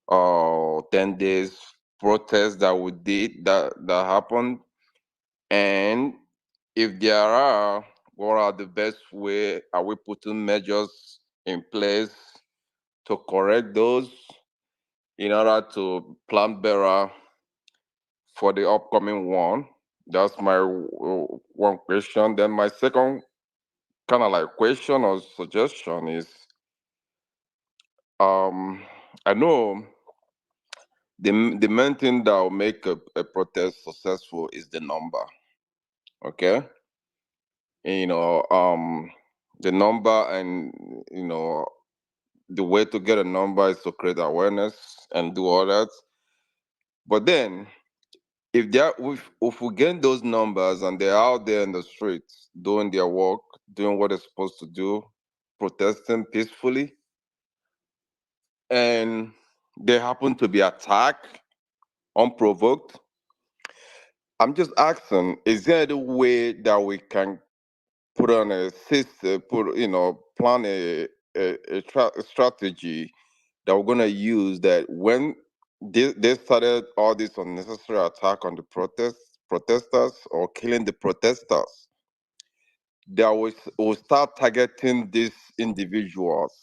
Speaker 15: 10 days protest that we did that happened, and if there are, what are the best way? Are we putting measures in place to correct those in order to plan better for the upcoming one? That's my one question. Then my second kind of like question or suggestion is, I know the main thing that will make a protest successful is the number. Okay. The number, and the way to get a number is to create awareness and do all that. But then, if we get those numbers and they're out there in the streets doing their work, doing what they're supposed to do, protesting peacefully, and they happen to be attacked unprovoked, I'm just asking: is there any way that we can put on a system, plan a strategy that we're going to use, that when they started all this unnecessary attack on the protesters or killing the protesters, that will start targeting these individuals,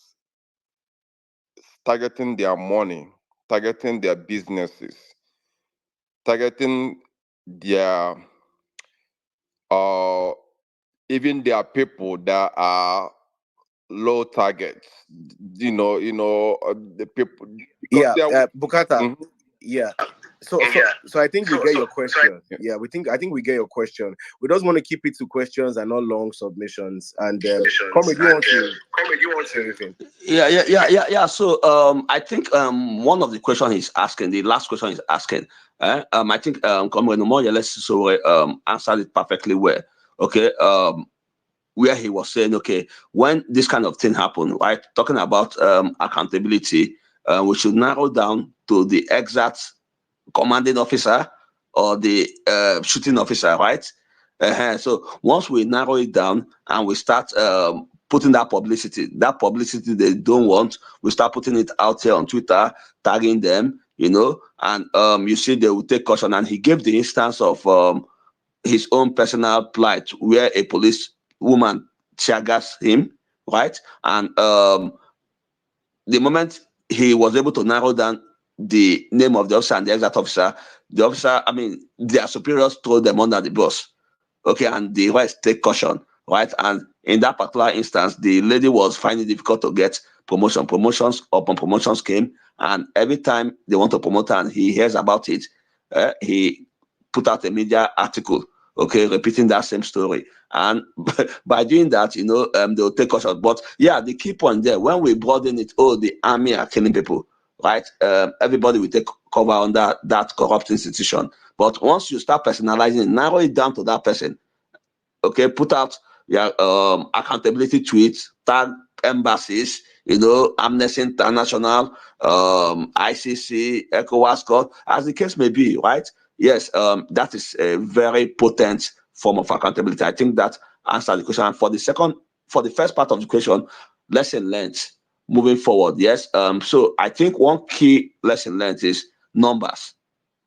Speaker 15: targeting their money, targeting their businesses, targeting their uh even there are people that are low targets. The people.
Speaker 3: Yeah,
Speaker 15: Are,
Speaker 3: Bukata. Yeah. So I think we get your question.
Speaker 15: Yeah.
Speaker 3: I think we get your question. We just want to keep it to questions and not long submissions. And Comrade, you want to say anything?
Speaker 4: Yeah. So I think one of the questions he's asking, the last question he's asking, I think Comrade Omoyele Sowore answered it perfectly well. Okay. Where he was saying, okay, when this kind of thing happened, right? Talking about accountability, we should narrow down to the exact commanding officer or the shooting officer, right? So once we narrow it down and we start putting that publicity they don't want, we start putting it out here on Twitter, tagging them, and you see they will take caution. And he gave the instance of his own personal plight where a police woman tear-gassed him, right? And the moment he was able to narrow down the name of the officer and the exact officer, their superiors throw them under the bus. Okay, and the rest take caution, right? And in that particular instance, the lady was finding it difficult to get promotion. Promotions upon promotions came, and every time they want to promote her and he hears about it, he put out a media article, okay, repeating that same story. And by doing that, they'll take caution. But yeah, the key point there, when we broaden it, the army are killing people, right? Everybody will take cover under that corrupt institution. But once you start personalizing, narrow it down to that person, okay, put out your accountability tweets, tag embassies, Amnesty International, ICC, ECOWAS Court, as the case may be, right? Yes, that is a very potent form of accountability. I think that answers the question. And for the first part of the question, lesson learned moving forward. Yes. So I think one key lesson learned is numbers.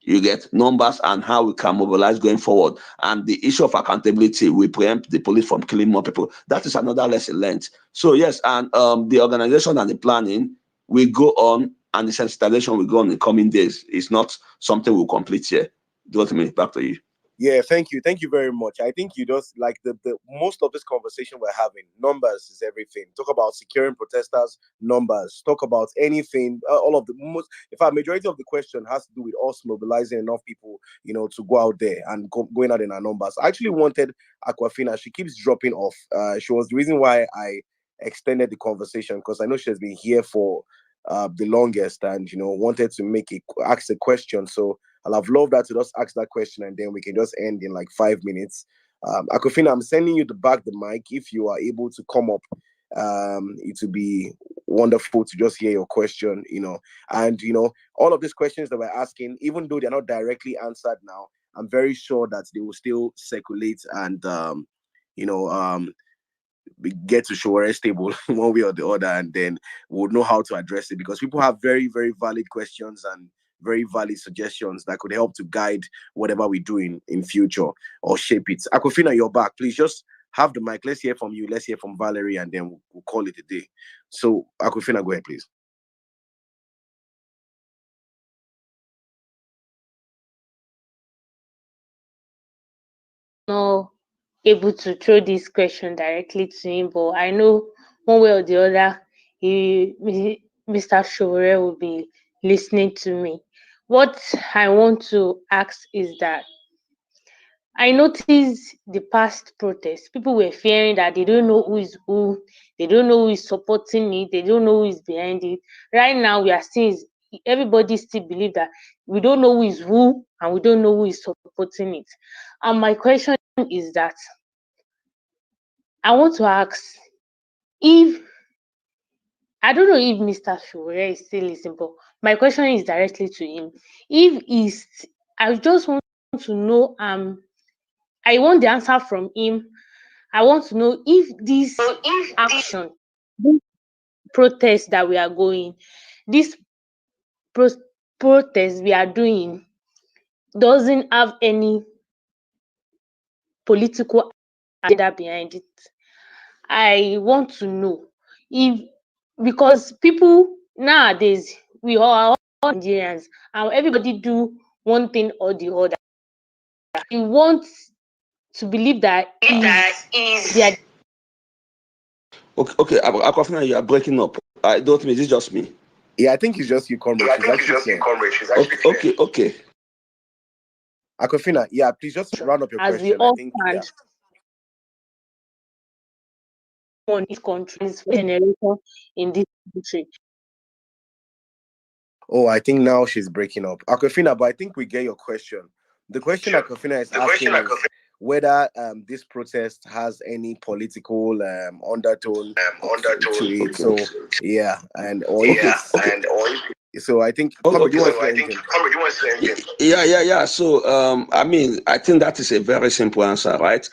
Speaker 4: You get numbers and how we can mobilize going forward. And the issue of accountability, we preempt the police from killing more people. That is another lesson learned. So yes, and the organization and the planning will go on, and the sensitization will go on in the coming days. It's not something we'll complete here. Do you want me back to you?
Speaker 3: Yeah, thank you very much. I think you just like the most of this conversation we're having. Numbers is everything. Talk about securing protesters, numbers. Talk about anything. All of the most, in fact, majority of the question has to do with us mobilizing enough people, to go out there and going out in our numbers. I actually wanted Aquafina. She keeps dropping off. She was the reason why I extended the conversation, because I know she has been here for the longest and wanted to ask a question. So I'll have loved that to just ask that question and then we can just end in like 5 minutes. Akofina, I'm sending you the mic. If you are able to come up, it would be wonderful to just hear your question, and all of these questions that we're asking, even though they're not directly answered now, I'm very sure that they will still circulate and we get to Sowore's table one way or the other, and then we'll know how to address it, because people have very, very valid questions and very valid suggestions that could help to guide whatever we do in future or shape it. Aquafina, you're back. Please just have the mic. Let's hear from you. Let's hear from Valerie, and then we'll call it a day. So Aquafina, go ahead, please.
Speaker 16: Not able to throw this question directly to him, but I know one way or the other, Mr. Sowore will be listening to me. What I want to ask is that I noticed the past protests, people were fearing that they don't know who is who, they don't know who is supporting it, they don't know who is behind it. Right now, we are seeing everybody still believe that we don't know who is who and we don't know who is supporting it. And my question is that I want to ask if I don't know if Mr. Sowore is still listening, but my question is directly to him. I just want to know, I want the answer from him. I want to know if this action, this protest that we are going, this protest we are doing doesn't have any political agenda behind it. I want to know if, because people nowadays, we are all Nigerians and everybody do one thing or the other. We want to believe that is their
Speaker 4: Okay. Akofina, you are breaking up. I don't mean, is it just me?
Speaker 3: Yeah, I think it's just you, comrade. She's actually clear.
Speaker 4: Okay.
Speaker 3: Akofina, yeah, please just round up your
Speaker 16: As we
Speaker 3: question. I
Speaker 16: all
Speaker 3: think,
Speaker 16: stand
Speaker 3: yeah.
Speaker 16: on this country, this generation in this country.
Speaker 3: Oh, I think now she's breaking up. Akofina, but I think we get your question. The question Akofina is asking is whether this protest has any political undertone to it. So yeah, and or if it's so I think comrade, you want to say anything?
Speaker 4: Yeah. So, I mean, I think that is a very simple answer, right?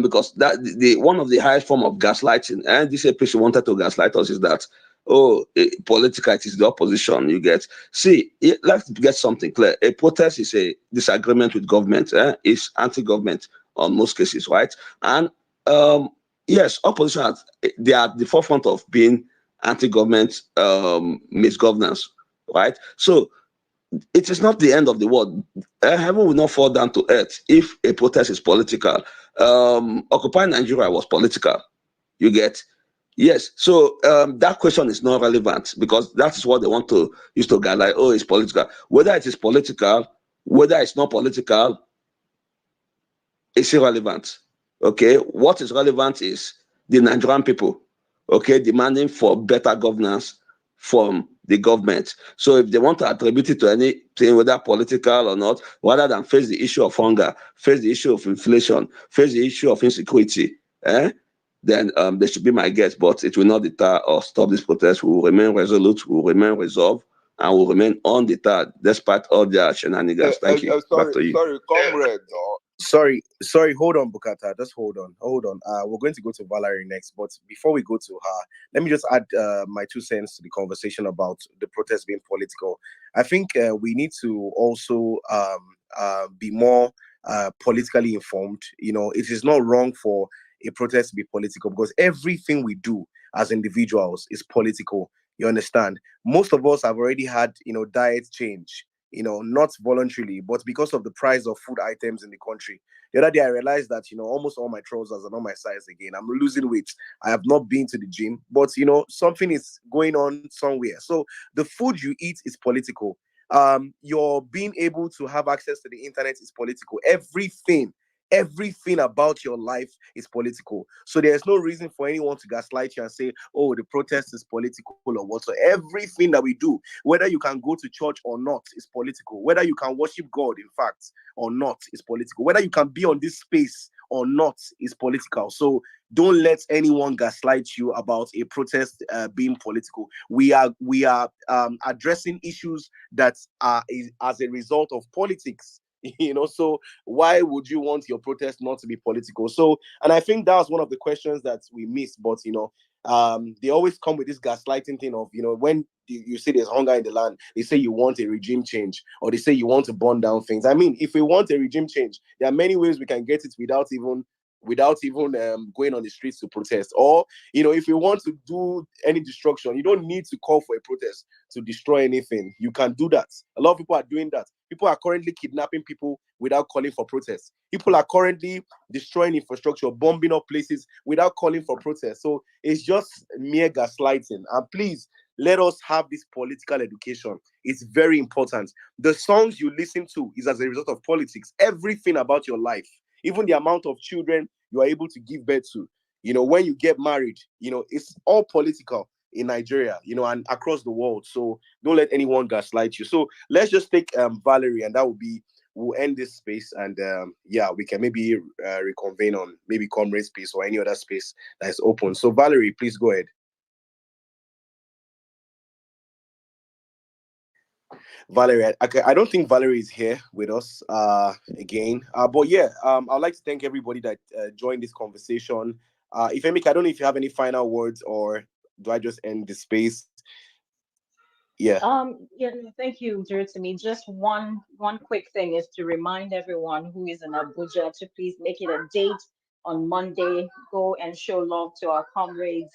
Speaker 4: Because that the one of the highest form of gaslighting, and this person wanted to gaslight us is that, political, it is the opposition. You get, see, let's get something clear. A protest is a disagreement with government. It's anti-government on most cases, right? And yes, opposition, they are at the forefront of being anti-government misgovernance, right? So it is not the end of the world. Heaven will not fall down to earth if a protest is political. Occupy Nigeria was political. You get? Yes. So that question is not relevant because that is what they want to use to guide. Like, oh, it's political. Whether it is political, whether it's not political, it's irrelevant. Okay. What is relevant is the Nigerian people, okay, demanding for better governance from the government. So if they want to attribute it to anything, whether political or not, rather than face the issue of hunger, face the issue of inflation, face the issue of insecurity, then they should be my guest. But it will not deter or stop this protest. We will remain resolute, we will remain resolved, and will remain undeterred despite all their shenanigans. Thank you. Back to you.
Speaker 15: Sorry, comrade.
Speaker 3: Sorry, hold on, Bukata. Just hold on. We're going to go to Valerie next, but before we go to her, let me just add my 2 cents to the conversation about the protest being political. I think we need to also be more politically informed. It is not wrong for a protest to be political because everything we do as individuals is political. You understand? Most of us have already had, diet change, not voluntarily, but because of the price of food items in the country. The other day, I realized that, almost all my trousers are not my size again. I'm losing weight. I have not been to the gym, but, something is going on somewhere. So the food you eat is political. Your being able to have access to the internet is political. Everything about your life is political. So there's no reason for anyone to gaslight you and say, oh, the protest is political or what. So everything that we do, whether you can go to church or not, is political. Whether you can worship God, in fact, or not, is political. Whether you can be on this space or not is political. So don't let anyone gaslight you about a protest being political. We are addressing issues that are as a result of politics. So why would you want your protest not to be political? So, and I think that was one of the questions that we missed. But they always come with this gaslighting thing of, when you say there's hunger in the land, they say you want a regime change, or they say you want to burn down things. I mean, if we want a regime change, there are many ways we can get it without even going on the streets to protest. Or if you want to do any destruction, you don't need to call for a protest to destroy anything. You can do that. A lot of people are doing that. People are currently kidnapping people without calling for protest. People are currently destroying infrastructure, bombing up places without calling for protest. So it's just mere gaslighting. And please, let us have this political education. It's very important. The songs you listen to is as a result of politics. Everything about your life, even the amount of children you are able to give birth to, when you get married, it's all political in Nigeria, and across the world. So don't let anyone gaslight you. So let's just take Valerie, and we'll end this space, and we can maybe reconvene on maybe comrade space or any other space that is open. So Valerie, please go ahead. Valerie, I don't think Valerie is here with us again. But yeah, I'd like to thank everybody that joined this conversation. If Emeka, I don't know if you have any final words, or do I just end the space? Yeah.
Speaker 5: Yeah, no, thank you, Jeremy. Just one quick thing is to remind everyone who is in Abuja to please make it a date on Monday. Go and show love to our comrades.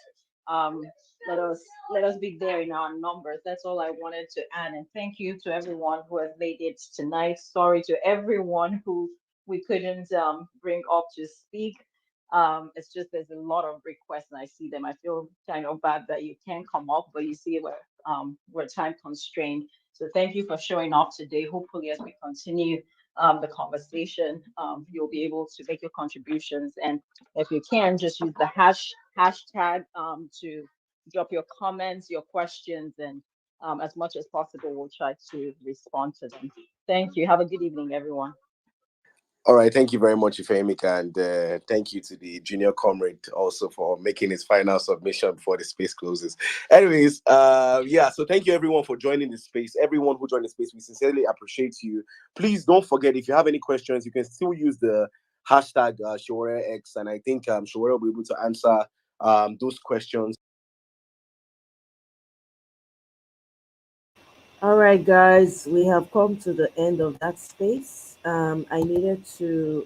Speaker 5: Um, let us let us be there in our numbers. That's all I wanted to add. And thank you to everyone who has made it tonight. Sorry to everyone who we couldn't bring up to speak. It's just there's a lot of requests and I see them. I feel kind of bad that you can't come up, but you see we're time constrained. So thank you for showing up today. Hopefully, as we continue the conversation, you'll be able to make your contributions. And if you can, just use the hashtag to drop your comments, your questions, and as much as possible, we'll try to respond to them. Thank you. Have a good evening, everyone.
Speaker 3: All right, thank you very much, Ifemika, and thank you to the junior comrade also for making his final submission before the space closes. Anyways, yeah, so thank you everyone for joining the space. Everyone who joined the space, we sincerely appreciate you. Please don't forget, if you have any questions, you can still use the hashtag ShoworeX, and I think Showore will be able to answer those questions.
Speaker 17: All right, guys, we have come to the end of that space. I needed to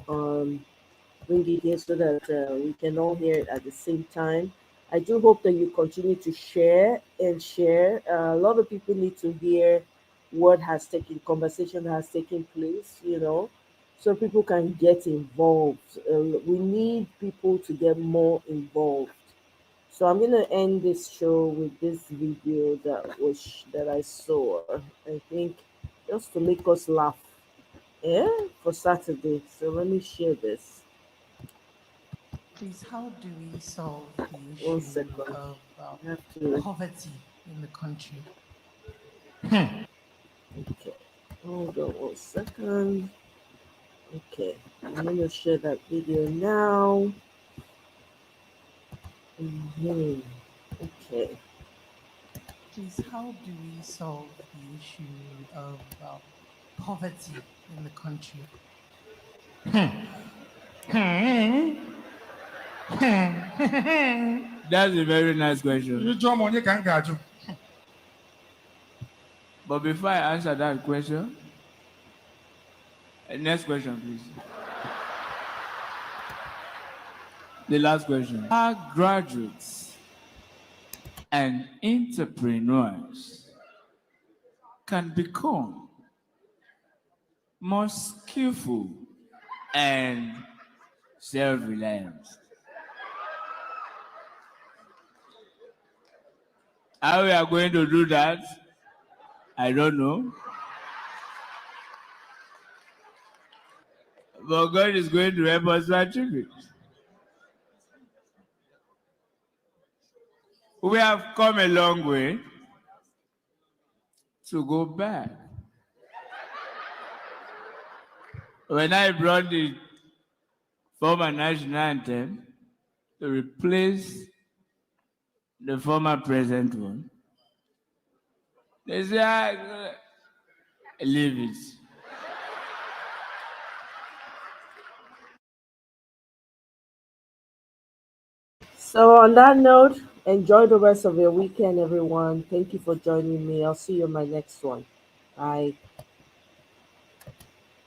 Speaker 17: bring it here so that we can all hear it at the same time. I do hope that you continue to share and share. A lot of people need to hear what has taken, conversation that has taken place, so people can get involved. We need people to get more involved. So I'm gonna end this show with this video that I saw. I think just to make us laugh. Yeah, for Saturday. So let me share this.
Speaker 18: Please, how do we solve the
Speaker 17: 1
Speaker 18: issue
Speaker 17: second.
Speaker 18: of
Speaker 17: I have to.
Speaker 18: poverty in the country?
Speaker 17: Okay. Hold on 1 second. Okay. I'm gonna share that video now. Okay.
Speaker 18: Please, how do we solve the issue of poverty in the country?
Speaker 19: That's a very nice question. But before I answer that question, next question, please. The last question. Are graduates and entrepreneurs can become more skillful and self-reliant? How we are going to do that, I don't know. But God is going to help us to achieve it. We have come a long way to go back. When I brought the former national anthem to replace the former present one, they say, leave it.
Speaker 17: So on that note, enjoy the rest of your weekend, everyone. Thank you for joining me. I'll see you in my next one. Bye.